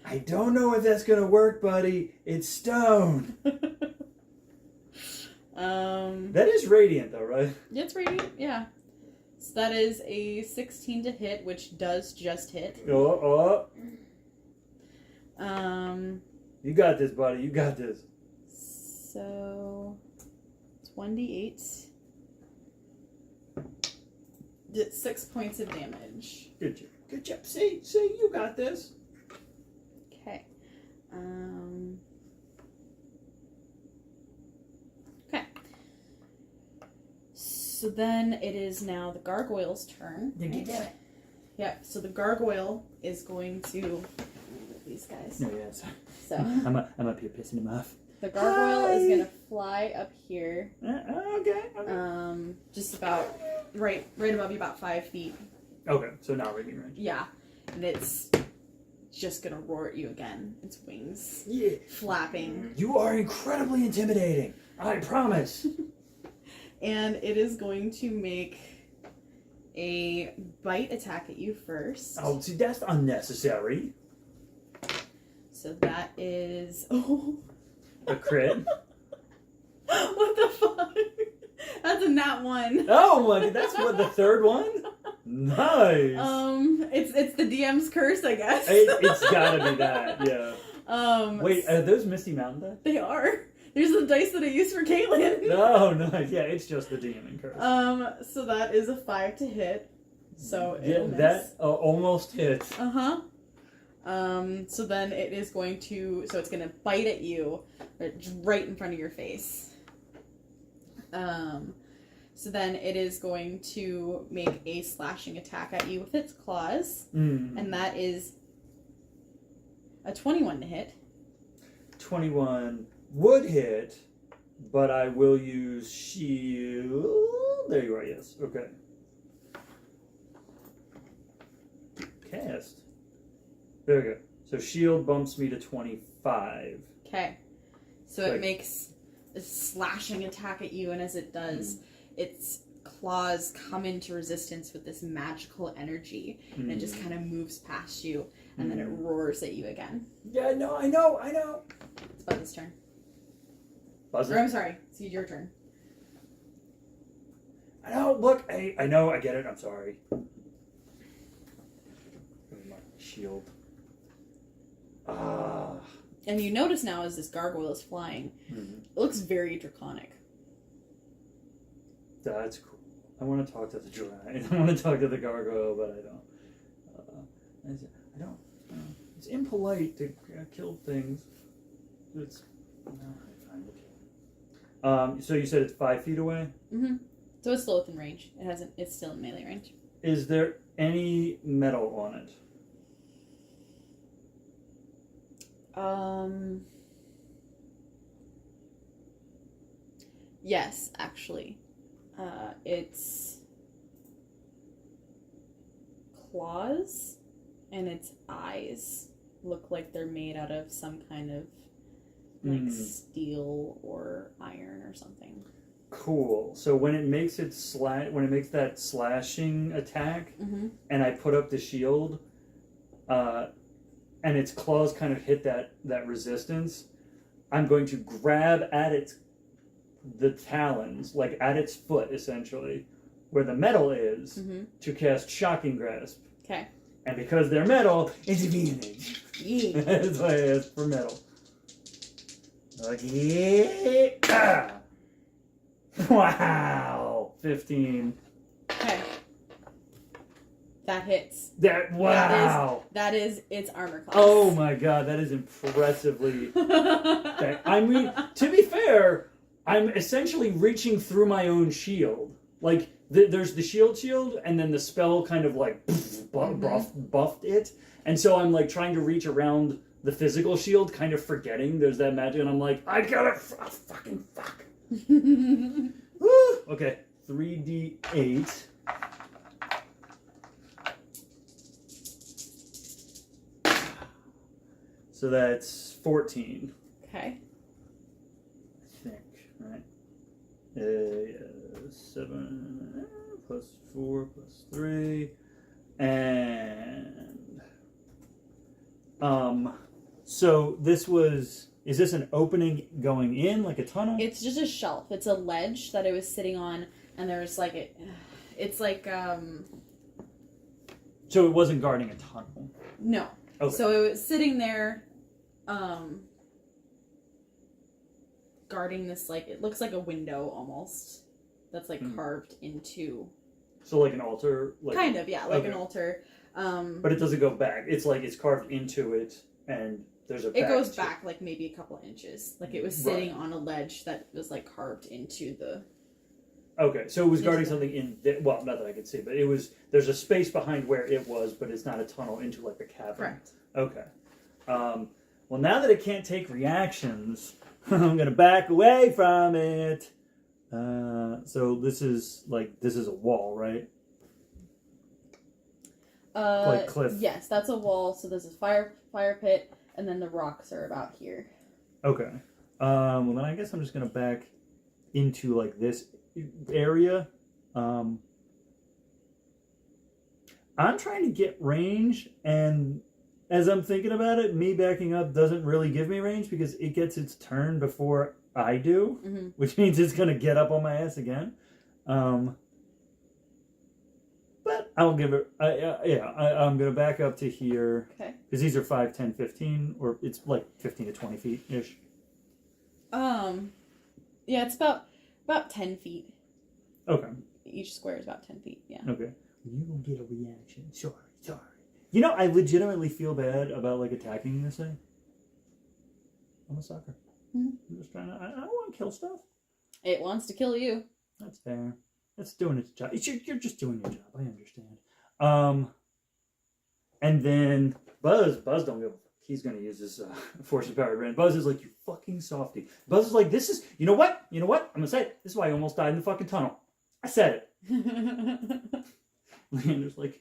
I don't know if that's gonna work, buddy. It's stone. That is radiant, though, right? It's radiant, yeah. So that is a 16 to hit, which does just hit. Oh. You got this, buddy. You got this. So it's 1d8. Did 6 points of damage. Good job. Good job. See, you got this. Okay. Okay. So then it is now the gargoyle's turn. Then get right? it. Yep. So the gargoyle is going to these guys. No, yes. So I'm up here pissing him off. the gargoyle is Hi. gonna fly up here. Okay. Just about right above you, about 5 feet. Okay, so not reading range. Yeah, and it's just gonna roar at you again. Its wings Yeah. flapping, You are incredibly intimidating. I promise. and it is going to make a bite attack at you first. Oh, see, that's unnecessary. So that is A crit. What the fuck? That's a nat 1. Oh my! That's what, the third one. Nice. It's the DM's curse, I guess. It's gotta be that. Yeah. Wait, are those Misty Mountain dice? They are. There's the dice that I used for Caitlin. No, nice. Yeah, it's just the demon curse. So that is a 5 to hit. So Yeah, it'll miss. that almost hits. So then it is going to, so it's going to bite at you right in front of your face. So then it is going to make a slashing attack at you with its claws. And that is a 21 to hit. 21 would hit, but I will use shield. There you are, yes. Okay. Cast. There we go. So shield bumps me to 25. Okay. So Like- it makes a slashing attack at you, and as it does, its claws come into resistance with this magical energy, and it just kind of moves past you, and then it roars at you again. Yeah, no, I know. It's Buzz's turn. Buzz Or I'm sorry, it's your turn. I know, look, I know, I get it, I'm sorry. My shield. And you notice now as this gargoyle is flying, it looks very draconic. That's cool. I want to talk to the dragon. I want to talk to the gargoyle, but I don't. It's impolite to kill things. It's fine. So you said it's 5 feet away? Mm-hmm. So it's still within range. It's still in melee range. Is there any metal on it? Yes, actually. Its claws and its eyes look like they're made out of some kind of like steel or iron or something. Cool. So when it makes that slashing attack, and I put up the shield, and its claws kind of hit that resistance, I'm going to grab at the talons, like at its foot, essentially, where the metal is, to cast Shocking Grasp. Okay. And because they're metal, it's advantage. Yeah. That's why I asked for metal. Like, yeah. Wow. 15. Okay. That hits. Wow. That is its armor class. Oh my god, that is impressively. I mean, to be fair, I'm essentially reaching through my own shield. Like, there's the shield, and then the spell kind of like buffed it. And so I'm like trying to reach around the physical shield, kind of forgetting there's that magic, and I'm like, I gotta fucking fuck. Woo! Okay, 3d8. So that's 14. Okay. I think, right? 7 plus 4 plus 3. And so this is this an opening going in, like a tunnel? It's just a shelf. It's a ledge that it was sitting on, and there's like it's like So it wasn't guarding a tunnel. No. Okay. So it was sitting there guarding this, like, it looks like a window almost that's like carved into. So like an altar, like kind of, yeah, like an altar. But it doesn't go back. It's like it's carved into it, and there's a. It goes back like maybe a couple inches. Like it was sitting on a ledge that was like carved into the. Okay, so it was guarding something in. Well, not that I could see, but it was. There's a space behind where it was, but it's not a tunnel into like the cavern. Correct. Okay. Well, now that it can't take reactions, I'm gonna back away from it. So this is a wall, right? Like cliff. Yes, that's a wall. So there's a fire pit, and then the rocks are about here. Okay. Well, then I guess I'm just gonna back into like this area. I'm trying to get range, and as I'm thinking about it, me backing up doesn't really give me range because it gets its turn before I do, which means it's gonna get up on my ass again. But I'll give it. I'm gonna back up to here. Okay. Because these are 5, 10, 15, or it's like 15 to 20 feet ish. Yeah, it's about 10 feet. Okay. Each square is about 10 feet. Yeah. Okay. You don't get a reaction. Sorry. You know, I legitimately feel bad about like attacking this thing. I'm a sucker. I'm just trying to. I don't want to kill stuff. It wants to kill you. That's fair. It's doing its job. You're just doing your job. I understand. And then Buzz don't give a fuck. he's going to use his force powered rend. Buzz is like, you fucking softy. Buzz is like, this is, you know what? I'm going to say it. This is why I almost died in the fucking tunnel. I said it. Leander's like,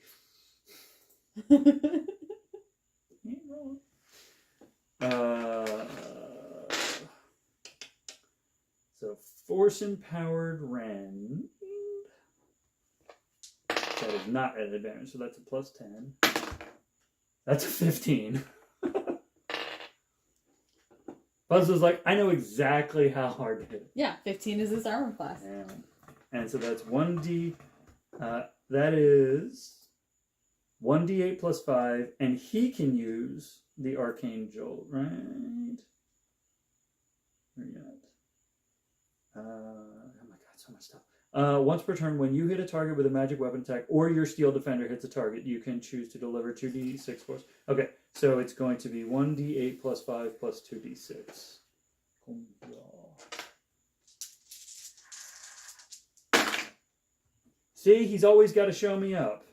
so force empowered rend. That is not at advantage, so that's a +10. That's a 15. Buzz was like, I know exactly how hard to hit it. Yeah, 15 is his armor class. And so that's 1d. That is 1d8 plus 5, and he can use the arcane jolt, right? Where you at? Oh my god, so much stuff. Once per turn, when you hit a target with a magic weapon attack or your steel defender hits a target, you can choose to deliver 2d6 force. Okay, so it's going to be 1d8 plus 5 plus 2d6. See, he's always got to show me up.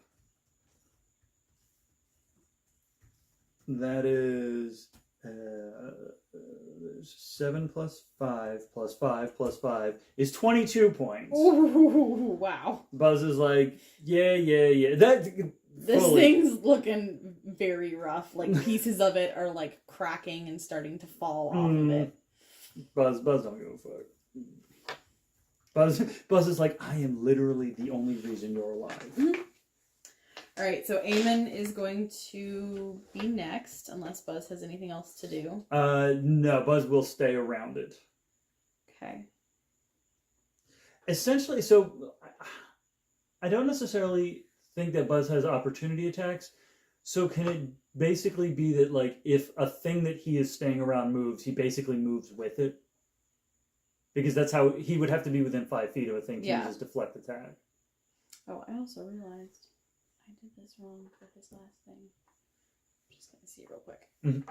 That is 7 plus 5 plus 5 plus 5 is 22 points. Ooh, wow. Buzz is like, yeah. This thing's looking very rough. Like, pieces of it are, like, cracking and starting to fall off of it. Buzz don't give a fuck. Buzz is like, I am literally the only reason you're alive. Mm-hmm. All right, so Eamonn is going to be next, unless Buzz has anything else to do. No, Buzz will stay around it. Okay. Essentially, so I don't necessarily think that Buzz has opportunity attacks. So can it basically be that, like, if a thing that he is staying around moves, he basically moves with it? Because that's how he would have to be within 5 feet of a thing to use his deflect attack. Oh, I also realized I did this wrong for his last thing. I'm just going to see real quick. Mm-hmm.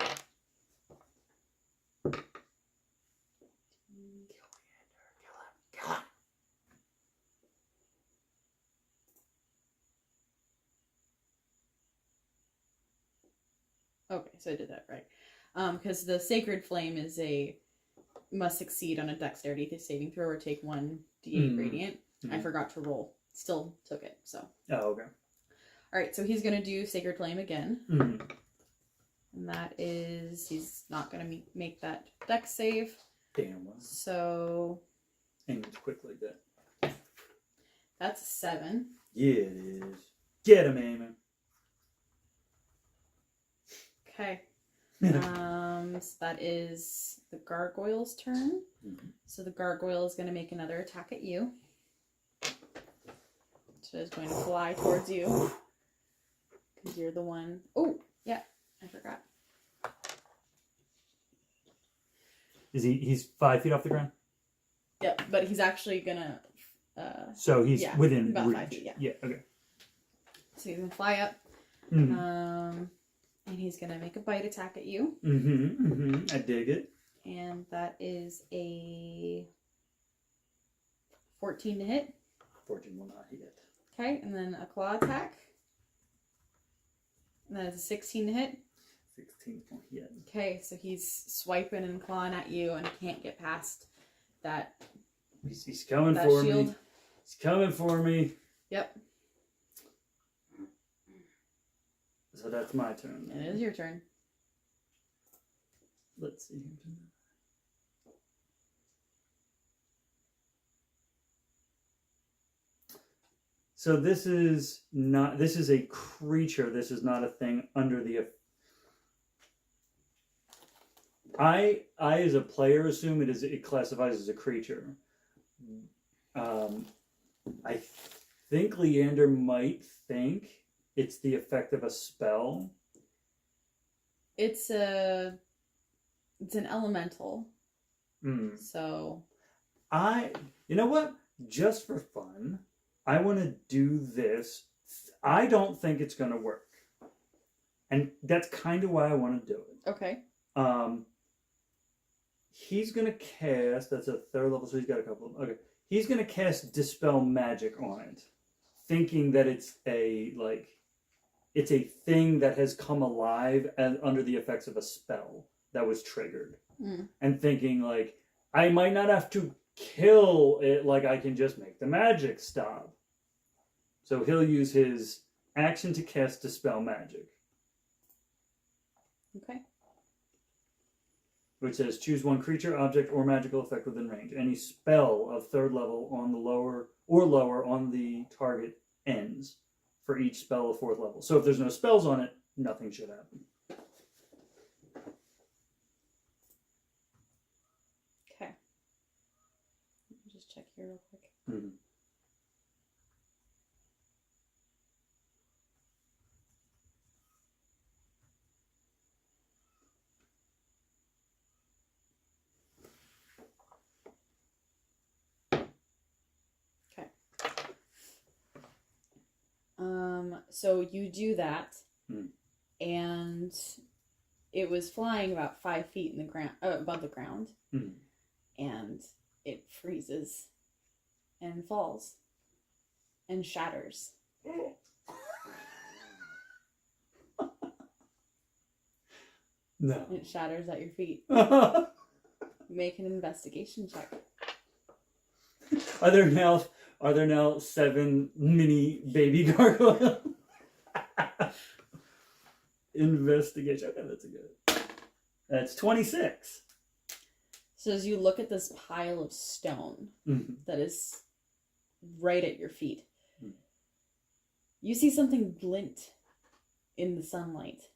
Kill him. Okay, so I did that right. Because the Sacred Flame is must succeed on a dexterity saving throw or take 1d8 radiant. I forgot to roll. Still took it, so. Oh, okay. Alright, so he's going to do Sacred Flame again. Mm-hmm. And that is, he's not going to make that dex save. Damn well. So. Aim it quickly, that. That's a 7. Yeah, it is. Get him, Eamonn. Okay. So that is the gargoyle's turn. Mm-hmm. So the gargoyle is going to make another attack at you. So it's going to fly towards you. Because you're the one. Oh, yeah. I forgot. Is he's 5 feet off the ground? Yep, but he's actually going to... so he's within about reach. 5 feet, yeah. Yeah, okay. So he's going to fly up. Mm-hmm. And he's going to make a bite attack at you. I dig it. And that is a 14 to hit. 14 will not hit. Okay, and then a claw attack. And that is a 16 to hit. 16 won't hit. Okay, so he's swiping and clawing at you and can't get past that. He's coming that for shield. me. He's coming for me. Yep. So that's my turn. It is your turn. Let's see. So this is a creature. This is not a thing under the... I as a player assume it classifies as a creature. I think Leander might think it's the effect of a spell. It's an elemental. So you know what? Just for fun, I want to do this. I don't think it's going to work. And that's kind of why I want to do it. Okay. He's going to cast, that's a 3rd level, so he's got a couple of, okay. He's going to cast Dispel Magic on it, thinking that it's a, like, it's a thing that has come alive under the effects of a spell that was triggered. And thinking, like, I might not have to kill it, like, I can just make the magic stop. So he'll use his action to cast Dispel Magic. Okay. Which says, choose one creature, object, or magical effect within range. Any spell of 3rd level on the lower on the target ends for each spell of 4th level. So if there's no spells on it, nothing should happen. Okay. Let me just check here real quick. Mm-hmm. So you do that, and it was flying about 5 feet in the ground, above the ground, and it freezes and falls and shatters. No. It shatters at your feet. Make an investigation check. Are there now 7 mini baby gargoyles? Investigation. Okay, that's a good. That's 26. So as you look at this pile of stone that is right at your feet, you see something glint in the sunlight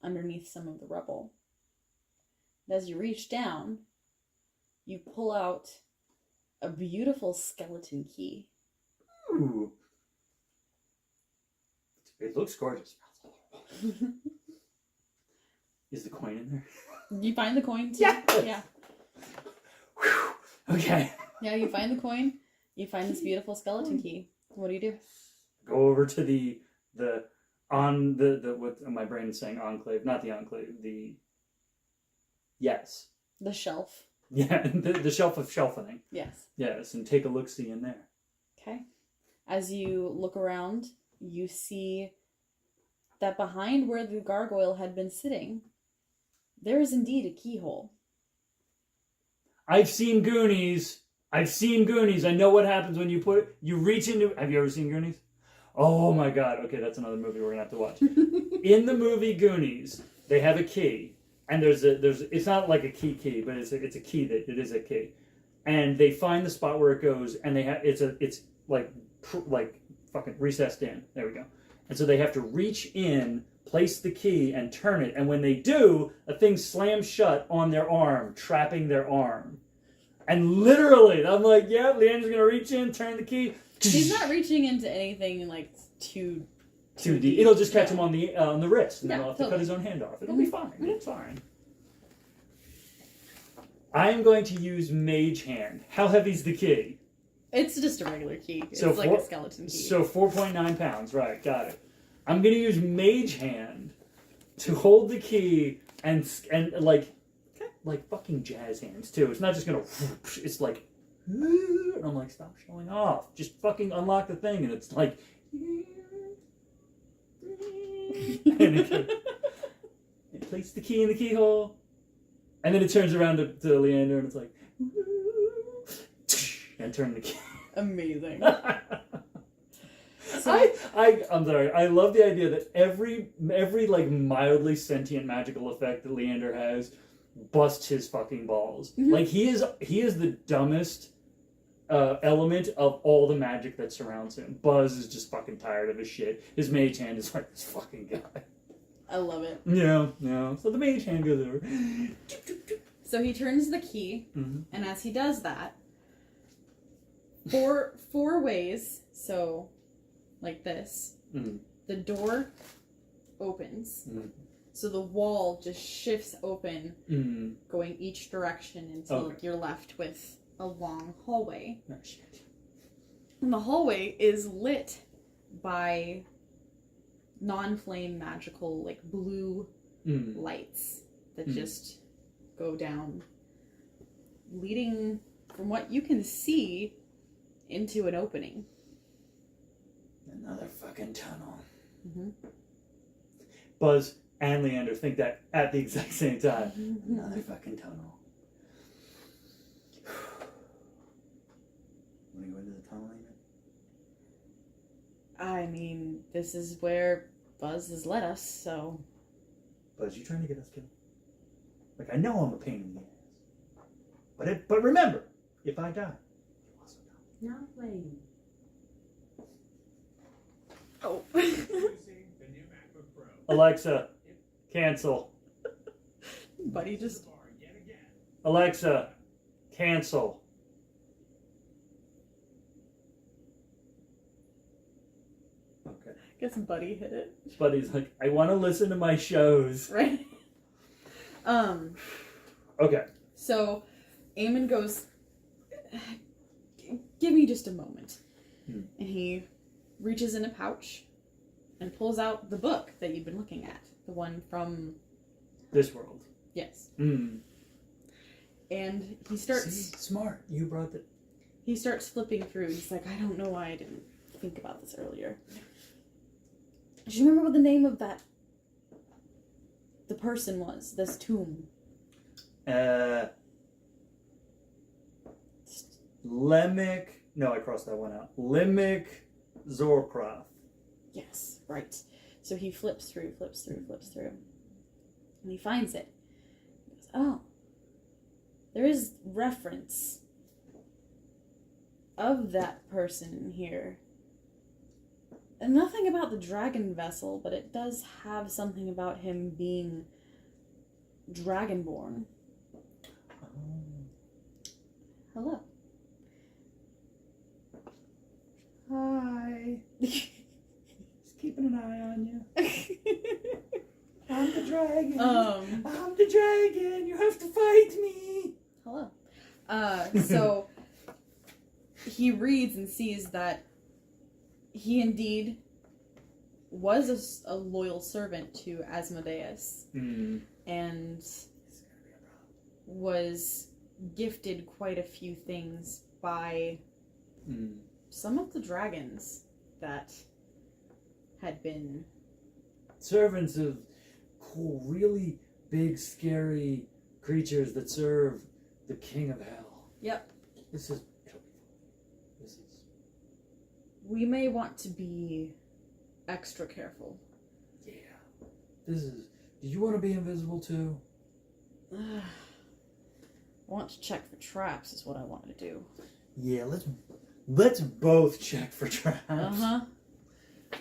underneath some of the rubble. And as you reach down, you pull out a beautiful skeleton key. Ooh. It looks gorgeous. Is the coin in there? You find the coin too? Yeah. Whew. Okay. Yeah, you find the coin. You find this beautiful skeleton key. What do you do? Go over to the what my brain is saying, enclave, not the enclave, the The shelf. Yeah, the shelf of shelfening. Yes. Yes, and take a look-see in there. Okay. As you look around, you see that behind where the gargoyle had been sitting, there is indeed a keyhole. I've seen Goonies. I know what happens when you reach into... Have you ever seen Goonies? Oh my god. Okay, that's another movie we're going to have to watch. In the movie Goonies, they have a key. And it's not like a key, but it's a key that it is a key. And they find the spot where it goes, and it's like fucking recessed in. There we go. And so they have to reach in, place the key, and turn it. And when they do, a thing slams shut on their arm, trapping their arm. And literally, I'm like, yeah, Leander's gonna reach in, turn the key. He's not reaching into anything like too deep. It'll just catch him on the wrist, and then he'll have to cut totally. his own hand off. It'll be fine. It's fine. I'm going to use Mage Hand. How heavy's the key? It's just a regular key. It's so like a skeleton key. So 4.9 pounds. Right, got it. I'm going to use Mage Hand to hold the key and like fucking jazz hands too. It's not just going to... It's like... And I'm like, stop showing off. Just fucking unlock the thing. And it's like... And it places the key in the keyhole. And then it turns around to Leander and it's like... And turn the key. Amazing. I'm sorry. I love the idea that every like mildly sentient magical effect that Leander has busts his fucking balls. Mm-hmm. Like he is the dumbest element of all the magic that surrounds him. Buzz is just fucking tired of his shit. His mage hand is like this fucking guy. I love it. Yeah. So the mage hand goes over. So he turns the key, and as he does that, four ways, so like this, the door opens. So the wall just shifts open, going each direction until you're left with a long hallway. Oh, shit. And the hallway is lit by non-flame magical, like blue lights that just go down, leading, from what you can see, into an opening. Another fucking tunnel. Buzz and Leander think that at the exact same time. Another fucking tunnel. Want to go into the tunnel, Eamon? I mean, this is where Buzz has led us, so... Buzz, you trying to get us killed? Like, I know I'm a pain in the ass. But remember, if I die, you also die. Not playing. Oh. Alexa, cancel. Buddy just... Alexa, cancel. Okay. Guess Buddy hit it. Buddy's like, I want to listen to my shows. Right? Okay. So, Eamon goes, give me just a moment. And he reaches in a pouch and pulls out the book that you've been looking at. The one from... This world. Yes. Mm. And he starts... See, smart. You brought the... He starts flipping through. He's like, I don't know why I didn't think about this earlier. Do you remember what the name of that... the person was? This tomb? Lemic... No, I crossed that one out. Lemic Zorkroth. Yes, right. So he flips through. And he finds it. He goes, oh. There is reference of that person in here. And nothing about the dragon vessel, but it does have something about him being dragonborn. Hello. Hi. Just keeping an eye on you. I'm the dragon. I'm the dragon. You have to fight me. Hello. So he reads and sees that he indeed was a loyal servant to Asmodeus and was gifted quite a few things by some of the dragons that had been servants of cool, really big, scary creatures that serve the king of hell. Yep. We may want to be extra careful. Yeah. Do you want to be invisible too? I want to check for traps is what I wanted to do. Yeah, let's both check for traps. Uh-huh.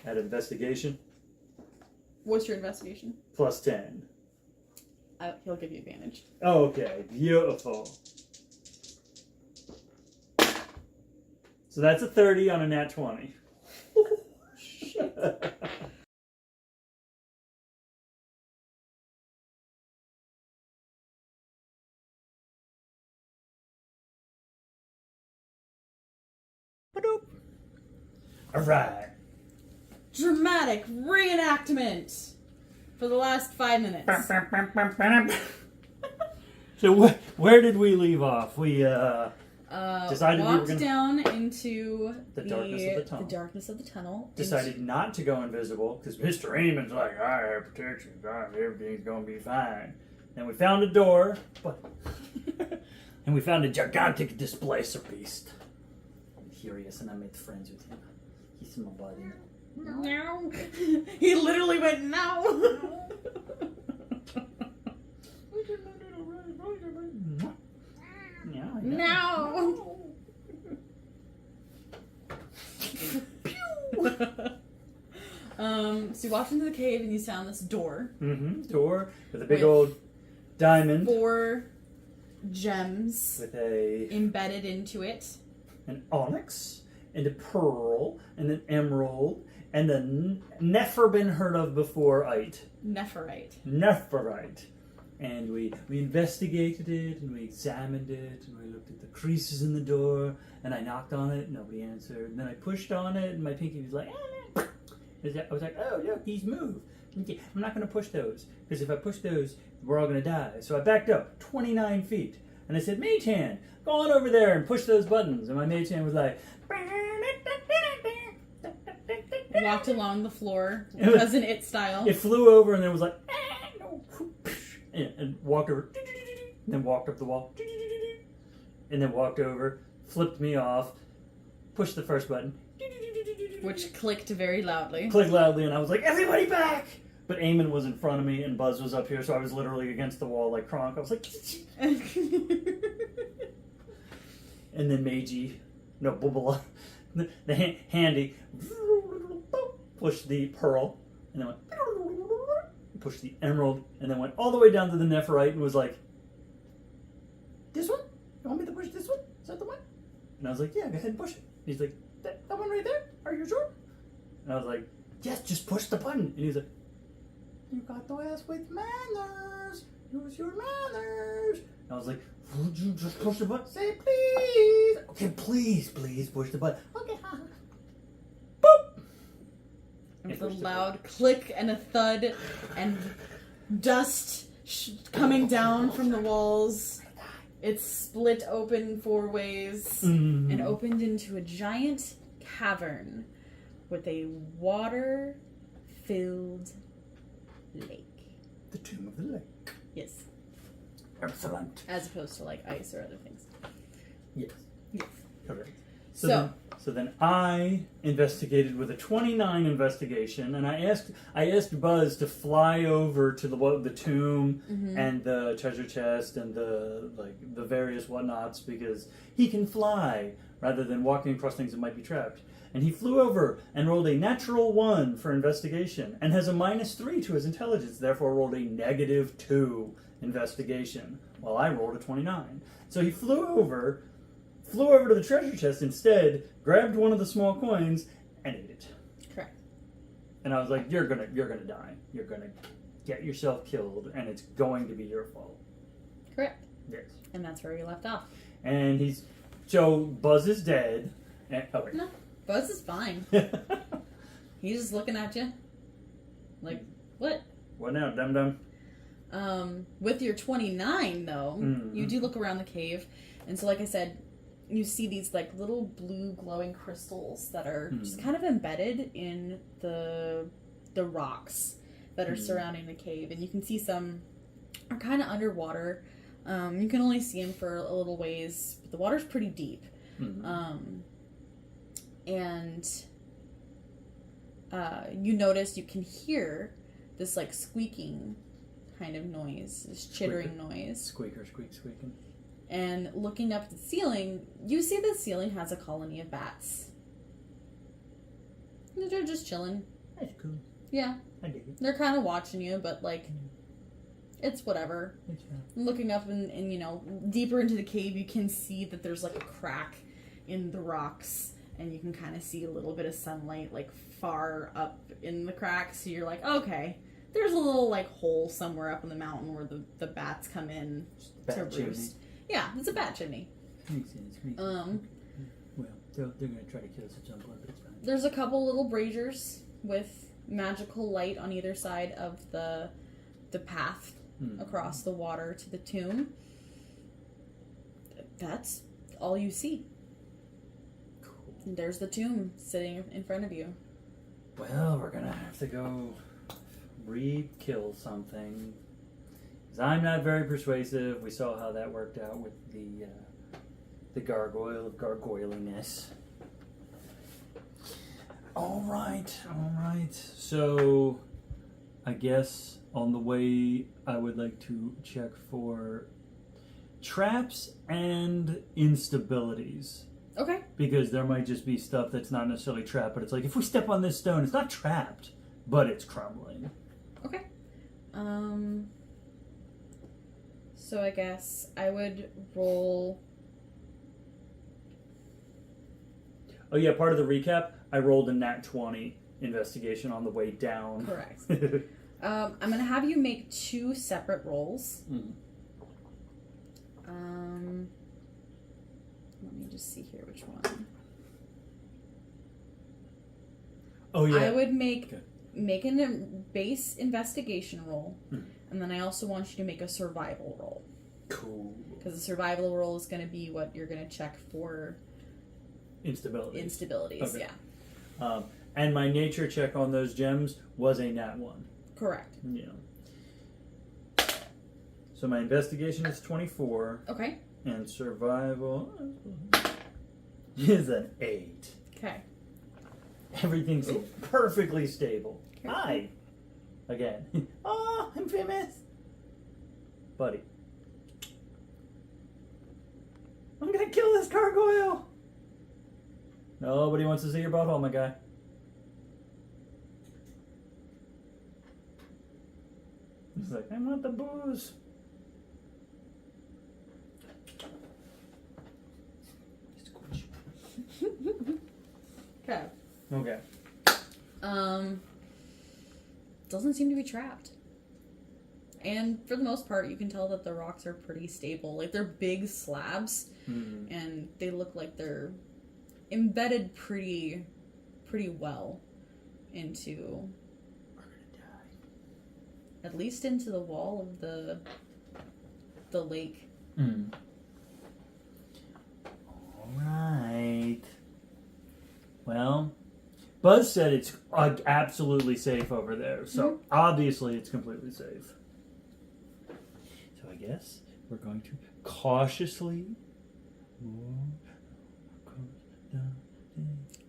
At investigation? What's your investigation? Plus 10. He'll give you advantage. Oh, okay. Beautiful. So that's a 30 on a nat 20. Shit. All right. Dramatic reenactment for the last 5 minutes. So where did we leave off? We decided we were walked gonna... down into the darkness of the tunnel. The darkness of the tunnel. Decided not to go invisible because Mr. Eamon's like, I have protection, everything's gonna be fine. Then we found a door, and we found a gigantic displacer beast. I'm curious, and I made friends with him. He's my buddy. No. He literally went no. No. So you walked into the cave and you found this door. Door with a big old diamond. 4 gems with a embedded into it. An onyx and a pearl and an emerald and a never been heard of before Nephrite. Nephrite. And we investigated it and we examined it and we looked at the creases in the door and I knocked on it, nobody answered. And then I pushed on it and my pinky was like, I was like, oh look, he's moved. Okay, I'm not going to push those because if I push those, we're all going to die. So I backed up 29 feet and I said, Mage Hand, go on over there and push those buttons. And my Mage Hand was like, walked along the floor, It was- cousin it style. It flew over and then was like, no, and walked over, and then walked up the wall, and then walked over, flipped me off, pushed the first button, Which clicked very loudly. clicked loudly, and I was like, everybody back! But Eamon was in front of me and Buzz was up here, so I was literally against the wall like Kronk. I was like, and then Bubba, the handy, pushed the pearl, and then went, pushed the emerald, and then went all the way down to the Nephirite and was like, this one? You want me to push this one? Is that the one? And I was like, yeah, go ahead and push it. He's like, that one right there? Are you sure? And I was like, yes, just push the button. And he's like, you got to ask with manners. Use your manners. And I was like, would you just push the button? Say please. Okay, please push the button. Okay. Boop. With a loud click and a thud and dust coming down from the walls. It's split open 4 ways and opened into a giant cavern with a water-filled lake. The Tomb of the Lake. Yes. Excellent. As opposed to like ice or other things. Yes. Yes. Correct. So then I investigated with a 29 investigation, and I asked Buzz to fly over to the tomb and the treasure chest and the various whatnots because he can fly rather than walking across things that might be trapped. And he flew over and rolled a natural 1 for investigation and has a -3 to his intelligence, therefore rolled a -2 investigation, while I rolled a 29. So he flew over to the treasure chest instead, grabbed one of the small coins, and ate it. correct. And I was like, you're gonna die. You're gonna get yourself killed, and it's going to be your fault. Correct. Yes. And that's where we left off. And so Buzz is dead. And, oh wait. No, Buzz is fine. He's just looking at you. Like, what? What now, dum-dum? With your 29, though, you do look around the cave. And so, like I said, you see these like little blue glowing crystals that are just kind of embedded in the rocks that are surrounding the cave. And you can see some are kind of underwater. You can only see them for a little ways, but the water's pretty deep. And you notice you can hear this like squeaking kind of noise, this chittering noise. Squeaker, squeaking. And looking up at the ceiling, you see the ceiling has a colony of bats. They're just chilling. That's cool. Yeah. I dig it. They're kind of watching you, but like, it's whatever. It's fine. Looking up and you know, deeper into the cave, you can see that there's like a crack in the rocks. And you can kind of see a little bit of sunlight like far up in the crack. So you're like, okay, there's a little like hole somewhere up in the mountain where the bats come in to roost. Yeah, it's a bat chimney. Makes sense. Well, they're going to try to kill us at some point, but it's fine. There's a couple little braziers with magical light on either side of the path across the water to the tomb. That's all you see. Cool. And there's the tomb sitting in front of you. Well, we're going to have to go re-kill something. Because I'm not very persuasive. We saw how that worked out with the gargoyle of gargoyliness. All right. So, I guess on the way, I would like to check for traps and instabilities. Okay. Because there might just be stuff that's not necessarily trapped, but it's like, if we step on this stone, it's not trapped, but it's crumbling. Okay. So I guess I would roll... Oh yeah, part of the recap, I rolled a nat 20 investigation on the way down. Correct. I'm going to have you make 2 separate rolls. Let me just see here which one. Oh yeah. I would make a base investigation roll, and then I also want you to make a survival roll. Cool. Because the survival roll is going to be what you're going to check for instabilities. Okay. Yeah. And my nature check on those gems was a nat 1. Correct. Yeah. So my investigation is 24. Okay. And survival is an 8. Okay. Everything's perfectly stable. Hi. Again. Oh, I'm famous. Buddy. I'm gonna kill this gargoyle. Nobody wants to see your butthole, my guy. He's like, I want the booze. Okay. Okay. Doesn't seem to be trapped. And for the most part, you can tell that the rocks are pretty stable. Like, they're big slabs, and they look like they're embedded pretty well into... We're gonna die. At least into the wall of the lake. Alright. Well, Buzz said it's absolutely safe over there, so obviously it's completely safe. So I guess we're going to cautiously move across the...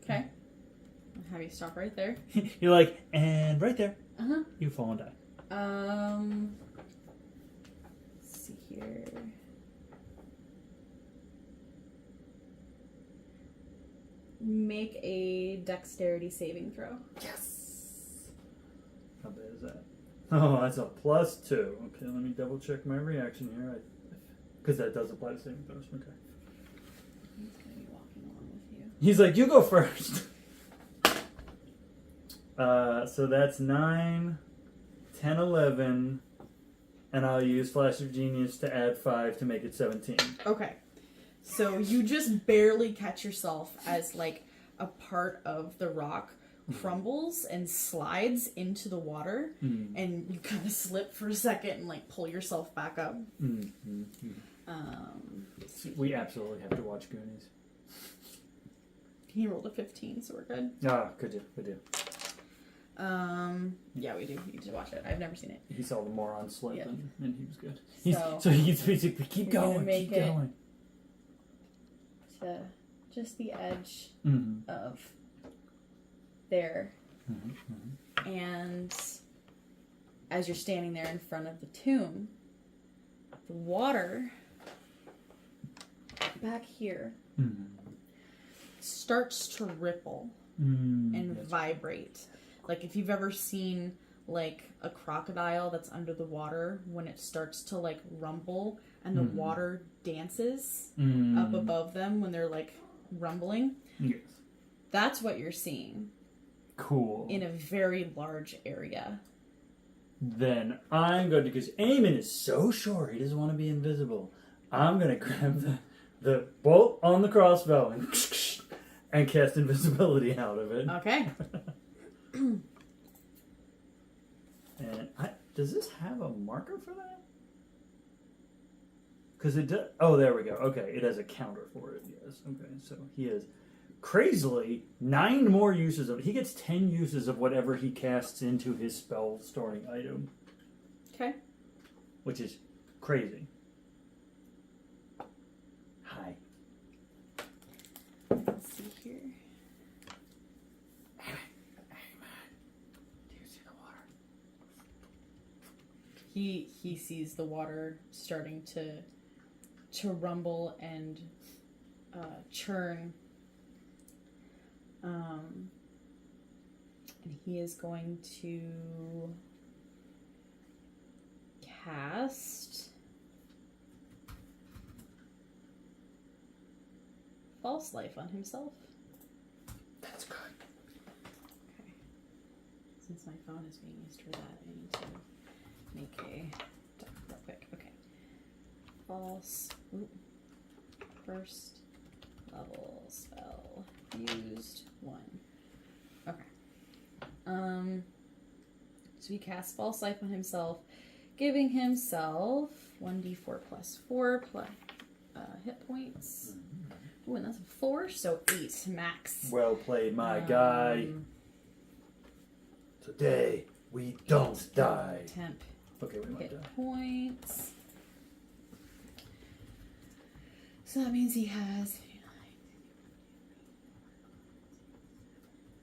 Okay. I'll have you stop right there. You're like, and right there, Uh-huh. you fall and die. Let's see here. Make a dexterity saving throw. Yes! How bad is that? Oh, that's a +2. Okay, let me double check my reaction here. Because that does apply to saving throws. Okay. He's gonna be walking along with you. He's like, you go first. So that's 9, 10, 11, and I'll use Flash of Genius to add 5 to make it 17. Okay. So you just barely catch yourself as, like, a part of the rock crumbles and slides into the water, and you kind of slip for a second and, like, pull yourself back up. We absolutely have to watch Goonies. He rolled a 15, so we're good. Ah, could do. Yeah, we do. You should watch it. I've never seen it. He saw the moron slip, Yeah. and he was good. So He's basically, keep you're gonna going, make keep it- going. To just the edge Mm-hmm. of there. Mm-hmm. And as you're standing there in front of the tomb, the water back here starts to ripple and vibrate. Like, if you've ever seen, like, a crocodile that's under the water, when it starts to, like, rumble and the water dances up above them when they're, like, rumbling. Yes. That's what you're seeing. Cool. In a very large area. Then I'm going to, because Eamon is so sure he doesn't want to be invisible, I'm going to grab the bolt on the crossbow and cast invisibility out of it. Okay. And does this have a marker for that? Because it does. Oh, there we go. Okay, it has a counter for it. Yes. Okay, so he has crazily 9 more uses of it. He gets 10 uses of whatever he casts into his spell storing item. Okay. Which is crazy. Hi. Let's see here. Do you see the water? He sees the water starting to rumble and churn. And he is going to cast False Life on himself. That's good. Okay. Since my phone is being used for that, I need to make a doc real quick. Okay. False. First level spell used 1. Okay. So he casts False Life on himself, giving himself 1d4 plus 4 plus hit points. Ooh, and that's a 4, so 8 max. Well played, my guy. Today we don't die. Temp Okay, we might hit die. points. So that means he has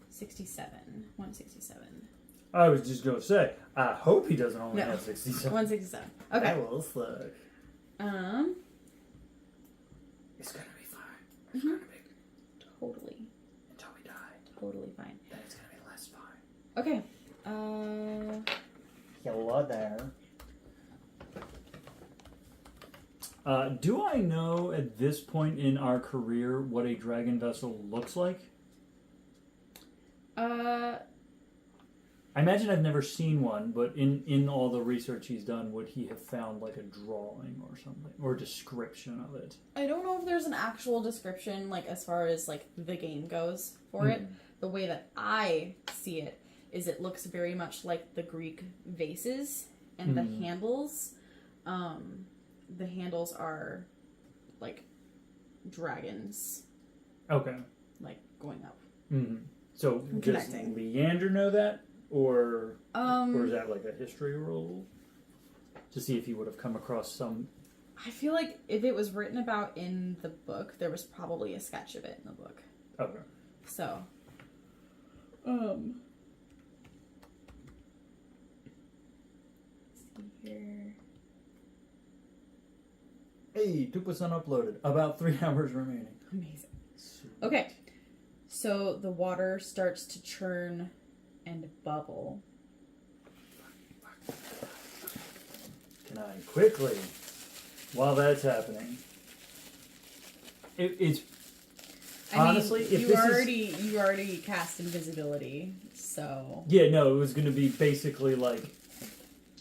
67. 167. I was just gonna say, I hope he doesn't only No. have 67. 167. Okay. That will suck. It's gonna be fine. It's gonna be Totally. until we die. Totally fine. Then it's gonna be less fine. Okay. Hello there. Do I know at this point in our career what a dragon vessel looks like? I imagine I've never seen one, but in all the research he's done, would he have found like a drawing or something, or a description of it? I don't know if there's an actual description, like as far as like the game goes for it. The way that I see it is it looks very much like the Greek vases, and the handles. The handles are like dragons. Okay. Like going up. So does Connecting. Leander know that, or is Um, that like a history roll to see if he would have come across some? I feel like if it was written about in the book, there was probably a sketch of it in the book. Okay. So, let's see here. Hey, 2% uploaded. About 3 hours remaining. Amazing. Sweet. Okay, so the water starts to churn and bubble. Can I quickly, while that's happening, it's honestly, if you this you already cast invisibility, so yeah, no, it was going to be basically like,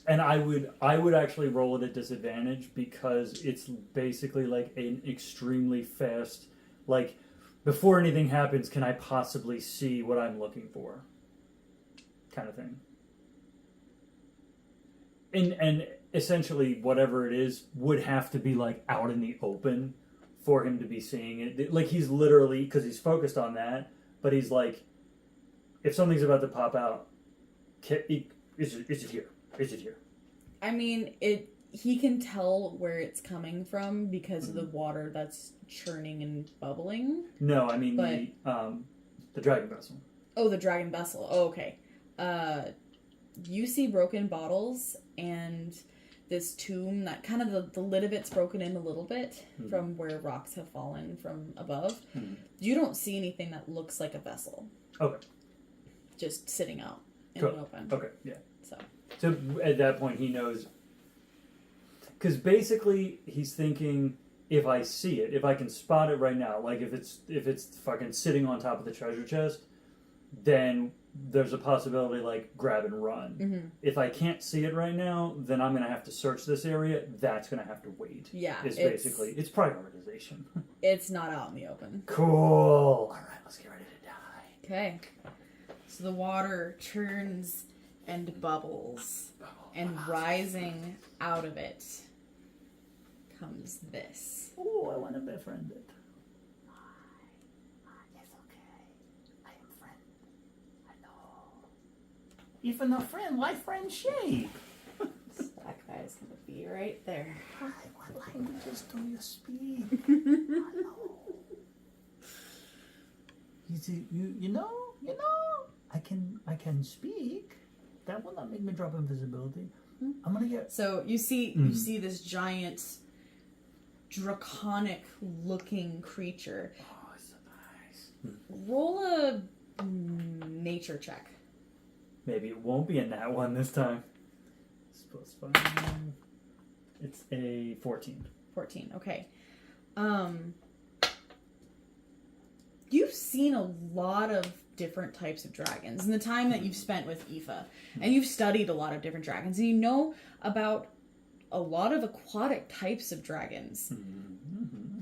and I would actually roll it at disadvantage because it's basically like an extremely fast, like before anything happens, can I possibly see what I'm looking for, kind of thing. And essentially whatever it is would have to be like out in the open for him to be seeing it. Like he's literally, because he's focused on that, but he's like, if something's about to pop out, is it here? Is it here? I mean, he can tell where it's coming from because of the water that's churning and bubbling. No, I mean the dragon vessel. Oh, the dragon vessel. Oh, okay. You see broken bottles and this tomb that kind of the lid of it's broken in a little bit from where rocks have fallen from above. You don't see anything that looks like a vessel. Okay. Just sitting out in Cool. the open. Okay, yeah. So at that point he knows, because basically he's thinking, if I see it, if I can spot it right now, like if it's fucking sitting on top of the treasure chest, then there's a possibility like grab and run. If I can't see it right now, then I'm gonna have to search this area. That's gonna have to wait. yeah, It's basically it's prioritization. it's not out in the open. Cool. All right, let's get ready to die. Okay. So the water churns and bubbles, and rising out of it comes this. Oh, I want to befriend it. It's okay. I am friend. I know. Even a friend, why friend shape? So that guy's gonna be right there. Hi, what languages do you speak? You know, I can speak. That will not make me drop invisibility. I'm gonna get. So you see this giant draconic looking creature. Oh, it's so nice. Roll a nature check. Maybe it won't be a nat one this time. It's +5. It's a 14. 14. Okay. You've seen a lot of different types of dragons in the time that you've spent with Aoife, and you've studied a lot of different dragons, and you know about a lot of aquatic types of dragons.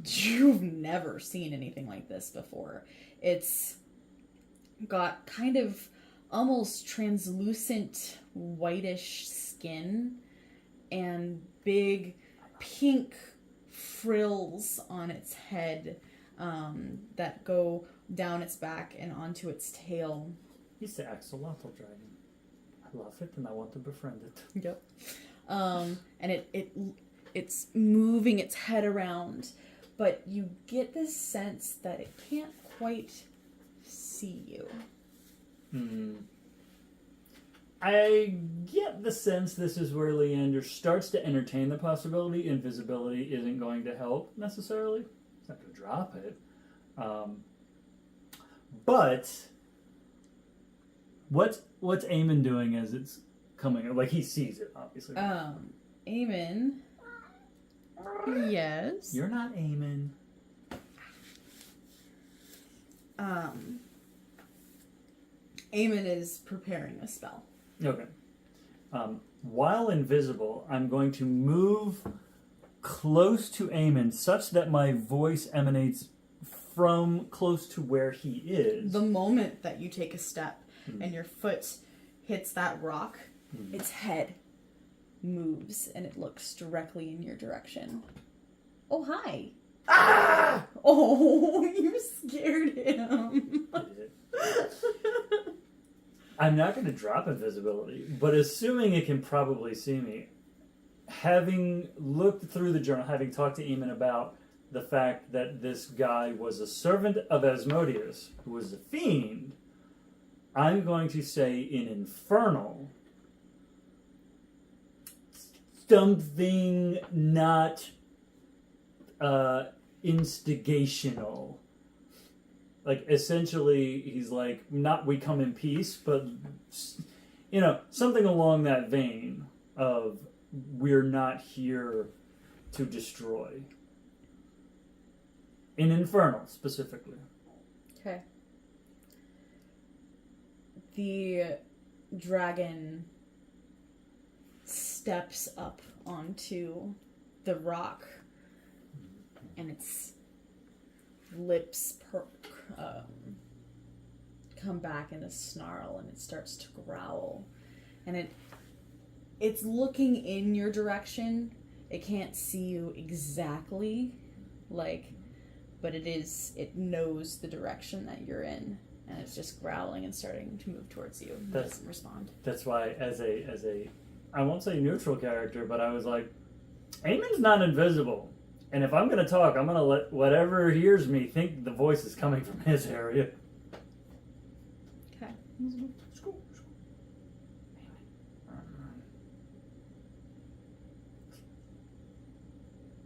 You've never seen anything like this before. It's got kind of almost translucent whitish skin and big pink frills on its head that go down its back and onto its tail. He's the axolotl dragon. I love it and I want to befriend it. Yep. And it's moving its head around, but you get this sense that it can't quite see you. I get the sense this is where Leander starts to entertain the possibility invisibility isn't going to help necessarily. It's not going to drop it. But what's Eamon doing as it's coming? Like, he sees it, obviously. Eamon. Yes. You're not Eamon. Eamon is preparing a spell. Okay. While invisible, I'm going to move close to Eamon such that my voice emanates from close to where he is. The moment that you take a step and your foot hits that rock, its head moves and it looks directly in your direction. Oh, hi. Ah! Oh, you scared him. I did. I'm not going to drop invisibility, but assuming it can probably see me, having looked through the journal, having talked to Eamon about the fact that this guy was a servant of Asmodeus, who was a fiend, I'm going to say in Infernal, something not instigational. Like, essentially, he's like, not we come in peace, but, you know, something along that vein of we're not here to destroy. In Infernal, specifically. Okay. The dragon steps up onto the rock, and its lips come back in a snarl, and it starts to growl, and it's looking in your direction. It can't see you exactly, but it knows the direction that you're in, and it's just growling and starting to move towards you. It doesn't respond. That's why, as a I won't say neutral character, but I was like, Eamon's not invisible. And if I'm going to talk, I'm going to let whatever hears me think the voice is coming from his area. Okay.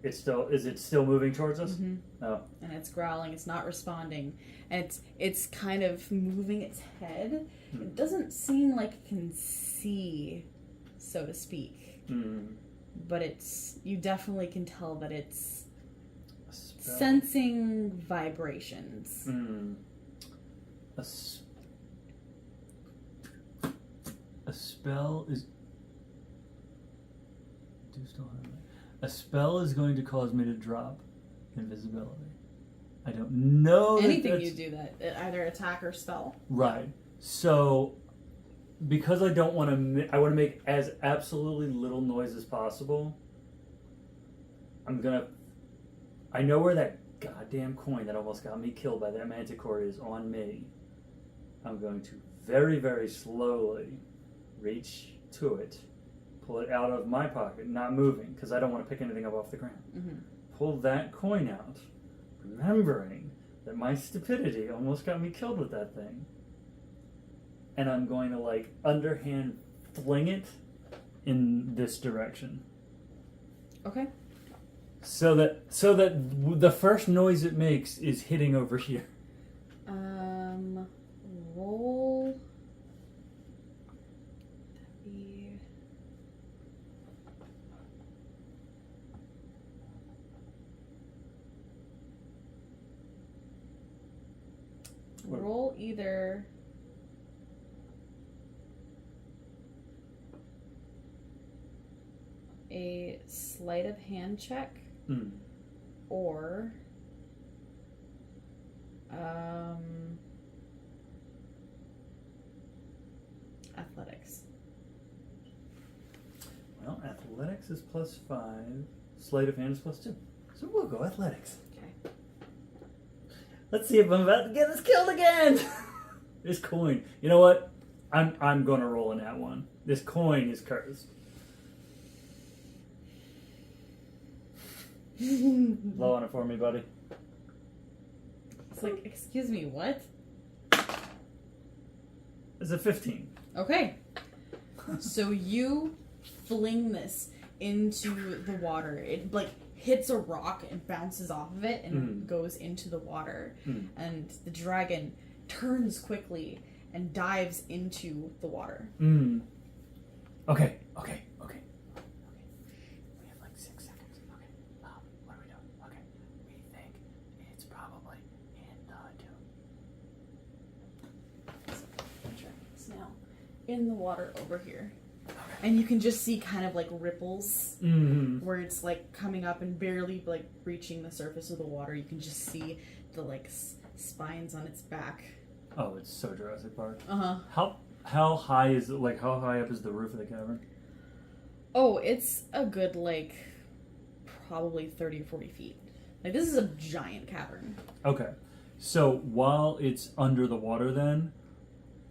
Is it still moving towards us? Mm-hmm. Oh. And it's growling, it's not responding. And it's kind of moving its head. It doesn't seem like it can see, so to speak. But you definitely can tell that it's sensing vibrations. A spell is... Do still have that. A spell is going to cause me to drop invisibility. I don't know Anything you do that, either attack or spell. Right. So, because I don't want to... I want to make as absolutely little noise as possible, I'm going to... I know where that goddamn coin that almost got me killed by that manticore is on me. I'm going to very, very slowly reach to it, pull it out of my pocket, not moving, because I don't want to pick anything up off the ground. Pull that coin out, remembering that my stupidity almost got me killed with that thing. And I'm going to, underhand fling it in this direction. Okay. So that the first noise it makes is hitting over here. Roll. Roll either a sleight of hand check or athletics. Well, athletics is +5. Sleight of hand is +2. So we'll go athletics. Okay. Let's see if I'm about to get us killed again. This coin. You know what? I'm gonna roll in that one. This coin is cursed. Blow on it for me, buddy. It's like, excuse me, what? It's a 15. Okay. So you fling this into the water. It like hits a rock and bounces off of it and goes into the water. And the dragon turns quickly and dives into the water. Okay. We have like 6 seconds. Okay. What are we doing? Okay. We think it's probably in the tomb. It's now in the water over here. And you can just see kind of like ripples where it's like coming up and barely like reaching the surface of the water. You can just see the like spines on its back. Oh, it's so Jurassic Park. How high is it? Like, how high up is the roof of the cavern? Oh, it's a good like probably 30 or 40 feet. Like, this is a giant cavern. Okay. So while it's under the water then,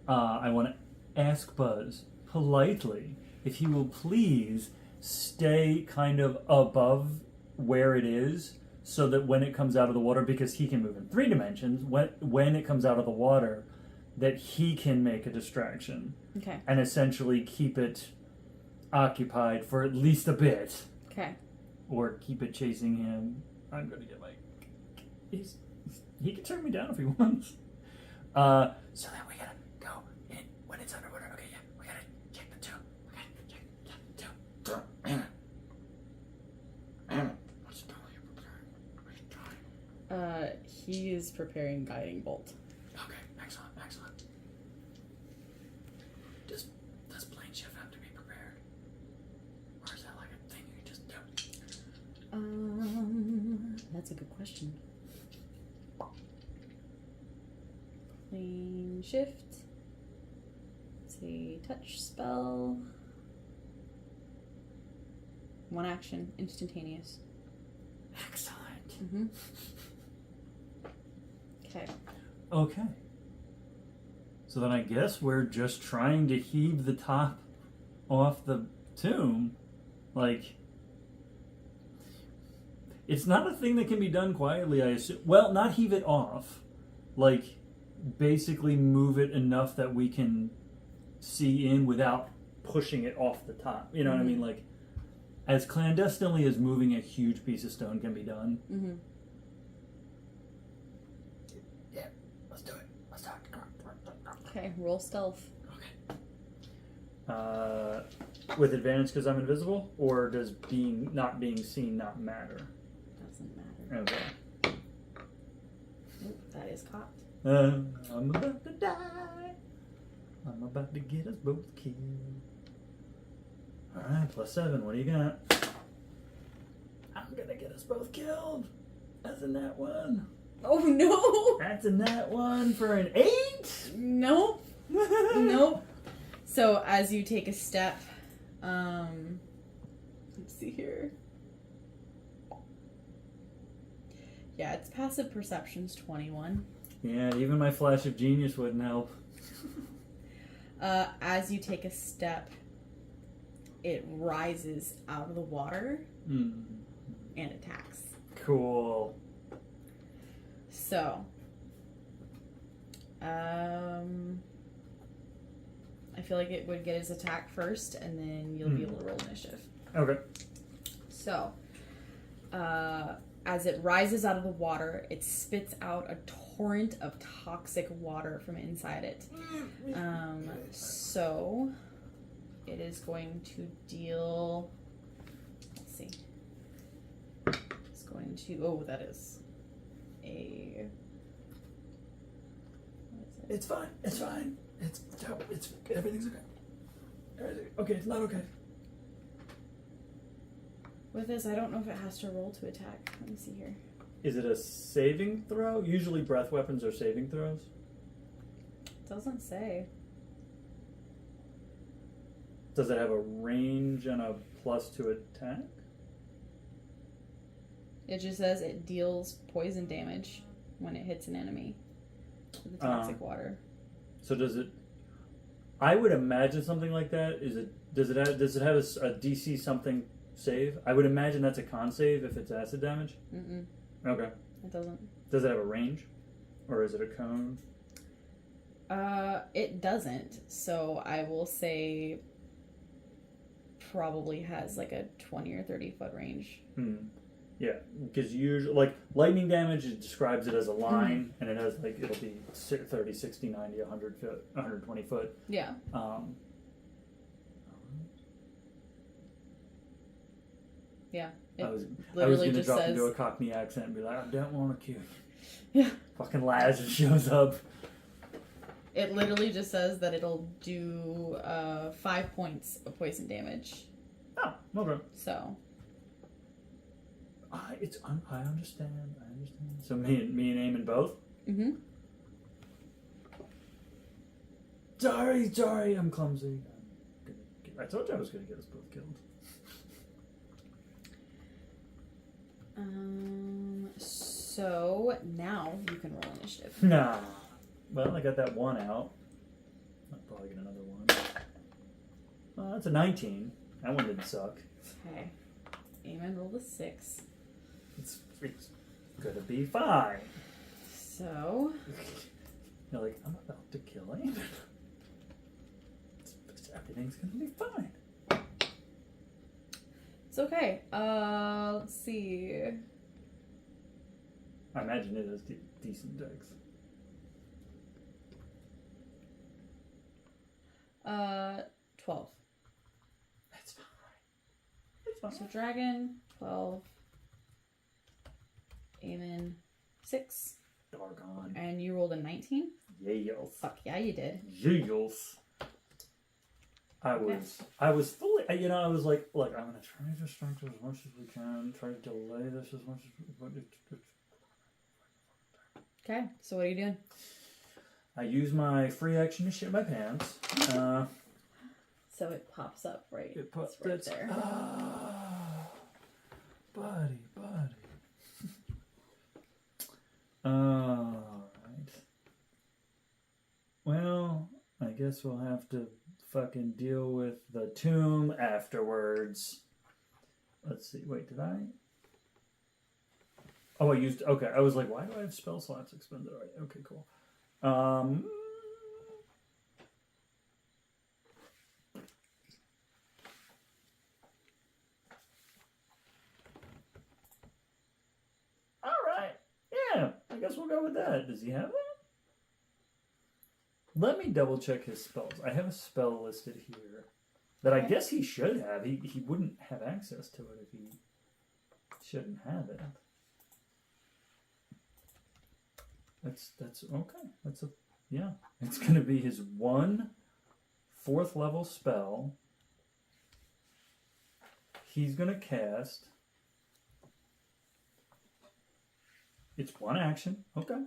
I want to ask Buzz politely if he will please stay kind of above where it is so that when it comes out of the water, because he can move in 3 dimensions, when it comes out of the water, that he can make a distraction. Okay. And essentially keep it occupied for at least a bit. Okay. Or keep it chasing him. I'm going to get my... He can turn me down if he wants. So then we gotta go in when it's underwater. Okay, yeah, we gotta check the tomb. Okay, check the tomb. What's the spell you're preparing? He is preparing guiding bolt. Okay, excellent. Does plane shift have to be prepared? Or is that like a thing you can just do? That's a good question. Plane shift. It's a touch spell. 1 action, instantaneous. Excellent. Okay. So then I guess we're just trying to heave the top off the tomb. Like, it's not a thing that can be done quietly, I assume. Well, not heave it off. Like, basically move it enough that we can see in without pushing it off the top. You know what I mean? Like, as clandestinely as moving a huge piece of stone can be done. Yeah, let's do it. Let's talk. Okay, roll stealth. Okay. With advantage because I'm invisible, or does not being seen not matter? Doesn't matter. Okay. Oop, that is caught. I'm about to die. I'm about to get us both killed. Alright, +7. What do you got? I'm gonna get us both killed. That's a nat 1. Oh no! That's a nat 1 for an 8? Nope. Nope. So as you take a step, let's see here. Yeah, its passive perception's 21. Yeah, even my flash of genius wouldn't help. As you take a step, it rises out of the water and attacks. Cool. So, I feel like it would get his attack first, and then you'll be able to roll initiative. Okay. So, as it rises out of the water, it spits out a torrent of toxic water from inside it. So, it is going to deal... Let's see. It's going to... Oh, that is a... What is it? It's fine. It's fine. It's everything's okay. Okay, it's not okay. With this, I don't know if it has to roll to attack. Let me see here. Is it a saving throw? Usually breath weapons are saving throws. It doesn't say. Does it have a range and a plus to attack? It just says it deals poison damage when it hits an enemy with the toxic water. So does it... I would imagine something like that. Does it have a DC something save? I would imagine that's a con save if it's acid damage. Mm-mm. Okay. It doesn't. Does it have a range, or is it a cone? It doesn't. So I will say probably has like a 20 or 30 foot range. Yeah, because usually, like, lightning damage, it describes it as a line, and it has, like, it'll be 30, 60, 90, 100 foot, 120 foot. Yeah. Yeah. It I was literally going to just drop says, into a Cockney accent and be like, I don't want to kill you. Yeah. Fucking Laz just shows up. It literally just says that it'll do 5 points of poison damage. Oh, okay. So. I understand. So me and Eamon both? Mm-hmm. Sorry, I'm clumsy. I told you I was going to get us both killed. So now you can roll initiative. Nah. Well, I got that one out. I'll probably get another one. Oh, that's a 19. That one didn't suck. Okay. Eamon rolled a 6. It's gonna be fine. So. You're like, I'm about to kill him. Everything's gonna be fine. It's okay. Let's see. I imagine it has decent dex. 12. That's fine. It's fine. So dragon, 12. Eamon, 6. Doggone. And you rolled a 19? Yes. Fuck yeah, you did. Yes. I was fully, I was like, look, I'm going to try to distract as much as we can, try to delay this as much as Okay, so what are you doing? I use my free action to shit my pants. So it pops up right, It pops it's right there. Buddy. Alright. Well, I guess we'll have to fucking deal with the tomb afterwards. Let's see. Wait, did I? Oh, I used. Okay, I was like, why do I have spell slots expended already? Okay, cool. All right. Yeah, I guess we'll go with that. Does he have that? Let me double check his spells. I have a spell listed here that I guess he should have. He wouldn't have access to it if he shouldn't have it. That's okay. It's gonna be his 1 4th level spell. He's gonna cast. It's 1 action. Okay.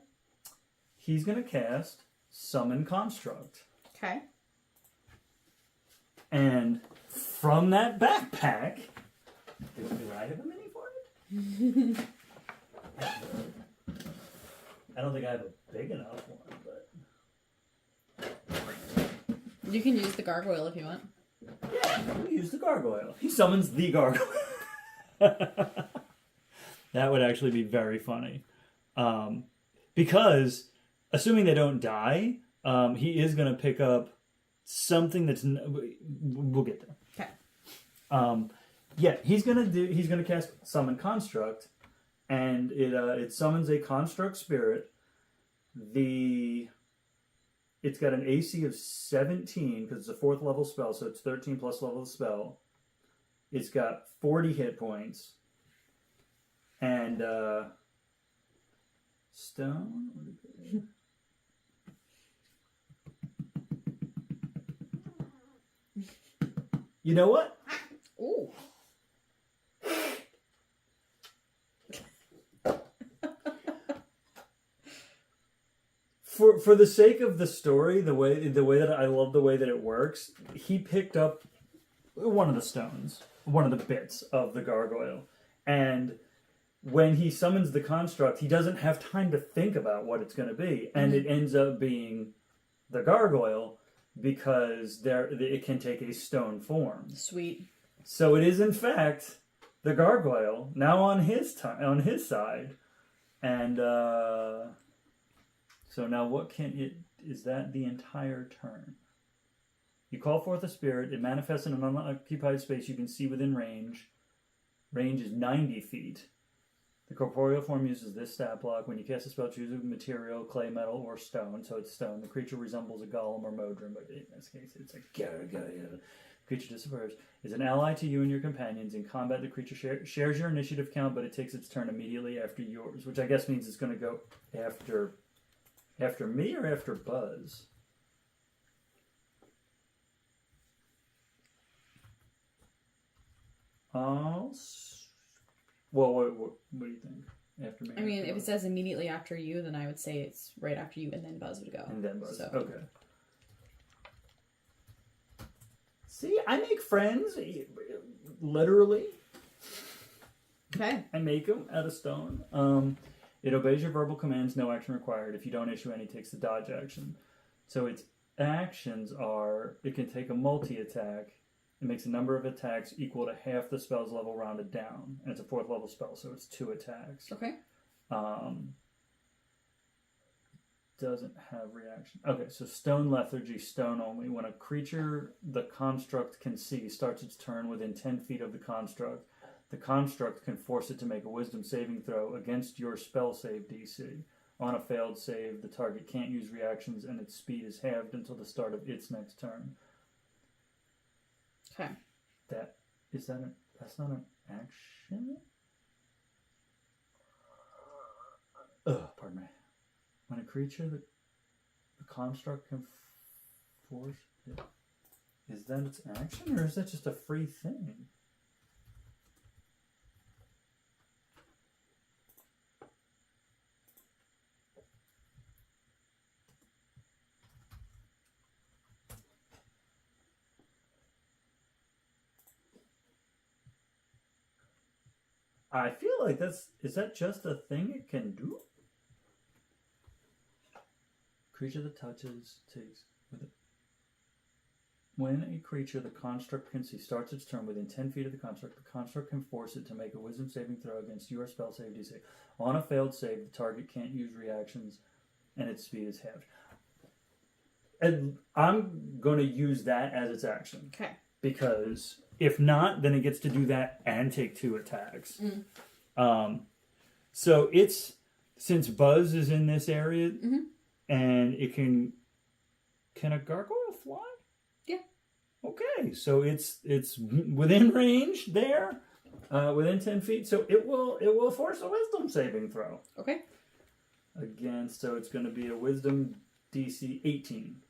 He's gonna cast Summon Construct. Okay. And from that backpack, do I have a mini for it? I don't think I have a big enough one, but You can use the gargoyle if you want. yeah, we'll use the gargoyle. He summons the gargoyle. That would actually be very funny, because assuming they don't die, he is going to pick up something that's. We'll get there. Okay. Yeah, he's gonna cast Summon Construct, and it summons a Construct Spirit. It's got an AC of 17 because it's a 4th level spell, so it's 13 plus level of spell. It's got 40 hit points, and stone. You know what? Ooh. For the sake of the story, the way that I love the way that it works, he picked up one of the stones, one of the bits of the gargoyle, and when he summons the construct, he doesn't have time to think about what it's going to be, and it ends up being the gargoyle. because it can take a stone form. Sweet. So it is in fact the gargoyle now on his side, and so now what can it? Is that the entire turn? You call forth a spirit. It manifests in an unoccupied space you can see within range. Range is 90 feet. The corporeal form uses this stat block. When you cast a spell, choose a material, clay, metal, or stone. So it's stone. The creature resembles a golem or modron, but in this case, it's a gargoyle. Creature disappears. Is an ally to you and your companions. In combat, the creature shares your initiative count, but it takes its turn immediately after yours, which I guess means it's going to go after me or after Buzz. Well, what do you think? After me? I mean, if it Buzz? says immediately after you, then I would say it's right after you, and then Buzz would go. And then Buzz. So. Okay. See, I make friends, literally. Okay. I make them out of stone. It obeys your verbal commands, no action required. If you don't issue any, it takes the dodge action. So its actions are, it can take a multi-attack. It makes a number of attacks equal to half the spell's level rounded down. And it's a 4th level spell, so it's 2 attacks. Okay. Doesn't have reaction. Okay, so stone lethargy, stone only. When a creature the construct can see starts its turn within 10 feet of the construct can force it to make a wisdom saving throw against your spell save DC. On a failed save, the target can't use reactions and its speed is halved until the start of its next turn. Okay. That's not an action? Pardon me. When a creature the construct can force it, is that its action or is that just a free thing? I feel like is that just a thing it can do? Creature that touches takes with it. When a creature the construct can see starts its turn within 10 feet of the construct can force it to make a wisdom saving throw against your spell save DC. On a failed save, the target can't use reactions and its speed is halved. And I'm going to use that as its action. Okay. Because if not, then it gets to do that and take 2 attacks. So it's, since Buzz is in this area, and it can a gargoyle fly? Yeah. Okay, so it's within range there, within 10 feet, so it will force a wisdom saving throw. Okay. Against, so it's going to be a wisdom DC 18.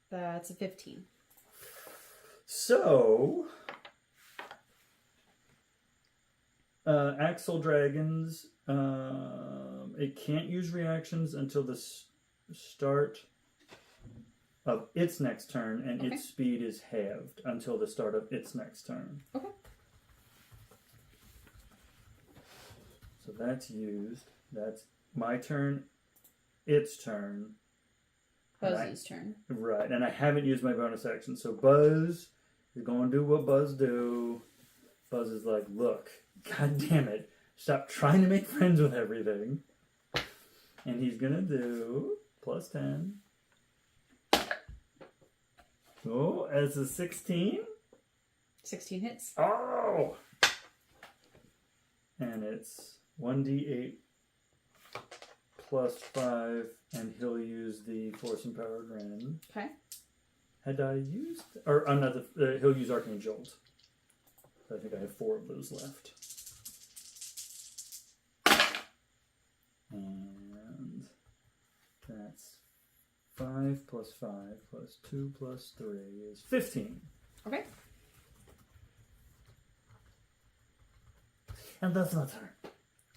That's a 15. So, Axel Dragons, it can't use reactions until the start of its next turn, and its speed is halved until the start of its next turn. Okay. So that's used. That's my turn, its turn. Buzz's turn. Right, and I haven't used my bonus action, so Buzz is going to do what Buzz do. Buzz is like, look, god damn it, stop trying to make friends with everything. And he's going to do plus 10. Oh, as a 16. 16 hits. Oh! And it's 1d8 plus 5, and he'll use the Force and Power granted. Okay. Had I used... Or, I'm not the... he'll use Arcane Jolt. I think I have 4 of those left. And that's 5 plus 5 plus 2 plus 3 is 15. Okay. And that's my turn.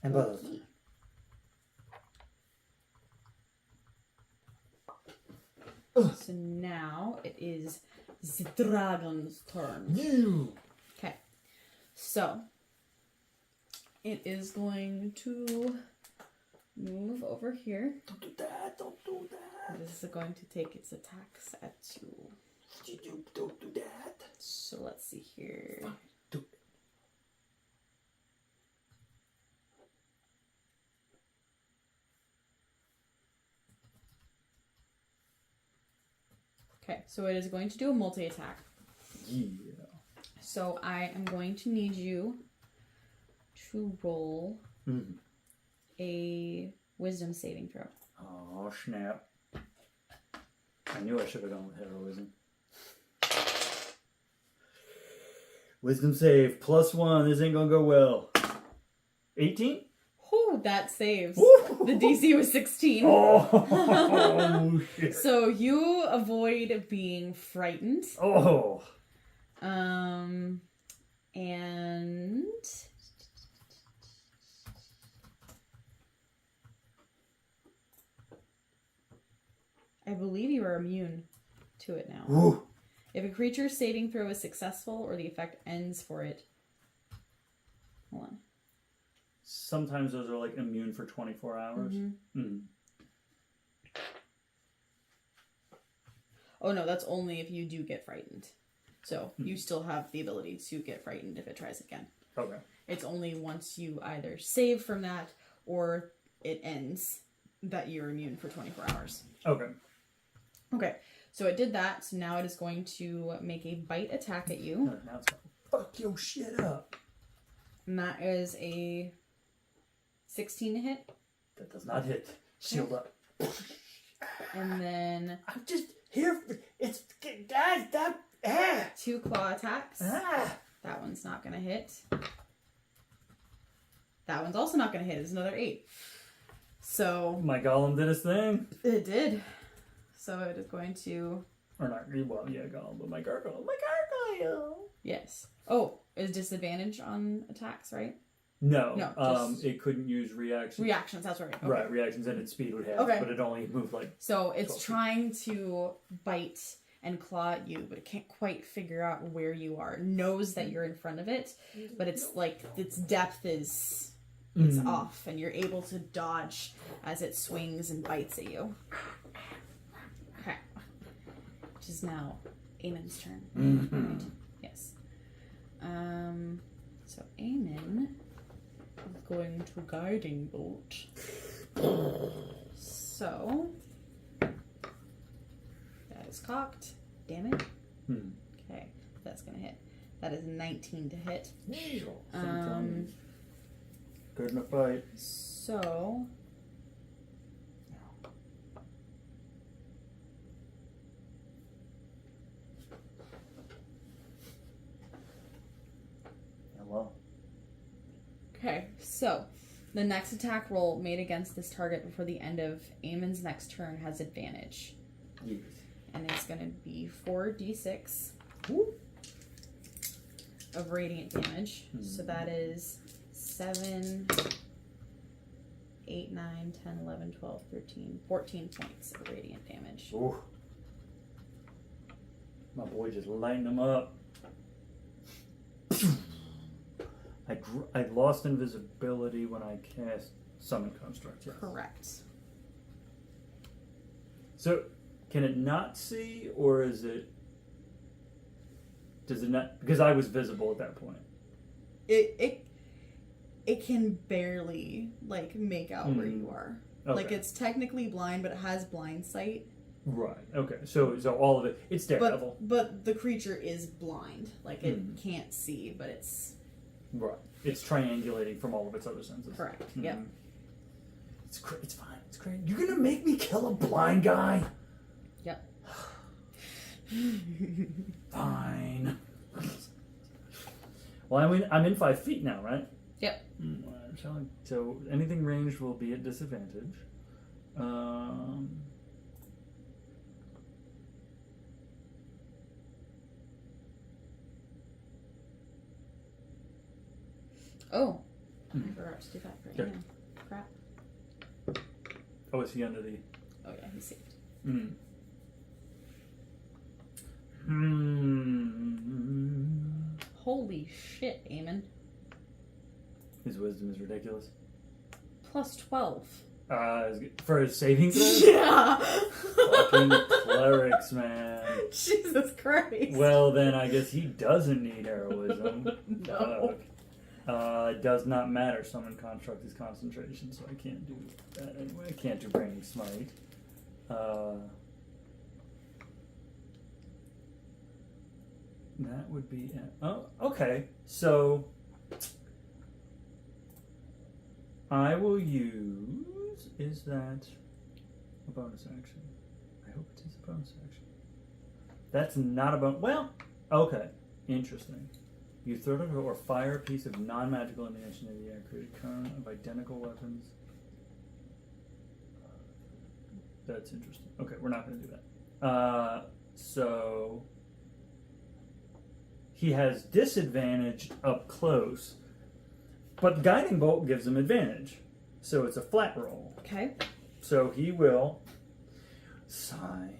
And Buzz. So now it is the dragon's turn. You! Okay. So it is going to move over here. Don't do that. Don't do that. This is going to take its attacks at you. Don't do that. So let's see here. Do it. Okay, so it is going to do a multi-attack. Yeah. So I am going to need you to roll a wisdom saving throw. Oh, snap. I knew I should have gone with heroism. Wisdom save, +1. This ain't gonna go well. 18? Oh, that saves. Woo! The DC was 16. Oh, shit. So you avoid being frightened. Oh. And I believe you are immune to it now. Woo. If a creature's saving throw is successful or the effect ends for it. Hold on. Sometimes those are like immune for 24 hours. Oh no, that's only if you do get frightened. So you still have the ability to get frightened if it tries again. Okay. It's only once you either save from that or it ends that you're immune for 24 hours. Okay. Okay, so it did that. So now it is going to make a bite attack at you. Now it's gonna fuck your shit up. And that is a 16 to hit. That does not hit. Shield up. And then I'm just here for it's guys. That 2 claw attacks. ah. That one's not going to hit. That one's also not going to hit. It's another 8. So My golem did his thing. it did. So it is going to... Or not, well, yeah, golem, but my gargoyle. My gargoyle! Yes. Oh, is disadvantage on attacks, right? No, No, just- it couldn't use reactions. Reactions, that's right. Okay. Right, reactions and its speed would have, Okay. but it only moved like... So it's 12 feet. trying to bite and claw at you, but it can't quite figure out where you are. It knows that you're in front of it, but it's like its depth is off, and you're able to dodge as it swings and bites at you. Okay. Which is now Eamon's turn. Right? Yes. So Eamon is going to guiding bolt. So that is cocked. Damn it. Okay, that's gonna hit. That is 19 to hit. Good in a fight. So Hello. okay, so the next attack roll made against this target before the end of Eamon's next turn has advantage. Yes. And it's going to be 4d6 of radiant damage. So that is 7, 8, 9, 10, 11, 12, 13, 14 points of radiant damage. Ooh. My boy just lighting them up. I lost invisibility when I cast Summon Construct. Yes. Correct. So, can it not see, or is it... Does it not... Because I was visible at that point. It can barely, like, make out where you are. Okay. Like, it's technically blind, but it has blind sight. Right, okay. So all of it... It's Daredevil. But the creature is blind. Like, it can't see, but it's... Right. It's triangulating from all of its other senses. Correct, yep. It's fine. It's great. You're gonna make me kill a blind guy? Yep. Fine. Well, I'm in 5 feet now, right? Yep. So anything ranged will be at disadvantage. Oh. I forgot to do that for Okay. Eamon. Crap. Oh, is he under the... Oh yeah, he's saved. Holy shit, Eamon. His wisdom is ridiculous. Plus 12. For his saving throw? Yeah. Fucking clerics, man. Jesus Christ. Well, then I guess he doesn't need heroism. No. It does not matter. Summon construct is concentration, so I can't do that anyway. I can't do braining smite. That would be... Oh, okay. So... I will use... Is that a bonus action? I hope it is a bonus action. That's not a bonus... Well, okay. Interesting. You throw it or fire a piece of non-magical ammunition in the air. Create a cone of identical weapons. That's interesting. Okay, we're not going to do that. So... He has disadvantage up close, but Guiding Bolt gives him advantage. So it's a flat roll. Okay. So he will sigh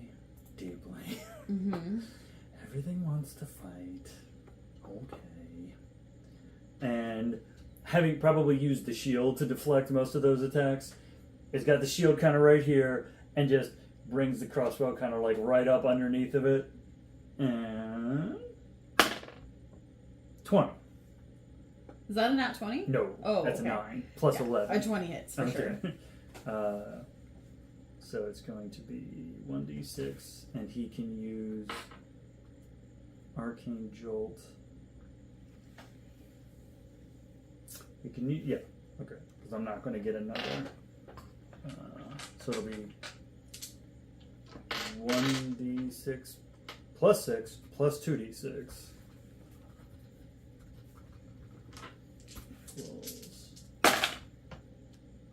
deeply. Mm-hmm. Everything wants to fight. Okay. And having probably used the shield to deflect most of those attacks, it's got the shield kind of right here and just brings the crossbow kind of like right up underneath of it. And 20. Is that a nat 20? No. Oh, that's okay. a 9 plus Yeah, 11. A 20 hits for sure. So it's going to be 1d6, and he can use Arcane Jolt. He can use, yeah, okay, because I'm not going to get another. So it'll be 1d6 plus 6 plus 2d6.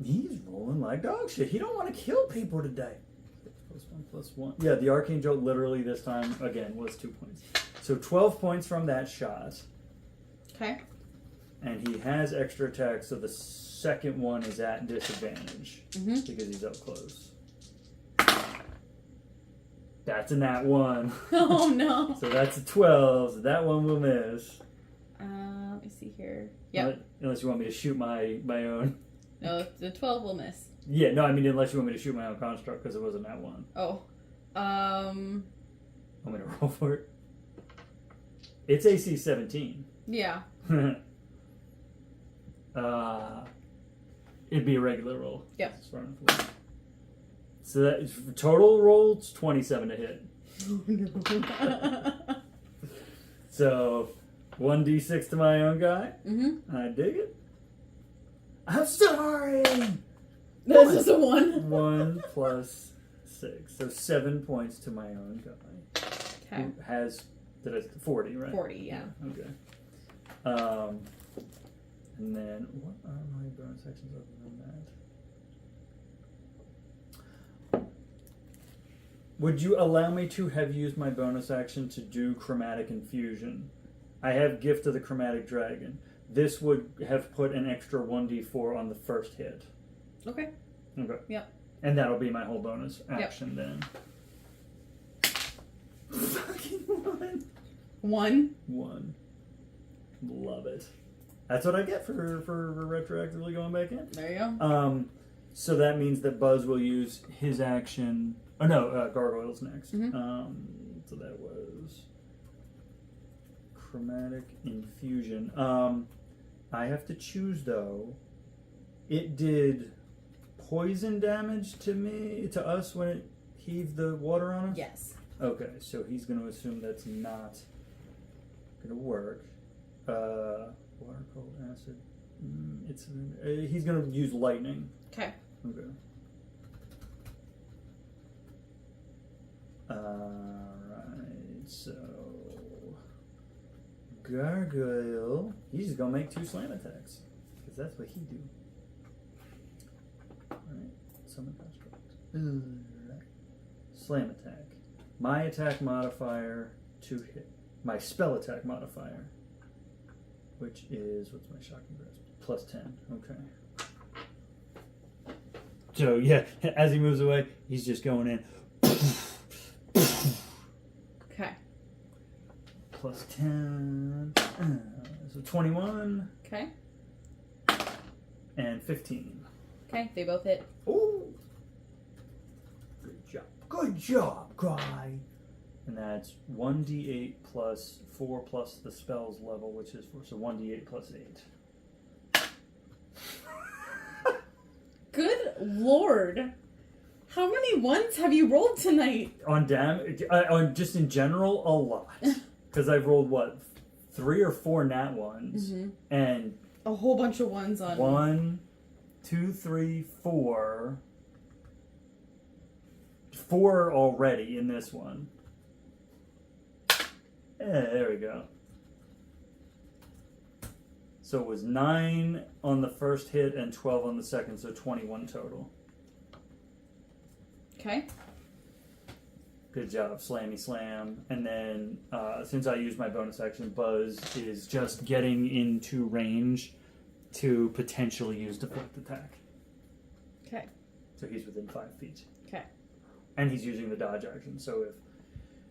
He's rolling like dog shit. He don't want to kill people today. 6 plus 1. Yeah, the Arcane Jolt literally this time, again, was 2 points. So 12 points from that shot. Okay. And he has extra attack, so the second one is at disadvantage. Mm-hmm. Because he's up close. That's a nat 1. Oh, no. So that's a 12, so that one will miss. Let me see here. Yep. Unless you want me to shoot my own. No, the 12 will miss. Yeah, no, I mean unless you want me to shoot my own construct because it wasn't that one. Oh. Want me to roll for it? It's AC 17. Yeah. It'd be a regular roll. Yep. So that total roll, it's 27 to hit. Oh, no. So 1d6 to my own guy. Mm-hmm. I dig it. I'm sorry. That's just a 1. 1 plus 6, so 7 points to my own guy. Okay. Who has 40, right? 40, yeah. Okay. And then what are my bonus actions other than that? Would you allow me to have used my bonus action to do Chromatic Infusion? I have Gift of the Chromatic Dragon. This would have put an extra 1d4 on the first hit. Okay. Okay. Yep. And that'll be my whole bonus action then. Fucking 1. 1. Love it. That's what I get for retroactively going back in. There you go. So that means that Buzz will use his action. Oh no, Gargoyle's next. Mm-hmm. So that was Chromatic Infusion. I have to choose though. It did poison damage to us when it heaved the water on us? Yes. Okay, so he's going to assume that's not going to work. Water, cold, acid. He's going to use lightning. Okay. Okay. Alright, so Gargoyle, he's just going to make 2 slam attacks. Because that's what he do. Alright, summon construct. Right. Slam attack. My attack modifier to hit. My spell attack modifier. Which is, what's my shocking grasp? Plus 10. Okay. So, yeah, as he moves away, he's just going in. Okay. Plus 10. So 21. Okay. And 15. Okay, they both hit. Ooh! Good job, guy. And that's 1d8 plus 4 plus the spell's level, which is 4. So 1d8 plus 8. Good lord. How many ones have you rolled tonight? On damage, on just in general, a lot. Because I've rolled, what, 3 or 4 nat ones. Mm-hmm. And A whole bunch of ones on... 1, 2, 3, 4. 4 already in this one. There we go. So it was 9 on the first hit and 12 on the second, so 21 total. Okay. Good job, slammy slam. And then, since I used my bonus action, Buzz is just getting into range to potentially use deflect attack. Okay. So he's within 5 feet. Okay. And he's using the dodge action, so if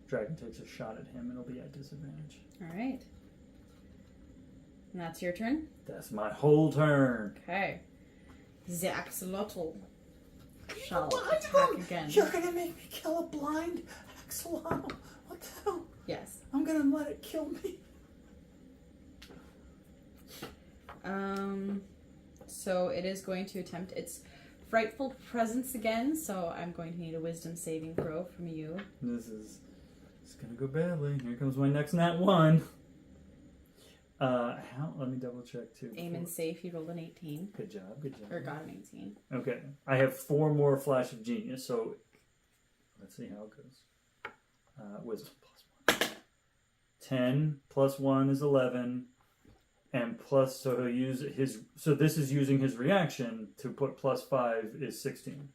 Dragon takes a shot at him, it'll be at disadvantage. Alright. And that's your turn? That's my whole turn. Okay. The axolotl shall attack again. You're gonna make me kill a blind axolotl. What the hell? Yes. I'm gonna let it kill me. So it is going to attempt its frightful presence again, so I'm going to need a wisdom saving throw from you. It's gonna go badly. Here comes my next nat 1. Let me double check too. Eamonn safe, he rolled an 18. Good job, good job. Or got an 18. Okay, I have 4 more Flash of Genius, so let's see how it goes. Wisdom plus 1. 10 plus 1 is 11, and plus, so he'll use his, so this is using his reaction to put plus 5 is 16.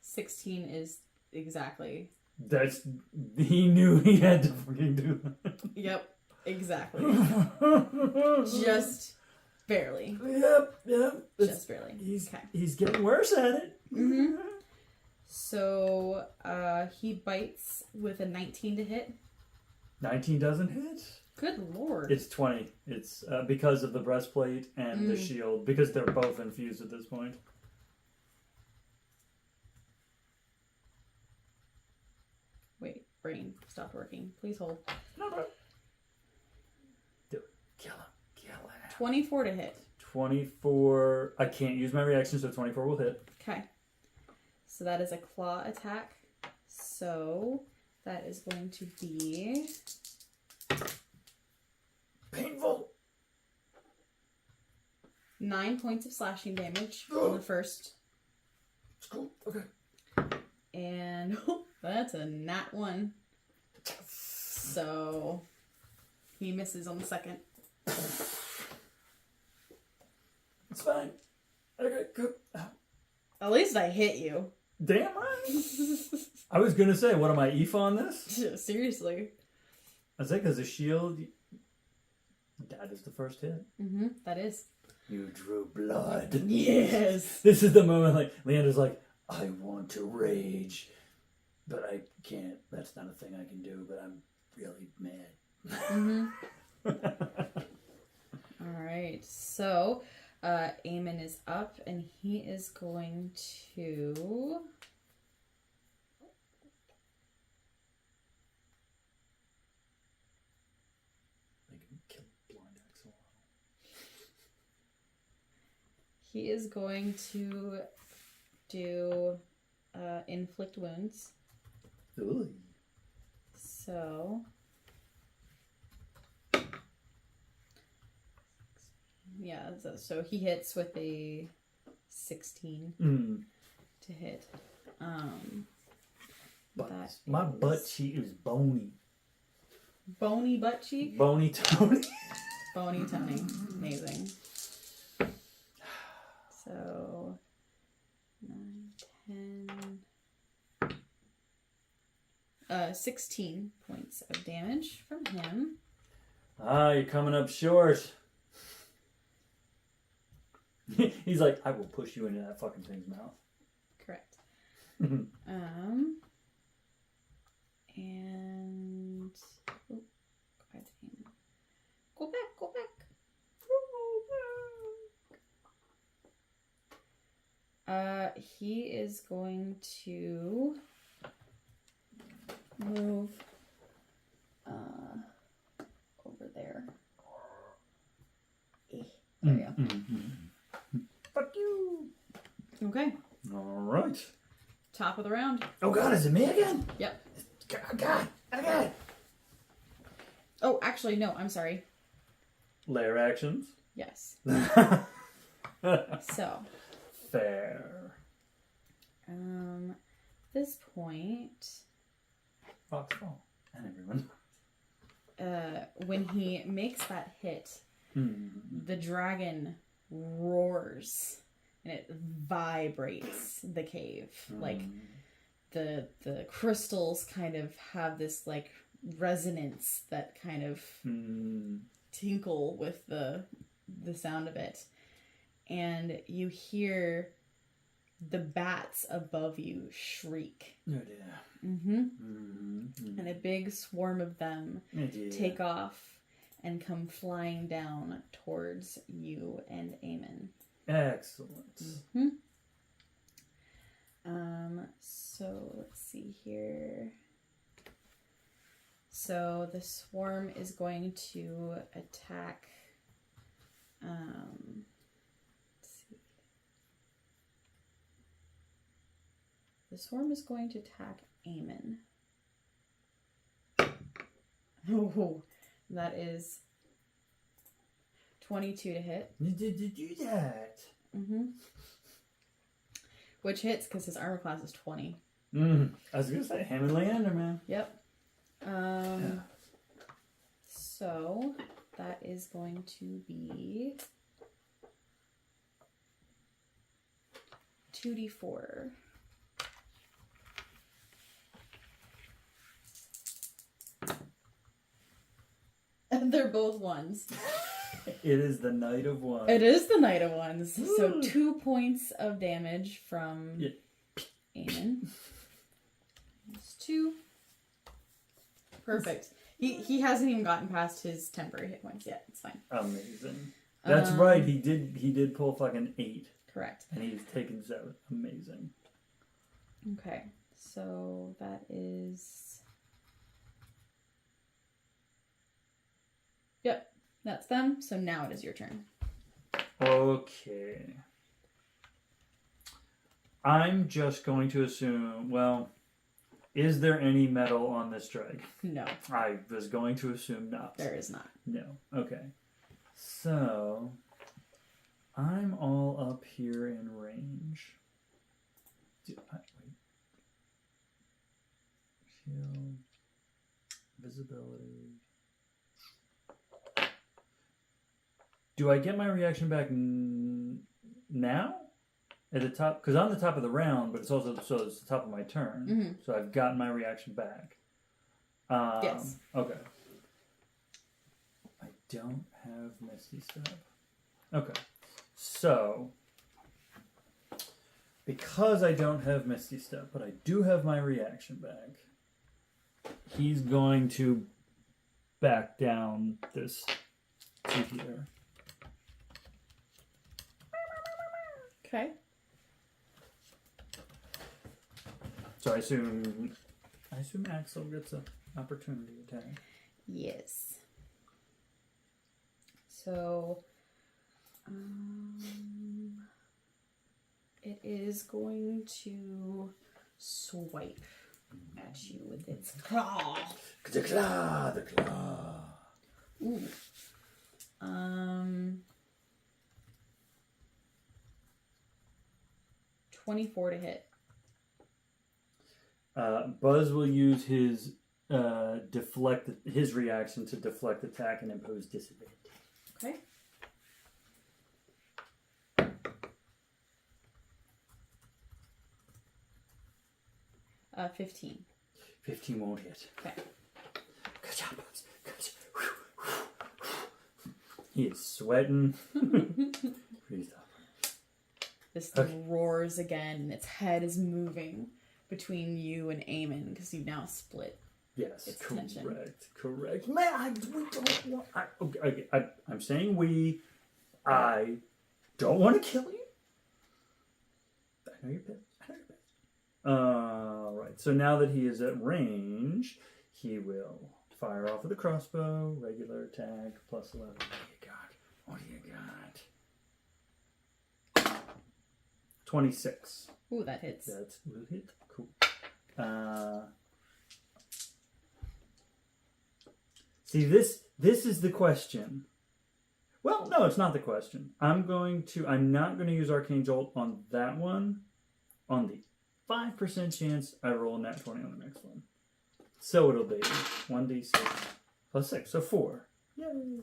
16 is exactly. That's, he knew he had to fucking do that. Yep, exactly. Just barely. Yep. Just barely. He's getting worse at it. Mm-hmm. So, he bites with a 19 to hit. 19 doesn't hit. Good lord. It's 20. It's because of the breastplate and the shield, because they're both infused at this point. Wait, brain stopped working. Please hold. No. Do it. Kill him. 24 to hit. 24. I can't use my reaction, so 24 will hit. Okay. So that is a claw attack. So that is going to be Painful. 9 points of slashing damage on the first. It's cool. Okay. And that's a nat 1. So he misses on the second. It's fine. Okay, good. At least I hit you. Damn right. I was gonna say, what am I, Aoife on this? Seriously. I think as a shield, that is the first hit. Mm-hmm. That is. You drew blood. Yes. This is the moment, like, Leander's like, I want to rage, but I can't. That's not a thing I can do, but I'm really mad. Mm-hmm. All right. So, Eamonn is up, and he is going to... He is going to do inflict wounds. Ooh. So... Yeah, so he hits with a 16 to hit. But my butt cheek is bony. Bony butt cheek? Bony Tony. Bony Tony. Amazing. So, 9, 10... 16 points of damage from him. Ah, you're coming up short. He's like, I will push you into that fucking thing's mouth. Correct. And oh, go back. He is going to move over there. There you go. Fuck you. Okay. All right. Top of the round. Oh God, is it me again? Yep. God. Oh, actually, no. I'm sorry. Layer actions. Yes. So. Fair. This point. Foxfall and everyone. When he makes that hit, the dragon roars and it vibrates the cave. Like the crystals kind of have this like resonance that kind of tinkle with the sound of it. And you hear the bats above you shriek. Oh dear. And a big swarm of them take off and come flying down towards you and Eamonn. Excellent. So let's see here. So the swarm is going to attack. Let's see. The swarm is going to attack Eamonn. Oh, that is 22 to hit. You did do that. Which hits because his armor class is 20. I was gonna say him and Leander, man. Yep. So that is going to be 2d4. And they're both ones. It is the Knight of Wands. It is the Knight of Wands. So 2 points of damage from Eamonn. That's 2. Perfect. He hasn't even gotten past his temporary hit points yet. It's fine. Amazing. That's right. He did pull fucking 8. Correct. And he's taken 7. Amazing. Okay. So that is. Yep. That's them. So now it is your turn. Okay. I'm just going to assume, well, is there any metal on this dragon? No. I was going to assume not. There is not. No. Okay. So, I'm all up here in range. Wait. Shield. Visibility. Do I get my reaction back now? At the top? Because I'm the top of the round, but it's also it's the top of my turn. So I've gotten my reaction back. Yes. Okay. I don't have Misty Step. Okay. So, because I don't have Misty Step, but I do have my reaction back, he's going to back down this to here. Okay. So I assume Axel gets an opportunity attack. Yes. So, it is going to swipe at you with its claw. The claw. Ooh. 24 to hit. Buzz will use his his reaction to deflect attack and impose disadvantage. Okay. Uh, 15. 15 won't hit. Okay. Good job, Buzz. Good job. He is sweating. Please stop. This thing roars again, and its head is moving between you and Eamonn because you've now split. Yes, its correct, tension. correct. Man, we don't want. I'm saying we. I don't want to kill you. I know you're pissed. Right. right. So now that he is at range, he will fire off with a crossbow, regular attack, plus 11. What do you got? 26. Ooh, that hits. That's will hit. Cool. See, this is the question. Well, no, it's not the question. I'm not going to use Arcane Jolt on that one. On the 5% chance I roll a nat 20 on the next one. So it'll be 1d6 plus 6, so 4. Yay.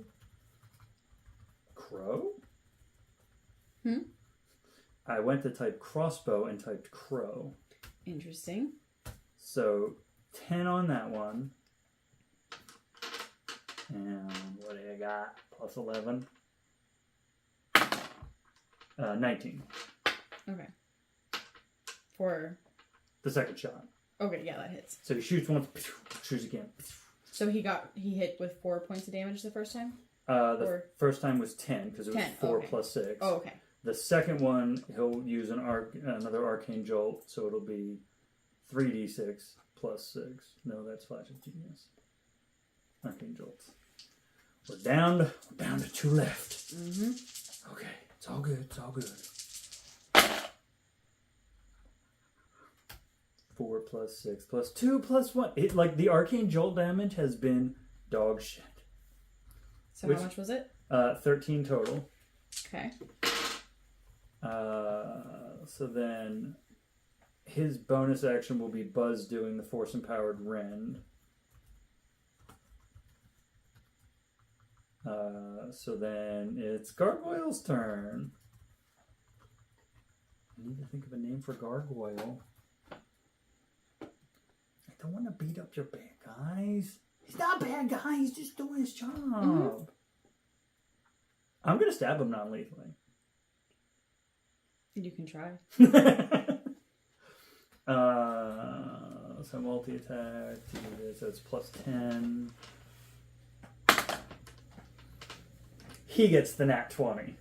Crow? I went to type crossbow and typed crow. Interesting. So 10 on that one. And what do you got? Plus 11. 19. Okay. For The second shot. okay, yeah, that hits. So he shoots once, shoots again. So he hit with 4 points of damage the first time. The first time was 10 because it was 10, 4 okay. plus 6. Oh, okay. The second one, he'll use another Arcane Jolt, so it'll be 3d6 plus 6. No, that's Flash of Genius. Arcane Jolts. We're down to 2 left. Mm-hmm. Okay, it's all good. 4 plus 6 plus 2 plus 1. The Arcane Jolt damage has been dog shit. So how much was it? 13 total. Okay. So then his bonus action will be Buzz doing the Force Empowered Rend. So then it's Gargoyle's turn. I need to think of a name for Gargoyle. I don't want to beat up your bad guys. He's not a bad guy, he's just doing his job. Mm-hmm. I'm going to stab him non-lethally. You can try. So multi-attack, so it's plus 10. He gets the nat 20.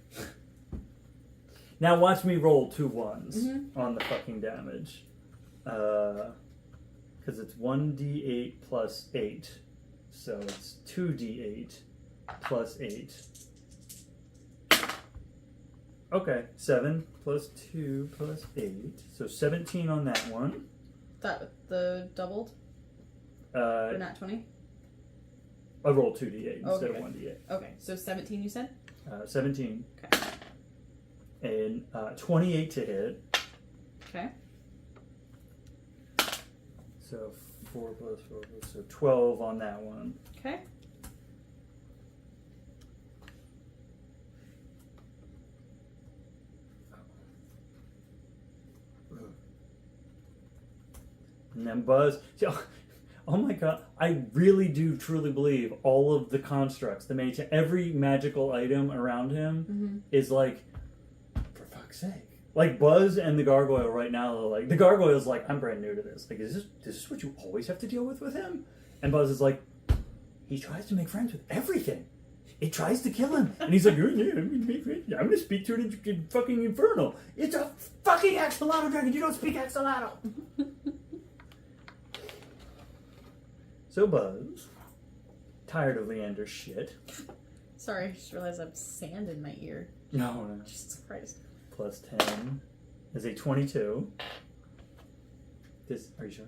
Now watch me roll 2 ones on the fucking damage. Because it's 1d8 plus 8. So it's 2d8 plus 8. Okay, 7 plus 2 plus 8. So 17 on that one. That the doubled? Or not 20? I rolled 2d8 instead okay. of 1d8. Okay, so 17 you said? 17. Okay. And 28 to hit. Okay. So 4 plus 4 plus, so 12 on that one. Okay. And then Buzz. Oh my god, I really do truly believe all of the constructs, the mage, every magical item around him is like, for fuck's sake. Like Buzz and the Gargoyle right now are like, the Gargoyle's like, I'm brand new to this. Like, is this what you always have to deal with him? And Buzz is like, he tries to make friends with everything. It tries to kill him. And he's like, I'm going to speak to it in fucking Infernal. It's a fucking Axolotl dragon. You don't speak Axolotl. So Buzz, tired of Leander's shit. Sorry, I just realized I have sand in my ear. No. Jesus Christ. Plus 10 is a 22. Are you sure?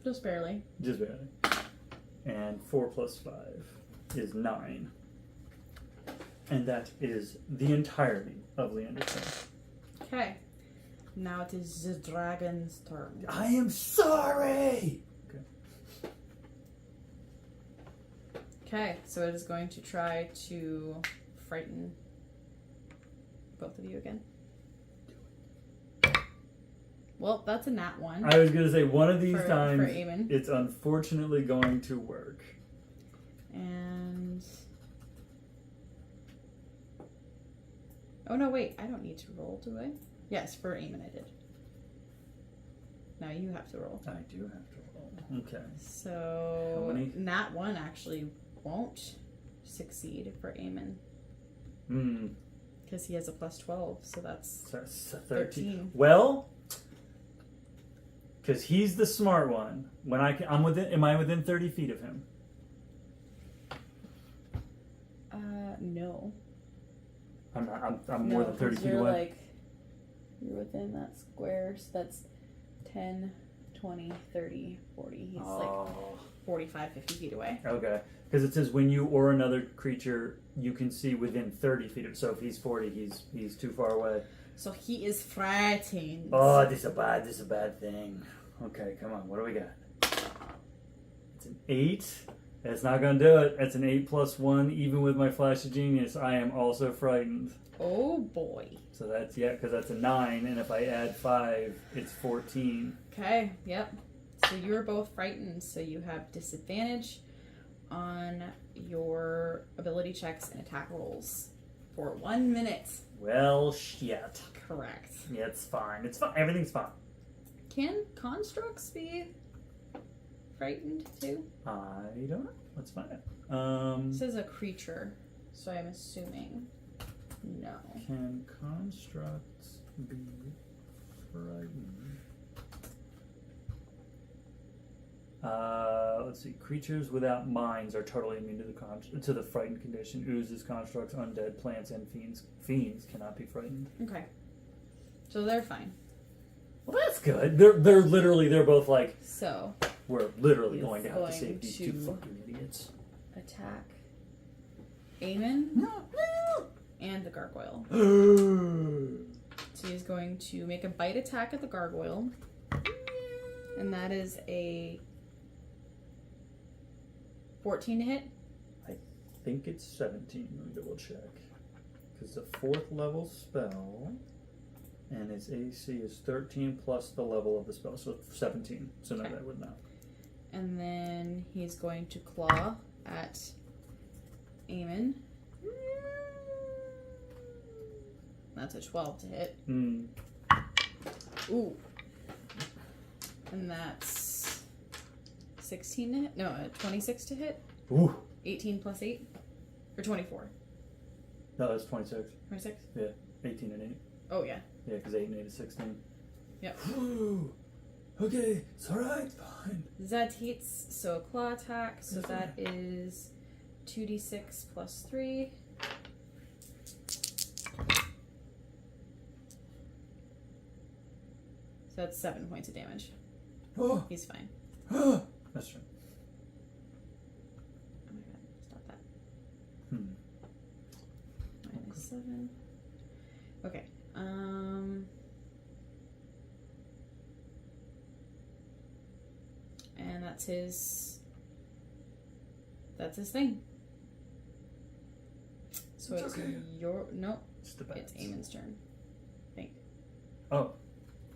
Just barely. Just barely. And 4 plus 5 is 9. And that is the entirety of Leander's turn. Okay. Now it is the dragon's turn. I am sorry! Okay, so it is going to try to frighten both of you again. Well, that's a nat 1. I was going to say, one of these times, for Eamonn. it's unfortunately going to work. And... oh, no, wait. I don't need to roll, do I? Yes, for Eamonn I did. Now you have to roll. I do have to roll. Okay. So, how many? nat 1 actually won't succeed for Eamonn. Because he has a plus 12, so that's 13. 13. Well, Because he's the smart one. When I'm within. Am I within 30 feet of him? No. I'm not. I'm No, more than 30 'cause feet you're away. like, you're within that square, so that's 10, 20, 30, 40. He's like 45, 50 feet away. Okay. Because it says when you or another creature you can see within 30 feet of. So if he's 40, he's too far away. So he is frightened. Oh, this is a bad thing. Okay, come on. What do we got? It's an 8. That's not gonna do it. That's an 8 plus 1. Even with my flash of genius, I am also frightened. Oh boy. So that's because that's a 9, and if I add 5, it's 14. Okay, yep. So you're both frightened, so you have disadvantage on your ability checks and attack rolls for 1 minute. Well, shit. Correct. Yeah, it's fine. It's fine. Everything's fine. Can constructs be frightened too? I don't know. Let's find out. This is a creature, so I'm assuming no. Can constructs be frightened? Let's see. Creatures without minds are totally immune to the frightened condition. Oozes, constructs, undead, plants, and fiends. Fiends cannot be frightened. Okay. So they're fine. Well, that's good. They're both like, So we're literally He's going to have to going save these two to- fucking idiots. attack Eamonn No. and the gargoyle. No. So he's going to make a bite attack at the gargoyle. And that is a 14 to hit. I think it's 17. Let me double check. Because it's a 4th level spell, and its AC is 13 plus the level of the spell, so 17. So no, Okay. that would not. And then he's going to claw at Eamonn. That's a 12 to hit. Ooh. And that's 16 to hit? No, 26 to hit. Ooh. 18 plus 8? Or 24? No, that's 26. 26? Yeah, 18 and 8. Oh, yeah. Yeah, because 8 and 8 is 16. Yep. Okay, it's alright, fine. That hits, so claw attack. So that is 2d6 plus 3. So that's 7 points of damage. Oh, He's fine. that's true. Oh my god, stop that. Hmm. -7. Okay. And that's his thing. So It's it's okay. no, It's the best. it's Eamonn's turn. I think. Oh.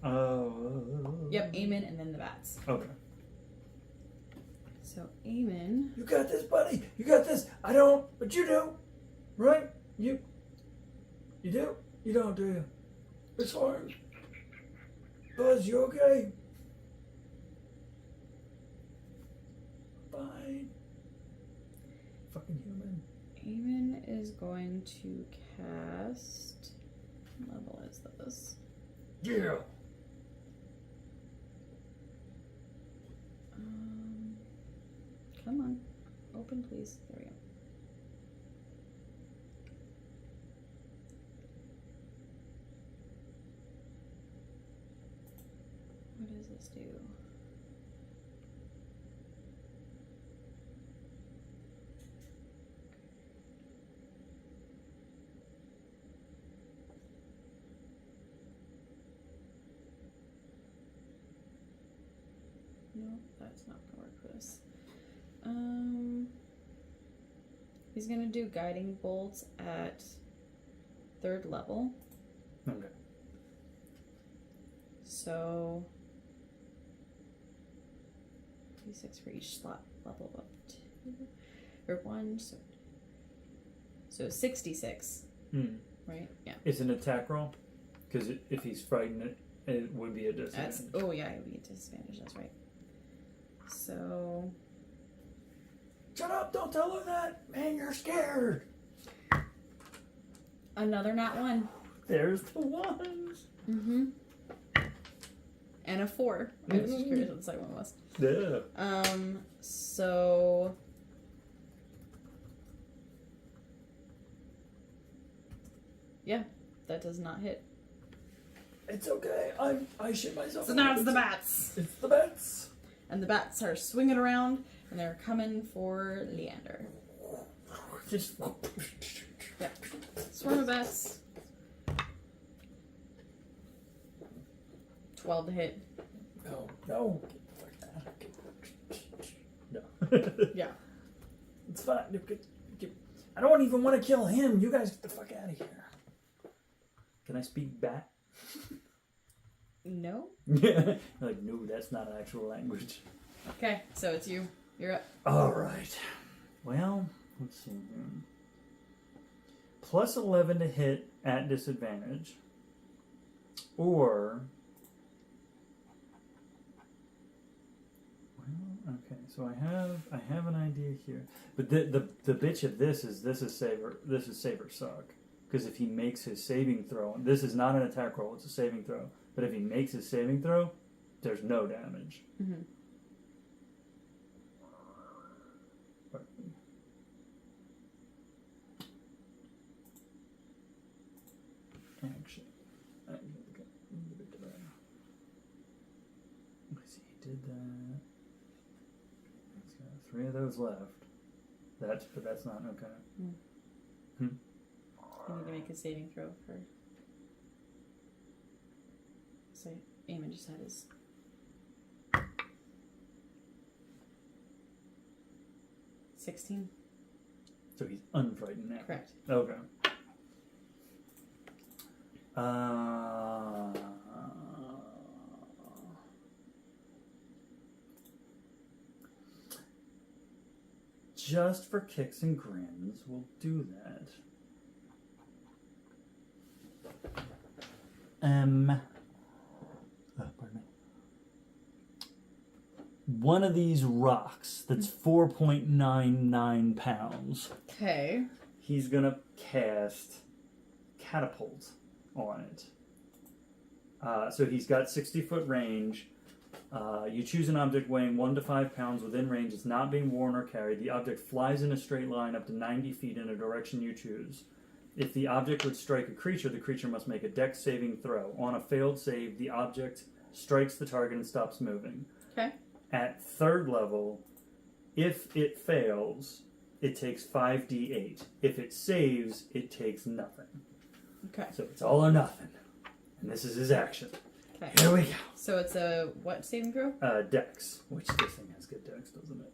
Oh. Yep, Eamonn and then the bats. Okay. So Eamonn. You got this, buddy. You got this. I don't, but you do. Right? You do? You don't, do you? It's fine. Buzz, you okay? Fine. Fucking human. Eamonn is going to cast. What level is this? Yeah. Come on. Open, please. There we go. What does this do? No, that's not gonna work for this. He's gonna do guiding bolts at 3rd level. Okay. So D6 for each slot level up 2 or 1. So 66, right? Yeah. It's an attack roll, because if he's frightened, it would be a disadvantage. That's oh yeah, it would be a disadvantage. That's right. So Shut up! Don't tell her that, man. You're scared. another nat 1. There's the ones. And and a 4. I was just curious what the second one was. Yeah. So... Yeah, that does not hit. It's okay. I shit myself. So now it's the bats. It's the bats. And the bats are swinging around, and they're coming for Leander. Just. Yeah. Swarm of bats. 12 to hit. No. No. No. Yeah. It's fine. I don't even want to kill him. You guys get the fuck out of here. Can I speak bat? No? Yeah. Like, no, that's not an actual language. Okay, so it's you. You're up. Alright. Well, let's see here. Plus 11 to hit at disadvantage. Or... Well, okay, so I have an idea here. But the bitch of this is Saber suck. Because if he makes his saving throw, this is not an attack roll, it's a saving throw. But if he makes his saving throw, there's no damage. Mm-hmm. Actually, let's see, he did that. He's got 3 of those left. But that's not okay. Mm. Hmm? You need to make a saving throw for... So, Eamon just had his... $16. So he's unfrightened now. Correct. Okay. Just for kicks and grins, we'll do that. Pardon me. One of these rocks that's 4.99 pounds. Okay. He's gonna cast catapult on it. So he's got 60-foot range. You choose an object weighing 1 to 5 pounds within range. It's not being worn or carried. The object flies in a straight line up to 90 feet in a direction you choose. If the object would strike a creature, the creature must make a dex saving throw. On a failed save, the object strikes the target and stops moving. Okay. At 3rd level, if it fails, it takes 5d8. If it saves, it takes nothing. Okay. So it's all or nothing. And this is his action. Okay. Here we go. So it's a what saving throw? Dex. Which this thing has good dex, doesn't it?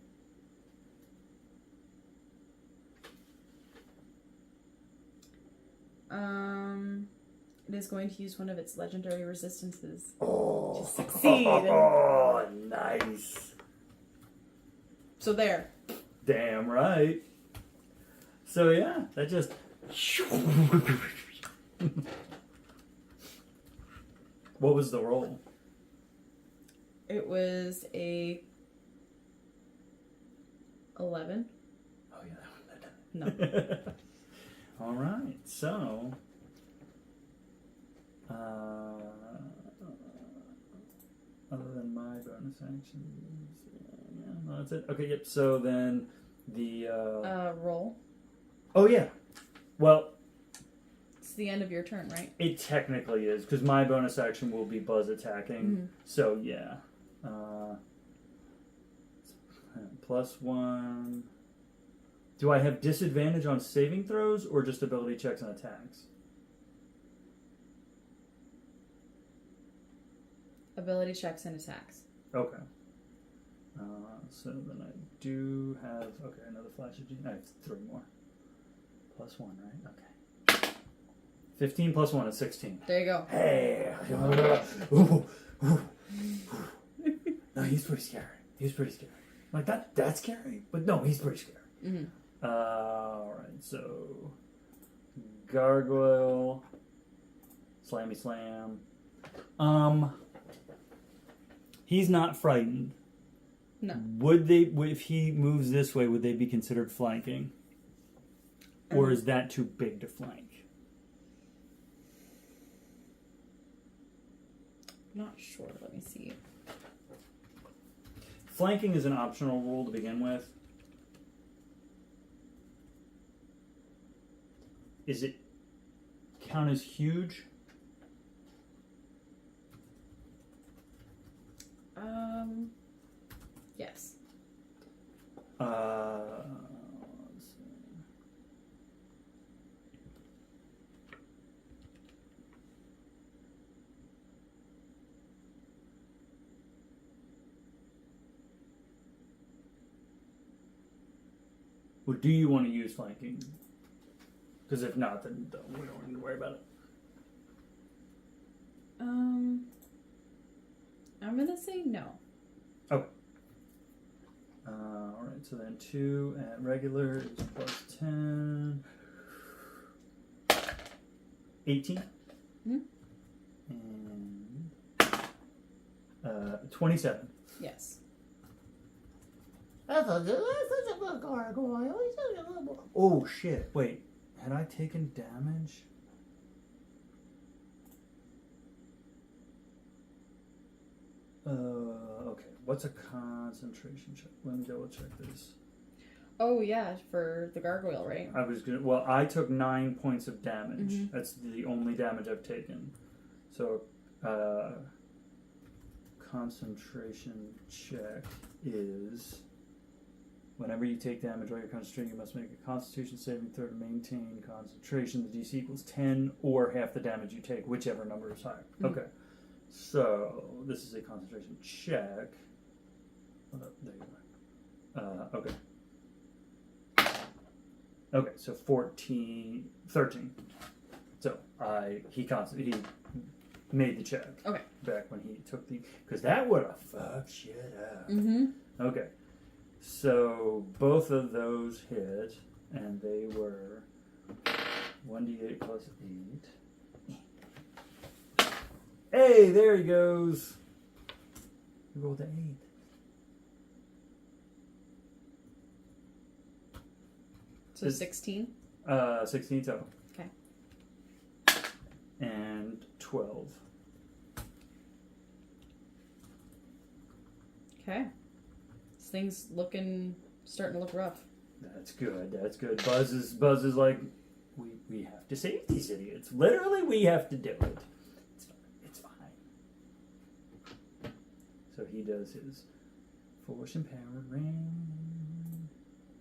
It is going to use one of its legendary resistances Oh. to succeed. Oh, nice. So there. Damn right. So yeah, that just... What was the roll? It was a 11. Oh yeah, that No. one. All right, so other than my bonus actions, yeah, no, that's it. Okay, yep. So then the Roll. oh yeah, well, It's the end of your turn, right? it technically is because my bonus action will be buzz attacking. Mm-hmm. So yeah, +1. Do I have disadvantage on saving throws or just ability checks and attacks? Ability checks and attacks. Okay. So then I do have... Okay, another flash of genius. I have 3 more. +1, right? Okay. 15 + 1 is 16. There you go. Hey! Ooh. No, he's pretty scary. He's pretty scary. Like, that's scary? But no, he's pretty scary. Mm-hmm. Alright, so... Gargoyle. Slammy slam. He's not frightened. No. Would they, if he moves this way, would they be considered flanking? Or is that too big to flank? not sure. Let me see. Flanking is an optional rule to begin with. Is it count as huge? Yes. Let's see. Well, do you want to use flanking? Because if not, then we don't need to worry about it. I'm gonna say no. Okay. Alright, so then 2 at regular is plus 10. 18. Mhm. And 27. Yes. That's such a good gargoyle. He's such a good boy. Oh shit, wait. Had I taken damage? Okay. What's a concentration check? Let me double check this. Oh yeah, for the gargoyle, right? I took 9 points of damage. Mhm. That's the only damage I've taken. So, concentration check is whenever you take damage while you're concentrating, you must make a constitution saving throw to maintain concentration. The DC equals 10 or half the damage you take, whichever number is higher. Mhm. Okay. So, this is a concentration check. Oh, there you are. Okay. Okay, so 13. So he made the check. Okay. Back when he took because that would have fucked shit up. Mm-hmm. Okay. So both of those hit, and they were 1d8 plus 8. Hey, there he goes. He rolled an 8. So 16. 16 total. Okay. And 12. Okay. This thing's starting to look rough. That's good. That's good. Buzz is like, we have to save these idiots. Literally, we have to do it. It's fine. So he does his force empowered ring.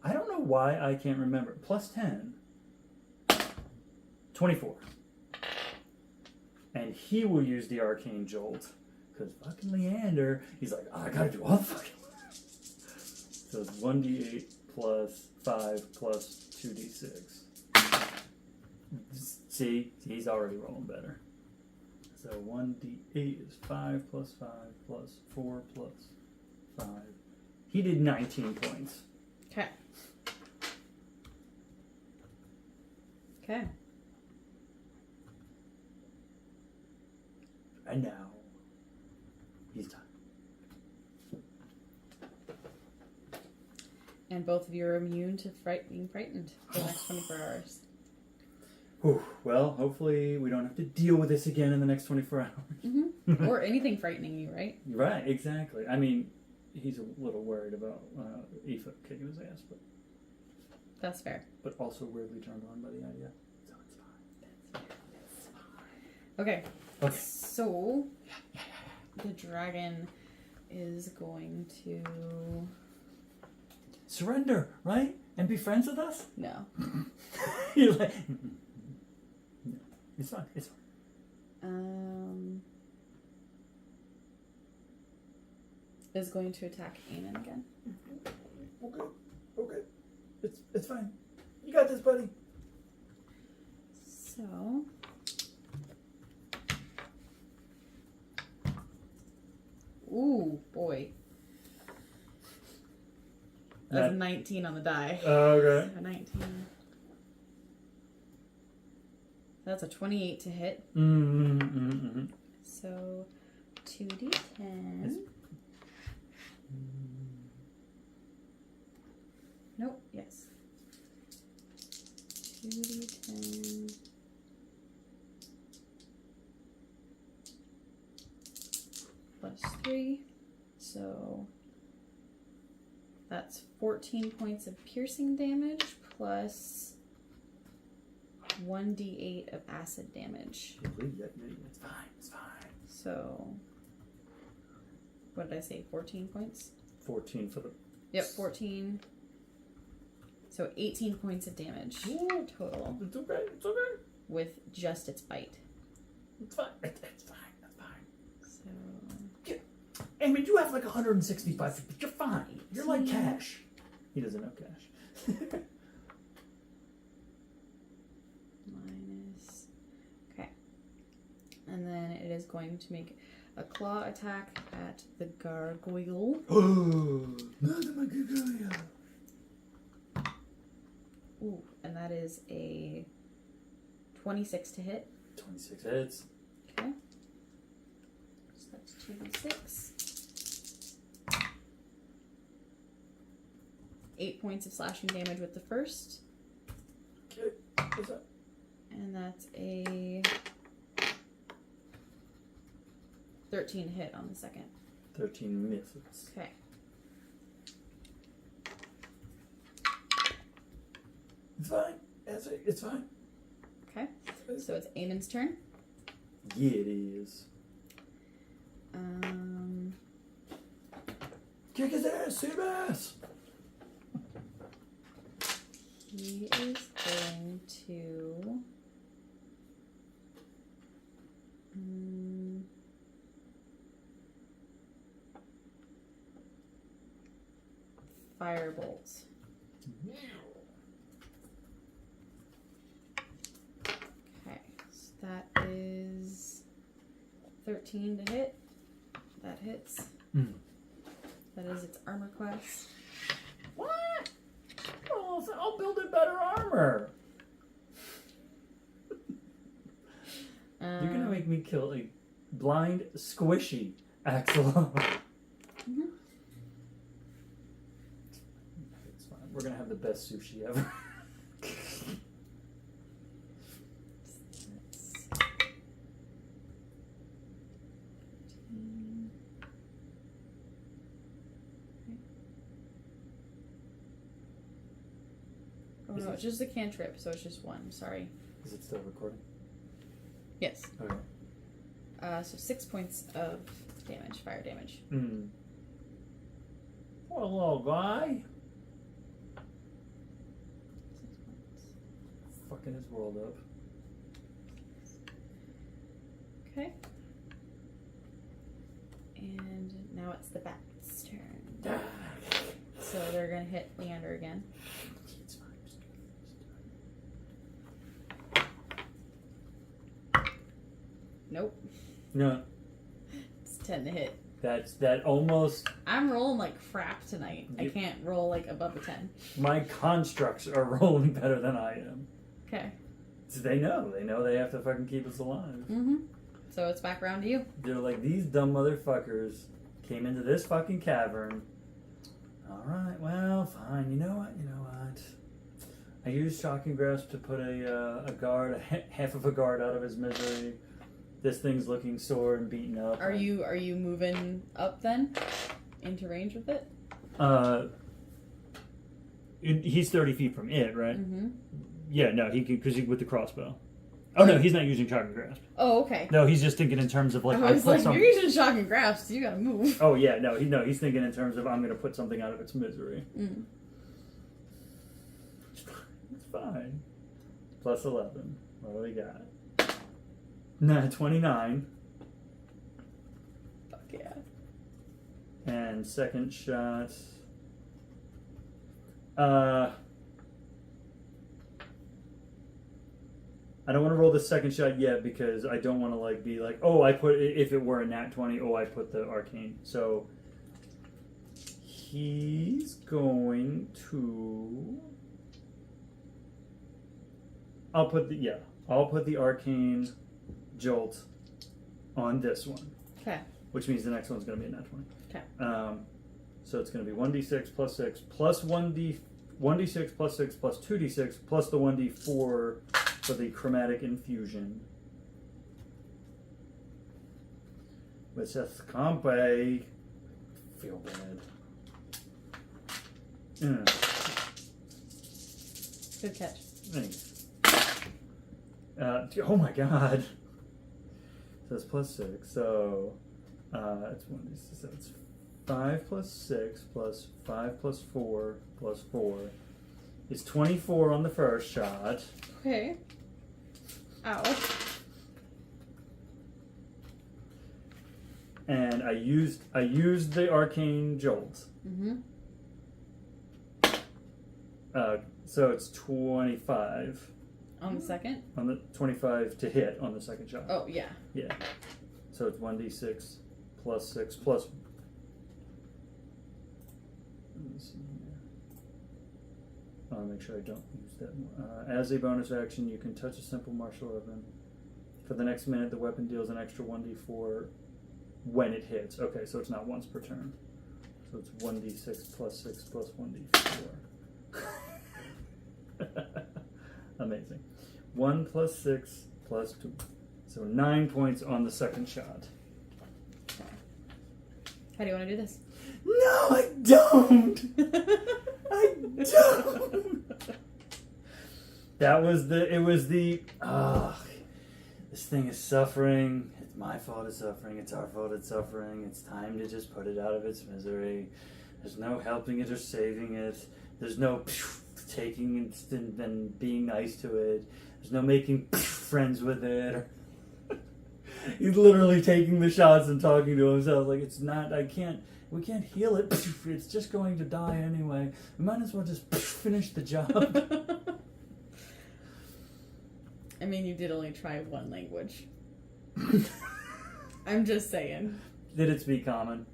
I don't know why I can't remember. Plus 10. 24. And he will use the arcane jolt. Because fucking Leander, he's like, oh, I gotta do all the fucking. So it's 1d8 plus 5 plus 2d6. See, he's already rolling better. So 1d8 is 5 plus 5 plus 4 plus 5. He did 19 points. Okay. Okay. And now, he's done. And both of you are immune to being frightened for the next 24 hours. Whew. Well, hopefully we don't have to deal with this again in the next 24 hours. Mm-hmm. Or anything frightening you, right? Right, exactly. I mean, he's a little worried about Aoife kicking his ass, That's fair. but also weirdly turned on by the idea. So it's fine. It's fine. Okay. Okay. So, the dragon is going to... Surrender, right? And be friends with us? No. You're like, no, it's fine. It's fine. Is going to attack Eamonn again. Okay. It's fine. You got this, buddy. So... Ooh, boy. That's 19 on the die. Okay. So 19. That's a 28 to hit. So 2d10. Nope, yes. 2d10. plus 3. So that's 14 points of piercing damage plus 1d8 of acid damage. It's fine. It's fine. So, what did I say? 14 points? 14 for the. Yep, 14. So 18 points of damage total. It's okay. It's okay. With just its bite. It's fine. It's fine. That's fine. So. I mean, you have like 165, but you're fine. You're like Cash. He doesn't know Cash. Minus. Okay. And then it is going to make a claw attack at the gargoyle. Oh, not my gargoyle. Ooh, and that is a 26 to hit. 26 hits. Okay. So that's 2d6. 8 points of slashing damage with the first. Okay. What's that? And that's a 13 hit on the second. 13 misses. Okay. It's fine. It's fine. Okay. So it's Eamon's turn. Yeah, it is. Kick his ass, Seabass! He is going to firebolt. Okay, so that is 13 to hit. That hits. That is its armor class. What? Oh, I'll build it better armor. You're gonna make me kill a blind, squishy axolotl. It's fine. We're gonna have the best sushi ever. Oh no, it's just a cantrip, so it's just one. Sorry. Is it still recording? Yes. Okay. So 6 points of damage, fire damage. Poor little guy. 6 points. Fucking his world up. Okay. And now it's the bat's turn. So they're gonna hit Leander again. It's fine. Nope. No. It's 10 to hit. That almost. I'm rolling like crap tonight. I can't roll like above a 10. My constructs are rolling better than I am. Okay. So they know they have to fucking keep us alive. So it's back around to you. They're like, these dumb motherfuckers came into this fucking cavern. Alright, well, fine. You know what? I used Shocking Grasp to put a guard, half of a guard out of his misery. This thing's looking sore and beaten up. Are you moving up then? Into range with it? He's 30 feet from it, right? Mm-hmm. Yeah, no, he can, because with the crossbow. Oh no, he's not using Shocking Grasp. Oh, okay. No, he's just thinking in terms of like. I was like, you're using Shocking Grasp, so you gotta move. Oh yeah, he's thinking in terms of I'm gonna put something out of its misery. It's fine. Plus 11. What do we got? Nah, 29. Fuck yeah. And second shot. I don't want to roll the second shot yet because I don't want to like be like, oh, I put if it were a nat 20, oh, I put the arcane. So he's going to. I'll put the arcane jolt on this one. Okay. Which means the next one's going to be a nat 20. Okay. So it's going to be 1d6 plus 6 plus 1d6 plus 6 plus 2d6 plus the 1d4 for the chromatic infusion. Which is compay. Feel bad. Good catch. Thanks. Oh my god. So it's plus 6. So it's 1. So it's 5 plus 6 plus 5 plus 4 plus 4 is 24 on the first shot. Okay. Ow. And I used the arcane jolt. Mm-hmm. So it's 25 On the second? on the 25 to hit on the second shot. Oh, yeah. Yeah. So it's 1d6 plus 6 plus. Let me see here. I'll make sure I don't use that. As a bonus action, you can touch a simple martial weapon. For the next minute, the weapon deals an extra 1d4 when it hits. Okay, so it's not once per turn. So it's 1d6 plus 6 plus 1d4. Amazing. 1 plus 6 plus 2. So 9 points on the second shot. How do you want to do this? No, I don't! I don't! This thing is suffering. It's my fault it's suffering. It's our fault it's suffering. It's time to just put it out of its misery. There's no helping it or saving it. There's no taking it and being nice to it. There's no making friends with it. He's literally taking the shots and talking to himself like it's not. We can't heal it. It's just going to die anyway. We might as well just finish the job. I mean, you did only try one language. I'm just saying. Did it speak common?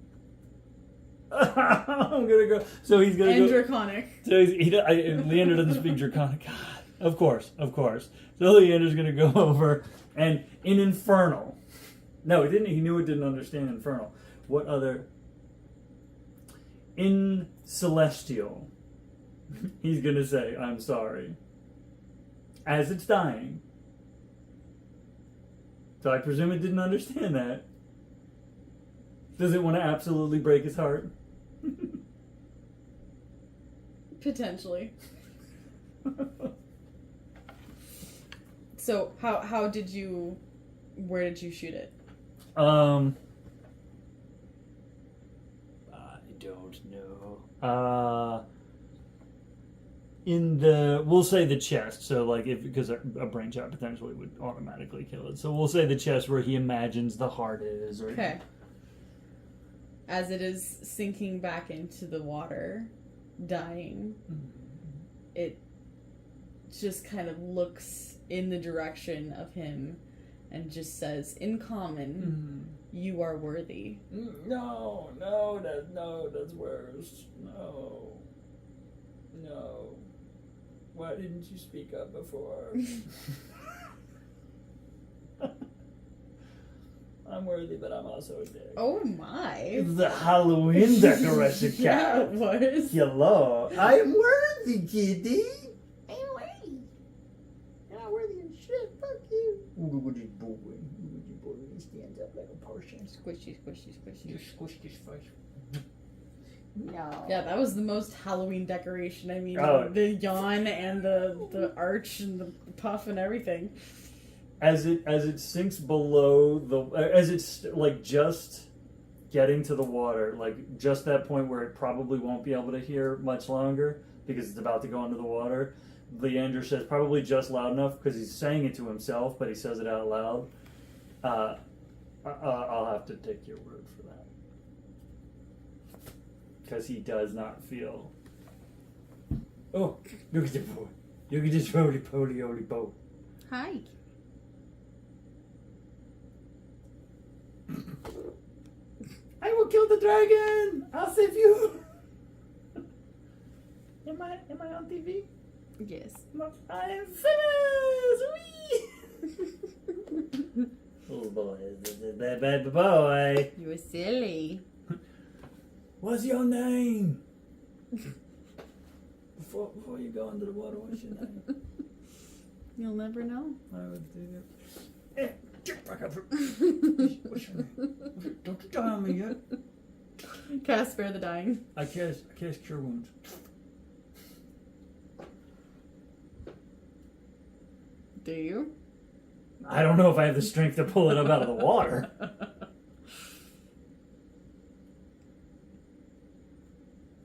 I'm gonna go. So he's gonna and go. draconic. So Leander doesn't speak draconic. God, of course. So Leander's gonna go over and in infernal. No, he didn't. He knew it didn't understand infernal. What other? In celestial, he's gonna say, "I'm sorry," as it's dying. So I presume it didn't understand that. Does it want to absolutely break his heart? Potentially. So how did you? Where did you shoot it? I don't know. In the, we'll say the chest. So like because a brain shot potentially would automatically kill it. So we'll say the chest where he imagines the heart is. Or, Okay. As it is sinking back into the water, dying, it just kind of looks in the direction of him and just says, in common, you are worthy. No, that's worse. No. Why didn't you speak up before? I'm worthy, but I'm also a dick. Oh my. It's the Halloween decoration Yeah, cat. it was. Hello. I am worthy, kitty. I'm worthy. You're not worthy of shit. Fuck you. Oogie boy. He stands up like a potion. Squishy, squishy, squishy. You squished his face. No. Yeah, that was the most Halloween decoration. I mean, Oh. the yawn and the arch and the puff and everything. As it sinks below as it's like just getting to the water, like just that point where it probably won't be able to hear much longer because it's about to go into the water. Leander says probably just loud enough because he's saying it to himself, but he says it out loud. I'll have to take your word for that because he does not feel. Oh, look at the boy! Look at this roly boat. Hi. I will kill the dragon. I'll save you. Am I on TV? Yes. I am famous. Wee. Oh boy, bad boy. You were silly. What's your name? Before you go into the water, what's your name? You'll never know. I would do that. Get back up. What's your name? Don't you die on me yet. Cast Spare the Dying. I cast Cure Wounds. Do you? I don't know if I have the strength to pull it up out of the water.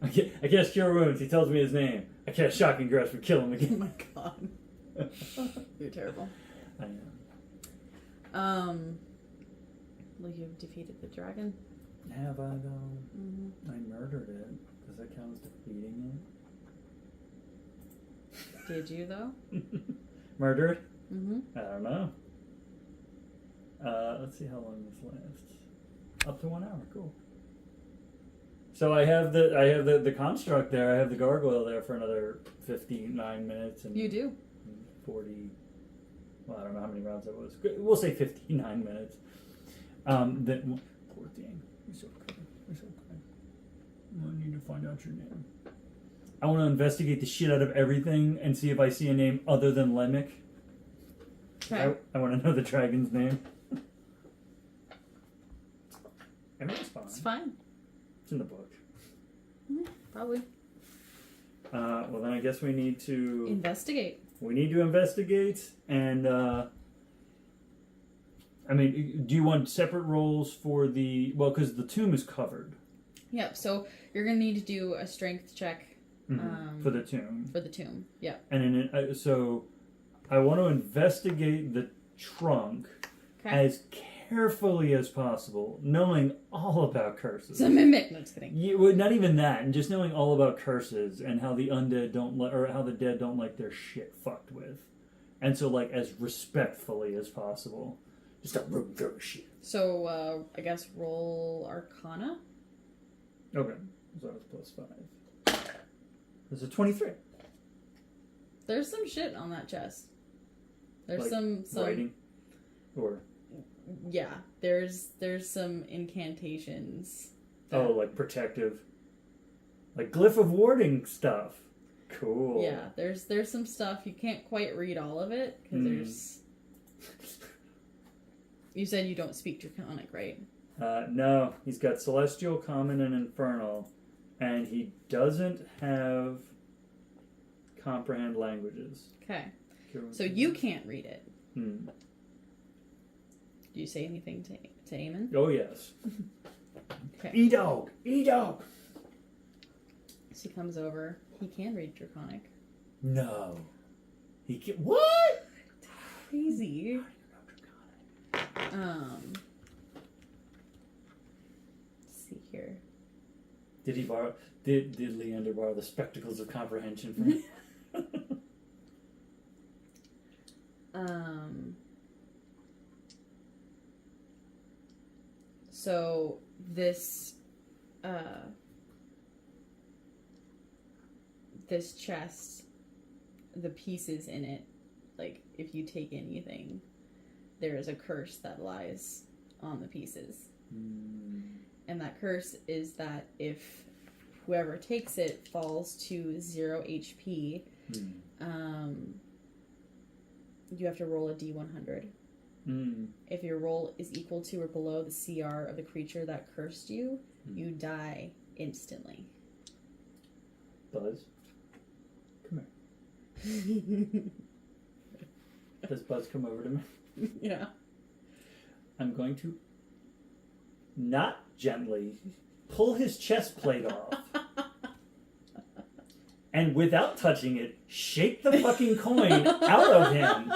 I cast Cure Wounds. He tells me his name. I cast Shocking Grasp and kill him Oh again. my god. You're terrible. I know. Well, you've defeated the dragon. Have I though? Mm-hmm. I murdered it. Does that count as defeating Did you, though? it? Murdered? Mm-hmm. I don't know. Let's see how long this lasts. Up to 1 hour. Cool. So I have the construct there. I have the gargoyle there for another 59 minutes. And You do. 40. Well, I don't know how many rounds that was. We'll say 59 minutes. Then poor thing. It's okay. It's okay. I need to find out your name. I want to investigate the shit out of everything and see if I see a name other than Lemic. Okay. I want to know the dragon's name. Everything's fine. It's fine. It's in the book. Probably. Well, then I guess we need to... Investigate. We need to investigate, and I mean, do you want separate rolls for the... Well, because the tomb is covered. Yep, so you're going to need to do a strength check. For the tomb. For the tomb, yep. And then, so I want to investigate the trunk as carefully as possible, knowing all about curses. It's a mimic. No, just kidding. Yeah, well, not even that, and just knowing all about curses and how the undead don't or how the dead don't like their shit fucked with, and so like as respectfully as possible, just start moving through shit. So I guess roll Arcana. Okay, so that's +5. There's a 23. There's some shit on that chest. There's Like some writing, or yeah. There's some incantations. like protective, like glyph of warding stuff. Cool. Yeah, there's some stuff you can't quite read all of it because there's. You said you don't speak Draconic, right? No, he's got Celestial, Common, and Infernal, and he doesn't have Comprehend languages. Okay, so you can't read it. Hmm. Do you say anything to Eamonn? Oh yes. Okay. E-dog! E-dog! So he comes over. He can read Draconic. No. He can... What? Crazy. Let's see here. Did he borrow... Did Leander borrow the spectacles of comprehension from me? So this this chest, the pieces in it, like if you take anything, there is a curse that lies on the pieces. And that curse is that if whoever takes it falls to 0 HP, you have to roll a D100. If your roll is equal to or below the CR of the creature that cursed you, you die instantly. Buzz? Come here. Does Buzz come over to me? Yeah. I'm going to not gently pull his chest plate off and without touching it, shake the fucking coin out of him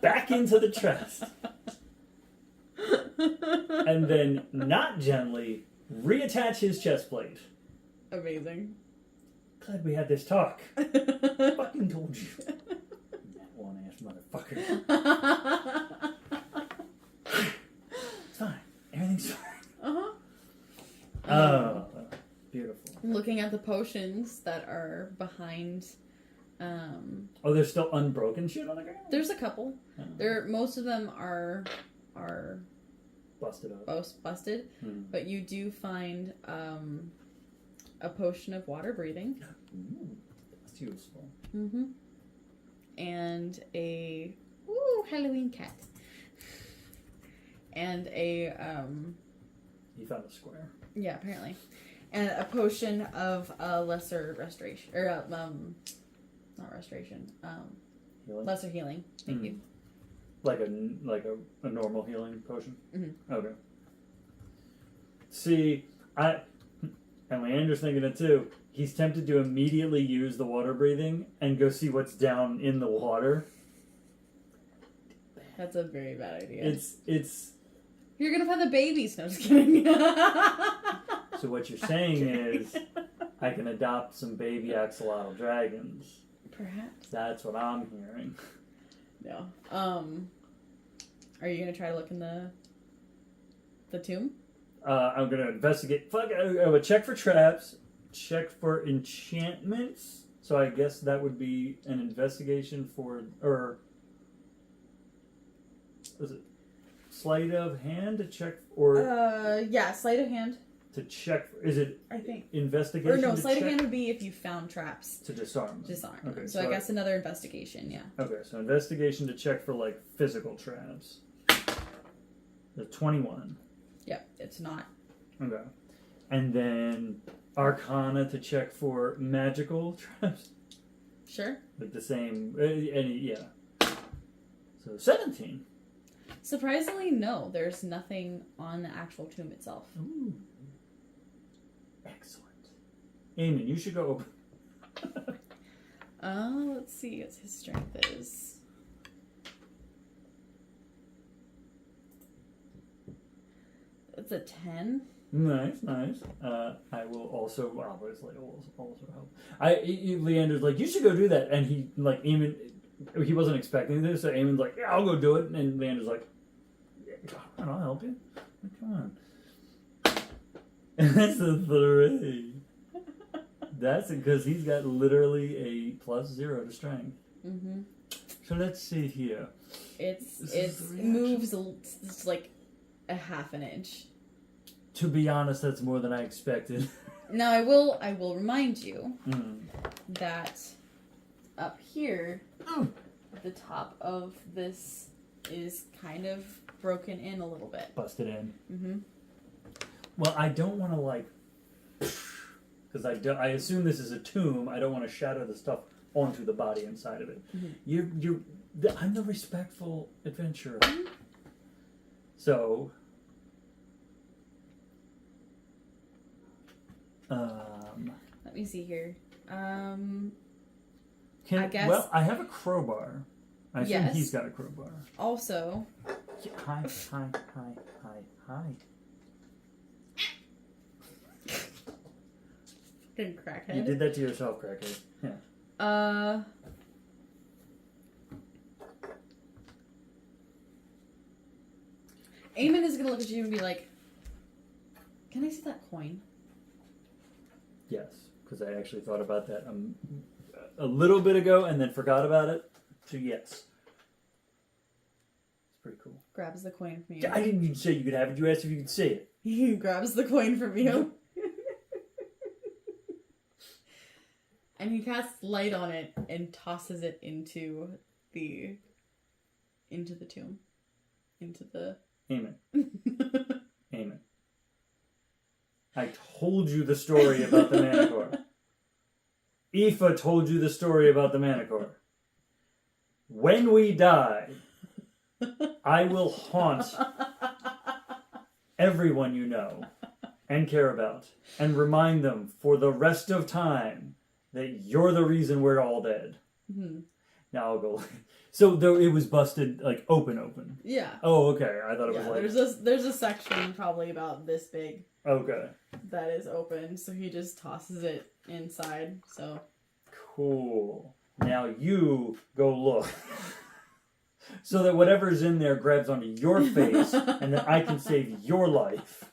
back into the chest. And then not gently reattach his chest plate. Amazing. Glad we had this talk. Fucking told you. That one ass motherfucker. It's fine. Everything's fine. Oh, beautiful. Looking at the potions that are behind. Oh, there's still unbroken shit on the ground? There's a couple. Most of them are busted up. busted, but you do find a potion of water breathing. That's useful. And a Halloween cat. and a He found a square. yeah, apparently, and a potion of lesser restoration or not restoration, Healing? lesser healing. Thank you. Like a normal healing potion? Mm-hmm. Okay. See, and Leander's thinking it too. He's tempted to immediately use the water breathing and go see what's down in the water. That's a very bad idea. It's. You're gonna find the babies. No, just kidding. So what you're saying is, I can adopt some baby axolotl dragons. Perhaps. That's what I'm hearing. No. Are you gonna try to look in the tomb? I'm gonna investigate. Fuck. I would check for traps. Check for enchantments. So I guess that would be an investigation for, or was it sleight of hand to check, or Yeah, sleight of hand. to check? Is it I think. investigation? Or no, to sleight of check? hand would be if you found traps. To disarm. them. Disarm. Okay, So I guess another investigation. Yeah. Okay, so investigation to check for like physical traps. The 21. Yep. It's not. Okay, and then Arcana to check for magical traps. Sure. Like the same, yeah. So 17. Surprisingly, no. There's nothing on the actual tomb itself. Ooh. Excellent. Eamon, you should go open. Let's see what his strength is. It's a 10. Nice. I will also obviously also help. Leander's like, you should go do that, and he like Eamon, he wasn't expecting this, so Eamon's like, yeah, I'll go do it, and Leander's like, yeah, come on, I'll help you. Come on. And that's a 3. That's because he's got literally a +0 to strength. Mm-hmm. So let's see here. It reaction. moves it's like a half an inch. To be honest, that's more than I expected. Now I will remind you Mm. that up here, Mm. the top of this is kind of broken in a little bit. Busted in. Mm-hmm. Well, I don't want to like, because I assume this is a tomb. I don't want to shatter the stuff onto the body inside of it. Mm-hmm. I'm the respectful adventurer. So, Let me see here. I guess- Well, I have a crowbar. I assume Yes. he's got a crowbar. Also, Hi. fucking crackhead. You did that to yourself, crackhead. Yeah. Eamon is gonna look at you and be like, "Can I see that coin?" Yes, because I actually thought about that a little bit ago and then forgot about it. So yes, it's pretty cool. Grabs the coin from you. I didn't even say you could have it. You asked if you could see it. He grabs the coin from you. And he casts light on it and tosses it into the tomb. Into the Amen. Amen. I told you the story about the Manicore. Aoife told you the story about the Manicore. When we die, I will haunt everyone you know and care about and remind them for the rest of time that you're the reason we're all dead. Mm-hmm. Now I'll go. So though it was busted, like open. Yeah. Oh, okay. I thought it was like there's a section probably about this big okay. that is open, so he just tosses it inside. So Cool. Now you go look. So that whatever's in there grabs onto your face and then I can save your life.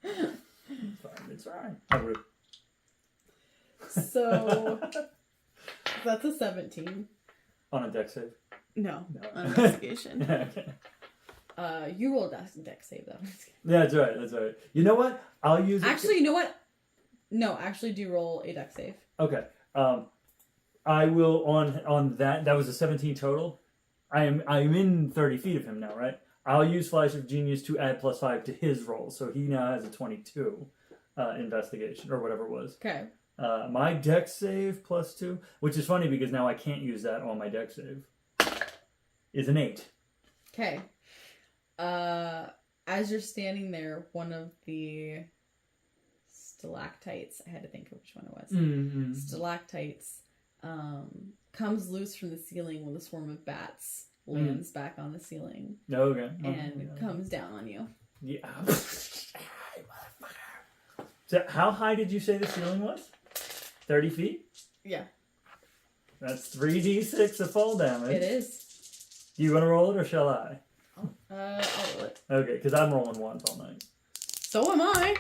It's fine. I would. So that's a 17. On a deck save? No, No. on investigation. Okay. You roll a deck save though. Yeah, that's right. You know what? I'll use it. Actually, you know what? No, actually, do roll a deck save. Okay. I will on that. That was a 17 total. I'm in 30 feet of him now, right? I'll use Flash of Genius to add +5 to his roll, so he now has a 22 investigation, or whatever it was. Okay. My dex save +2, which is funny because now I can't use that on my dex save, is an 8. Okay. As you're standing there, one of the stalactites, I had to think of which one it was. Mm-hmm. Stalactites comes loose from the ceiling when a swarm of bats lands back on the ceiling Okay. and comes down on you. Yeah. So how high did you say the ceiling was? 30 feet? Yeah, That's 3d6 of fall damage. it is. Do you want to roll it or shall I? I'll roll it. Okay, because I'm rolling ones all night. So am I.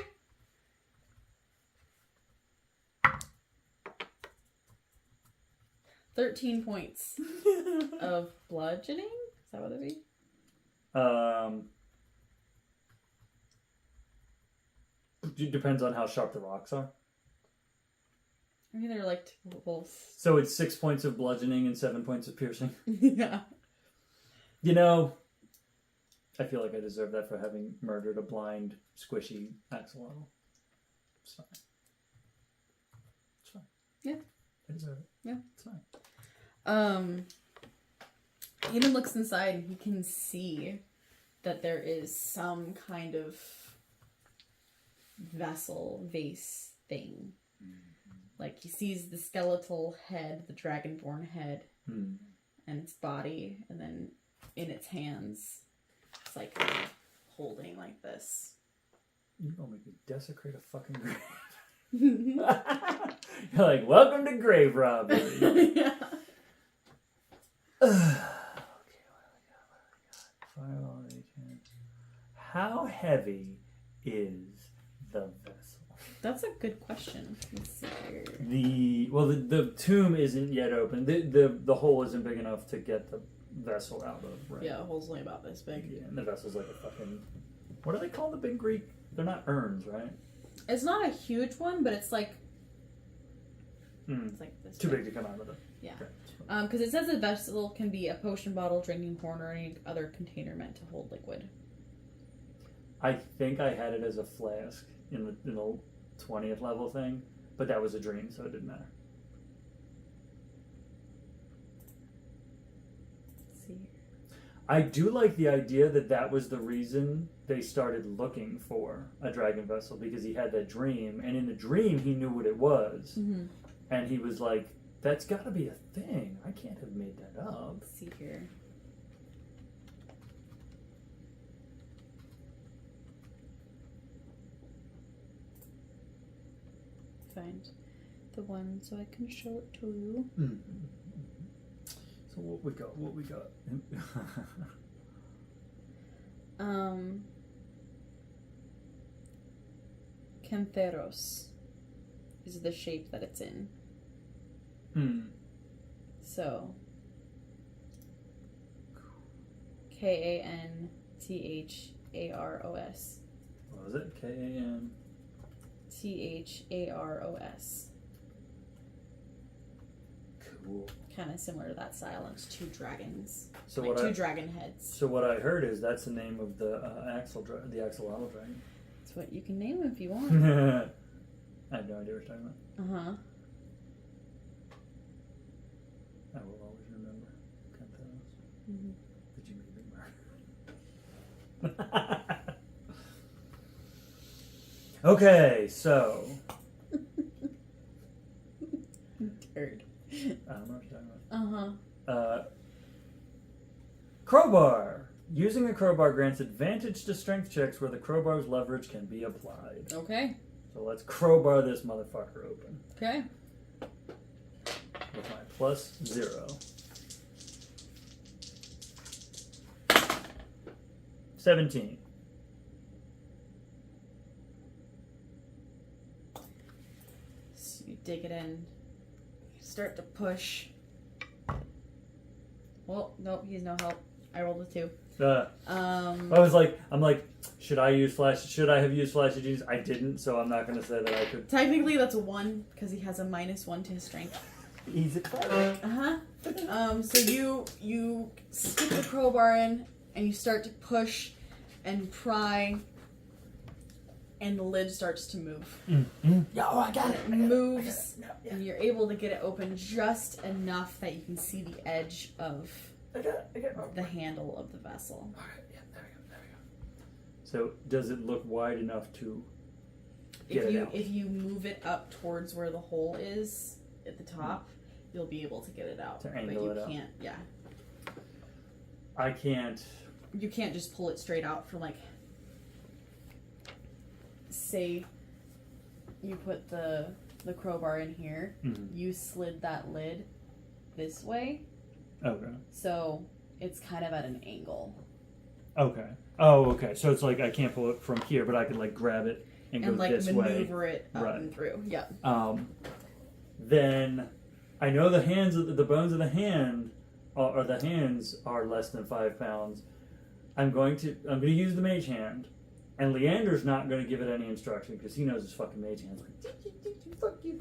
$13 points of bludgeoning? Is that what it is? It depends on how sharp the rocks are. I mean, they're like both. So it's 6 points of bludgeoning and 7 points of piercing. Yeah. You know, I feel like I deserve that for having murdered a blind, squishy axolotl. It's fine. It's fine. Yeah. I deserve it. Yeah. It's fine. Eamon looks inside and he can see that there is some kind of vase thing. Like he sees the skeletal head, the dragonborn head, and its body, and then in its hands, it's like holding like this. You're gonna make me desecrate a fucking grave. You're like, welcome to grave robbery. Yeah. Okay, what do we got? Fireball, regen. How heavy is the vessel? That's a good question. Let's see here. The tomb isn't yet open. The hole isn't big enough to get the vessel out of, right? Yeah, the hole's only about this big. Yeah, and the vessel's like a fucking... What do they call the big Greek? They're not urns, right? It's not a huge one, but it's like... It's like this. Too big to come out of it. Yeah. Okay. Because it says the vessel can be a potion bottle, drinking horn, or any other container meant to hold liquid. I think I had it as a flask in the 20th level thing, but that was a dream, so it didn't matter. Let's see. I do like the idea that was the reason they started looking for a dragon vessel, because he had that dream, and in the dream he knew what it was, and he was like, that's got to be a thing. I can't have made that up. Let's see here. Find the one so I can show it to you. So what we got? Cantheros is the shape that it's in. So Kanthearos. What was it? Kan. Thearos. Cool. Kind of similar to that style. And it's two dragons. So like two dragon heads. So what I heard is that's the name of the the axolotl dragon. That's what you can name them if you want. I have no idea what you're talking about. I will always remember. Did you make me murder? Okay, so. Turd. I don't know what you're talking about. Crowbar. Using a crowbar grants advantage to strength checks where the crowbar's leverage can be applied. Okay. So let's crowbar this motherfucker open. Okay. With my +0. 17. So you dig it in. Start to push. Well, nope, he's no help. I rolled a 2. I'm like, should I have used Flash of Genius? I didn't, so I'm not going to say that I could. Technically, that's a 1 because he has a -1 to his strength. He's a cleric. So you stick the crowbar in, and you start to push and pry, and the lid starts to move. Yeah, oh, I got it. It moves, and you're able to get it open just enough that you can see the edge of the handle of the vessel. All right, yeah, there we go. So, does it look wide enough to get it out? If you move it up towards where the hole is at the top, you'll be able to get it out. To but angle you it out. can't. Yeah, I can't. you can't just pull it straight out from like. Say, you put the crowbar in here. Mm-hmm. You slid that lid this way, Okay. so it's kind of at an angle. Okay. Oh, okay. So it's like I can't pull it from here, but I can like grab it and go And like this way. maneuver it up Right. and through. Yeah. Then I know the hands of the bones of the hand or the hands are less than 5 pounds. I'm going to use the mage hand, and Leander's not going to give it any instruction because he knows his fucking mage hand's like fuck you.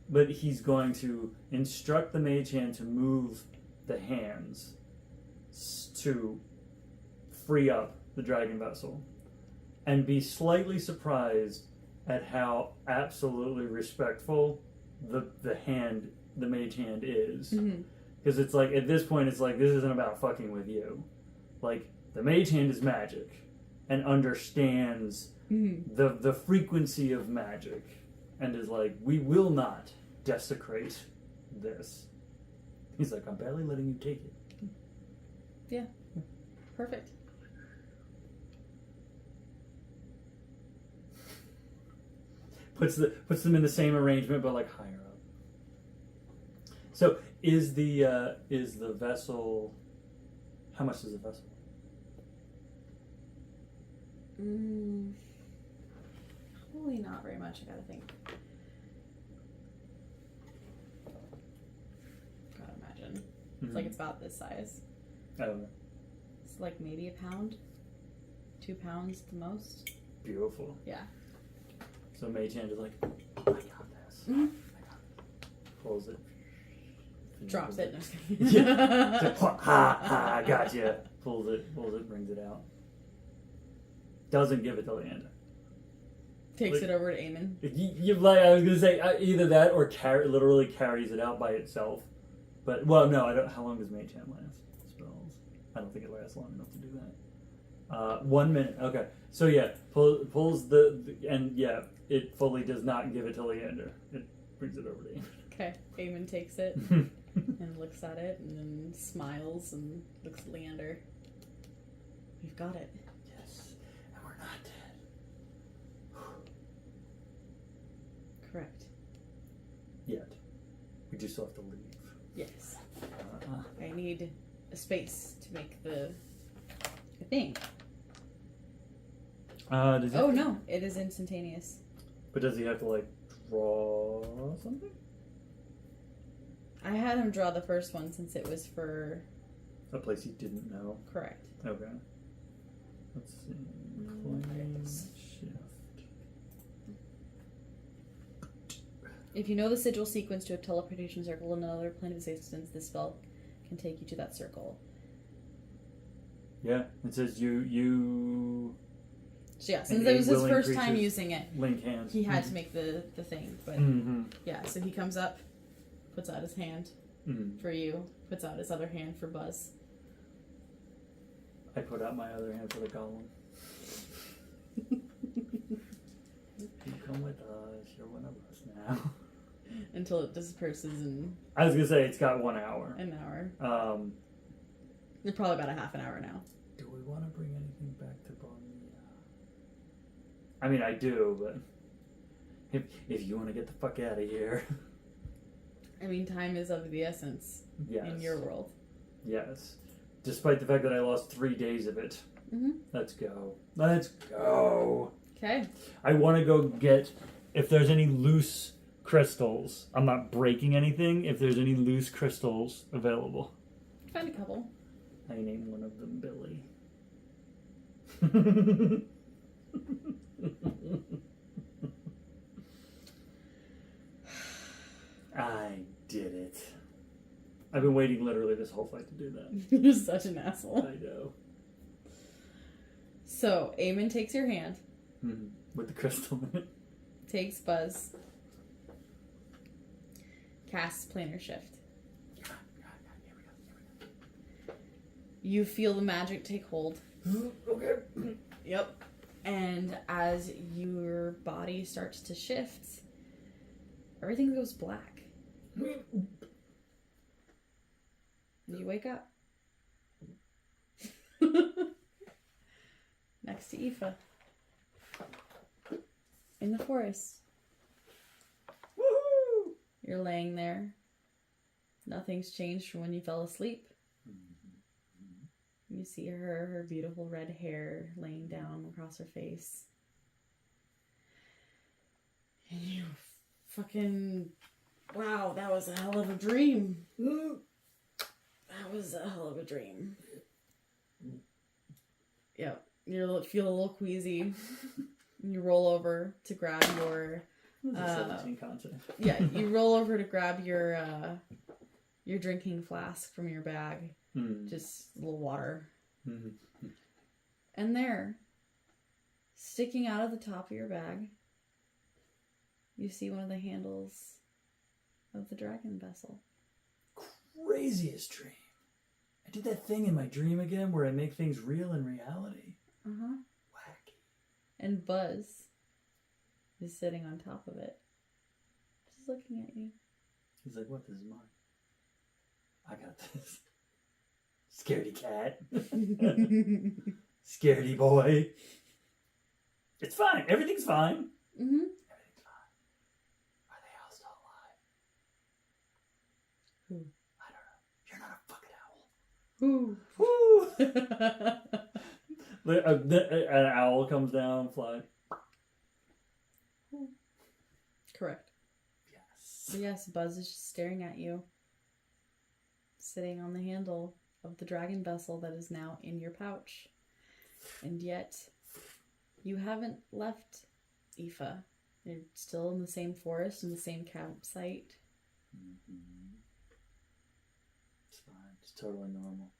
But he's going to instruct the mage hand to move the hands to free up the dragon vessel, and be slightly surprised at how absolutely respectful the mage hand is. Because it's like, at this point, it's like, this isn't about fucking with you. Like, the mage hand is magic and understands the frequency of magic and is like, we will not desecrate this. He's like, I'm barely letting you take it. Yeah. Perfect. Puts them in the same arrangement, but like higher up. So is the vessel? How much is the vessel? Probably not very much. I gotta think. Gotta imagine. It's like it's about this size. Oh, It's like maybe a pound, 2 pounds at the most. beautiful. Yeah. So mage hand is like, I got this. I got it. Pulls it. Drops it. Yeah. So, ha, I got you. Pulls it, brings it out. Doesn't give it to Leander. Takes Like- it over to Eamon. You like, I was gonna say either that or literally carries it out by itself. But well, no, I don't. How long does mage hand last? Spells. I don't think it lasts long enough to do that. 1 minute. Okay. So yeah, pulls and yeah, it fully does not give it to Leander. It brings it over to Eamon. Okay. Eamon takes it and looks at it and then smiles and looks at Leander. We've got it. Yes, and we're not dead. Correct. Yet. We just still have to leave. Yes. I need a space to make the thing. Does he, Oh no, it is instantaneous. But does he have to like draw something? I had him draw the first one since it was for A place he didn't know. correct. Okay. Let's see. Plane shift. If you know the sigil sequence to a teleportation circle in another plane of existence, this spell can take you to that circle. Yeah, it says you So yeah, And since it was his willing first time creatures- using it, link hands. he had to make the thing. But Mm-hmm. yeah, so he comes up, puts out his hand Mm-hmm. for you, puts out his other hand for Buzz. I put out my other hand for the golem. You come with us. You're one of us now. Until it disperses in I was gonna say it's got 1 hour. an hour. It's probably about a half an hour now. Do we want to bring anything back to Barnea? I mean, I do, but if you want to get the fuck out of here, I mean, time is of the essence yes, in your world. yes. Despite the fact that I lost 3 days of it, Mm-hmm. let's go. Let's go. Okay. I want to go get if there's any loose crystals. I'm not breaking anything. If there's any loose crystals available, Find a couple. I name one of them Billy. I did it. I've been waiting literally this whole fight to do that. You're such an asshole. I know. So, Eamon takes your hand, With the crystal in it. takes Buzz, casts Planar Shift. You feel the magic take hold. Okay. Yep. And as your body starts to shift, everything goes black. And you wake up. Next to Aoife. In the forest. Woohoo! You're laying there. Nothing's changed from when you fell asleep. You see her beautiful red hair laying down across her face. And you fucking... Wow, that was a hell of a dream. That was a hell of a dream. Yep. You feel a little queasy. You roll over to grab your... 17 content. Yeah, you roll over to grab your drinking flask from your bag. Just a little water. And there, sticking out of the top of your bag, you see one of the handles of the dragon vessel. Craziest dream. I did that thing in my dream again where I make things real in reality. Wacky. And Buzz is sitting on top of it, just looking at you. He's like, what? This is mine. I got this. Scaredy cat. Scaredy boy. It's fine. Everything's fine. Everything's fine. Are they all still alive? Who? I don't know. You're not a fucking owl. Who? An owl comes down, flies. Correct. Yes. Yes, Buzz is just staring at you, sitting on the handle of the dragon vessel that is now in your pouch. And yet, you haven't left Aoife. You're still in the same forest, in the same campsite. It's fine. It's totally normal.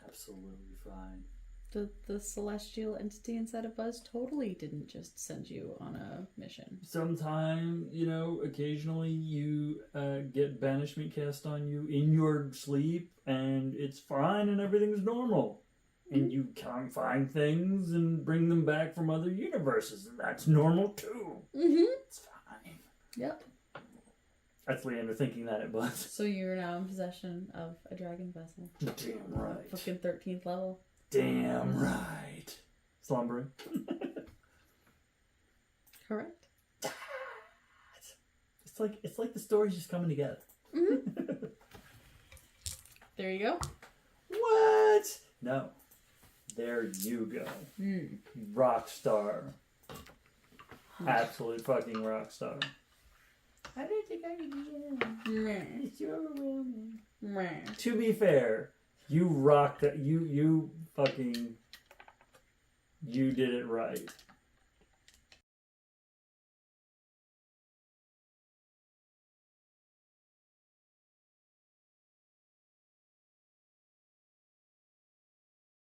Absolutely fine. The celestial entity inside of Buzz totally didn't just send you on a mission. Sometime, occasionally you get banishment cast on you in your sleep, and it's fine and everything's normal. And you can find things and bring them back from other universes, and that's normal too. It's fine. Yep. That's Leander thinking that at Buzz. So you're now in possession of a dragon vessel. Damn right. Fucking 13th level. Damn right. Slumbering. Correct. It's like the story's just coming together. There you go. What? No. There you go. Rock star. Absolute fucking rock star. I don't think I can do it. It's overwhelming. To be fair, you rocked it. You did it right.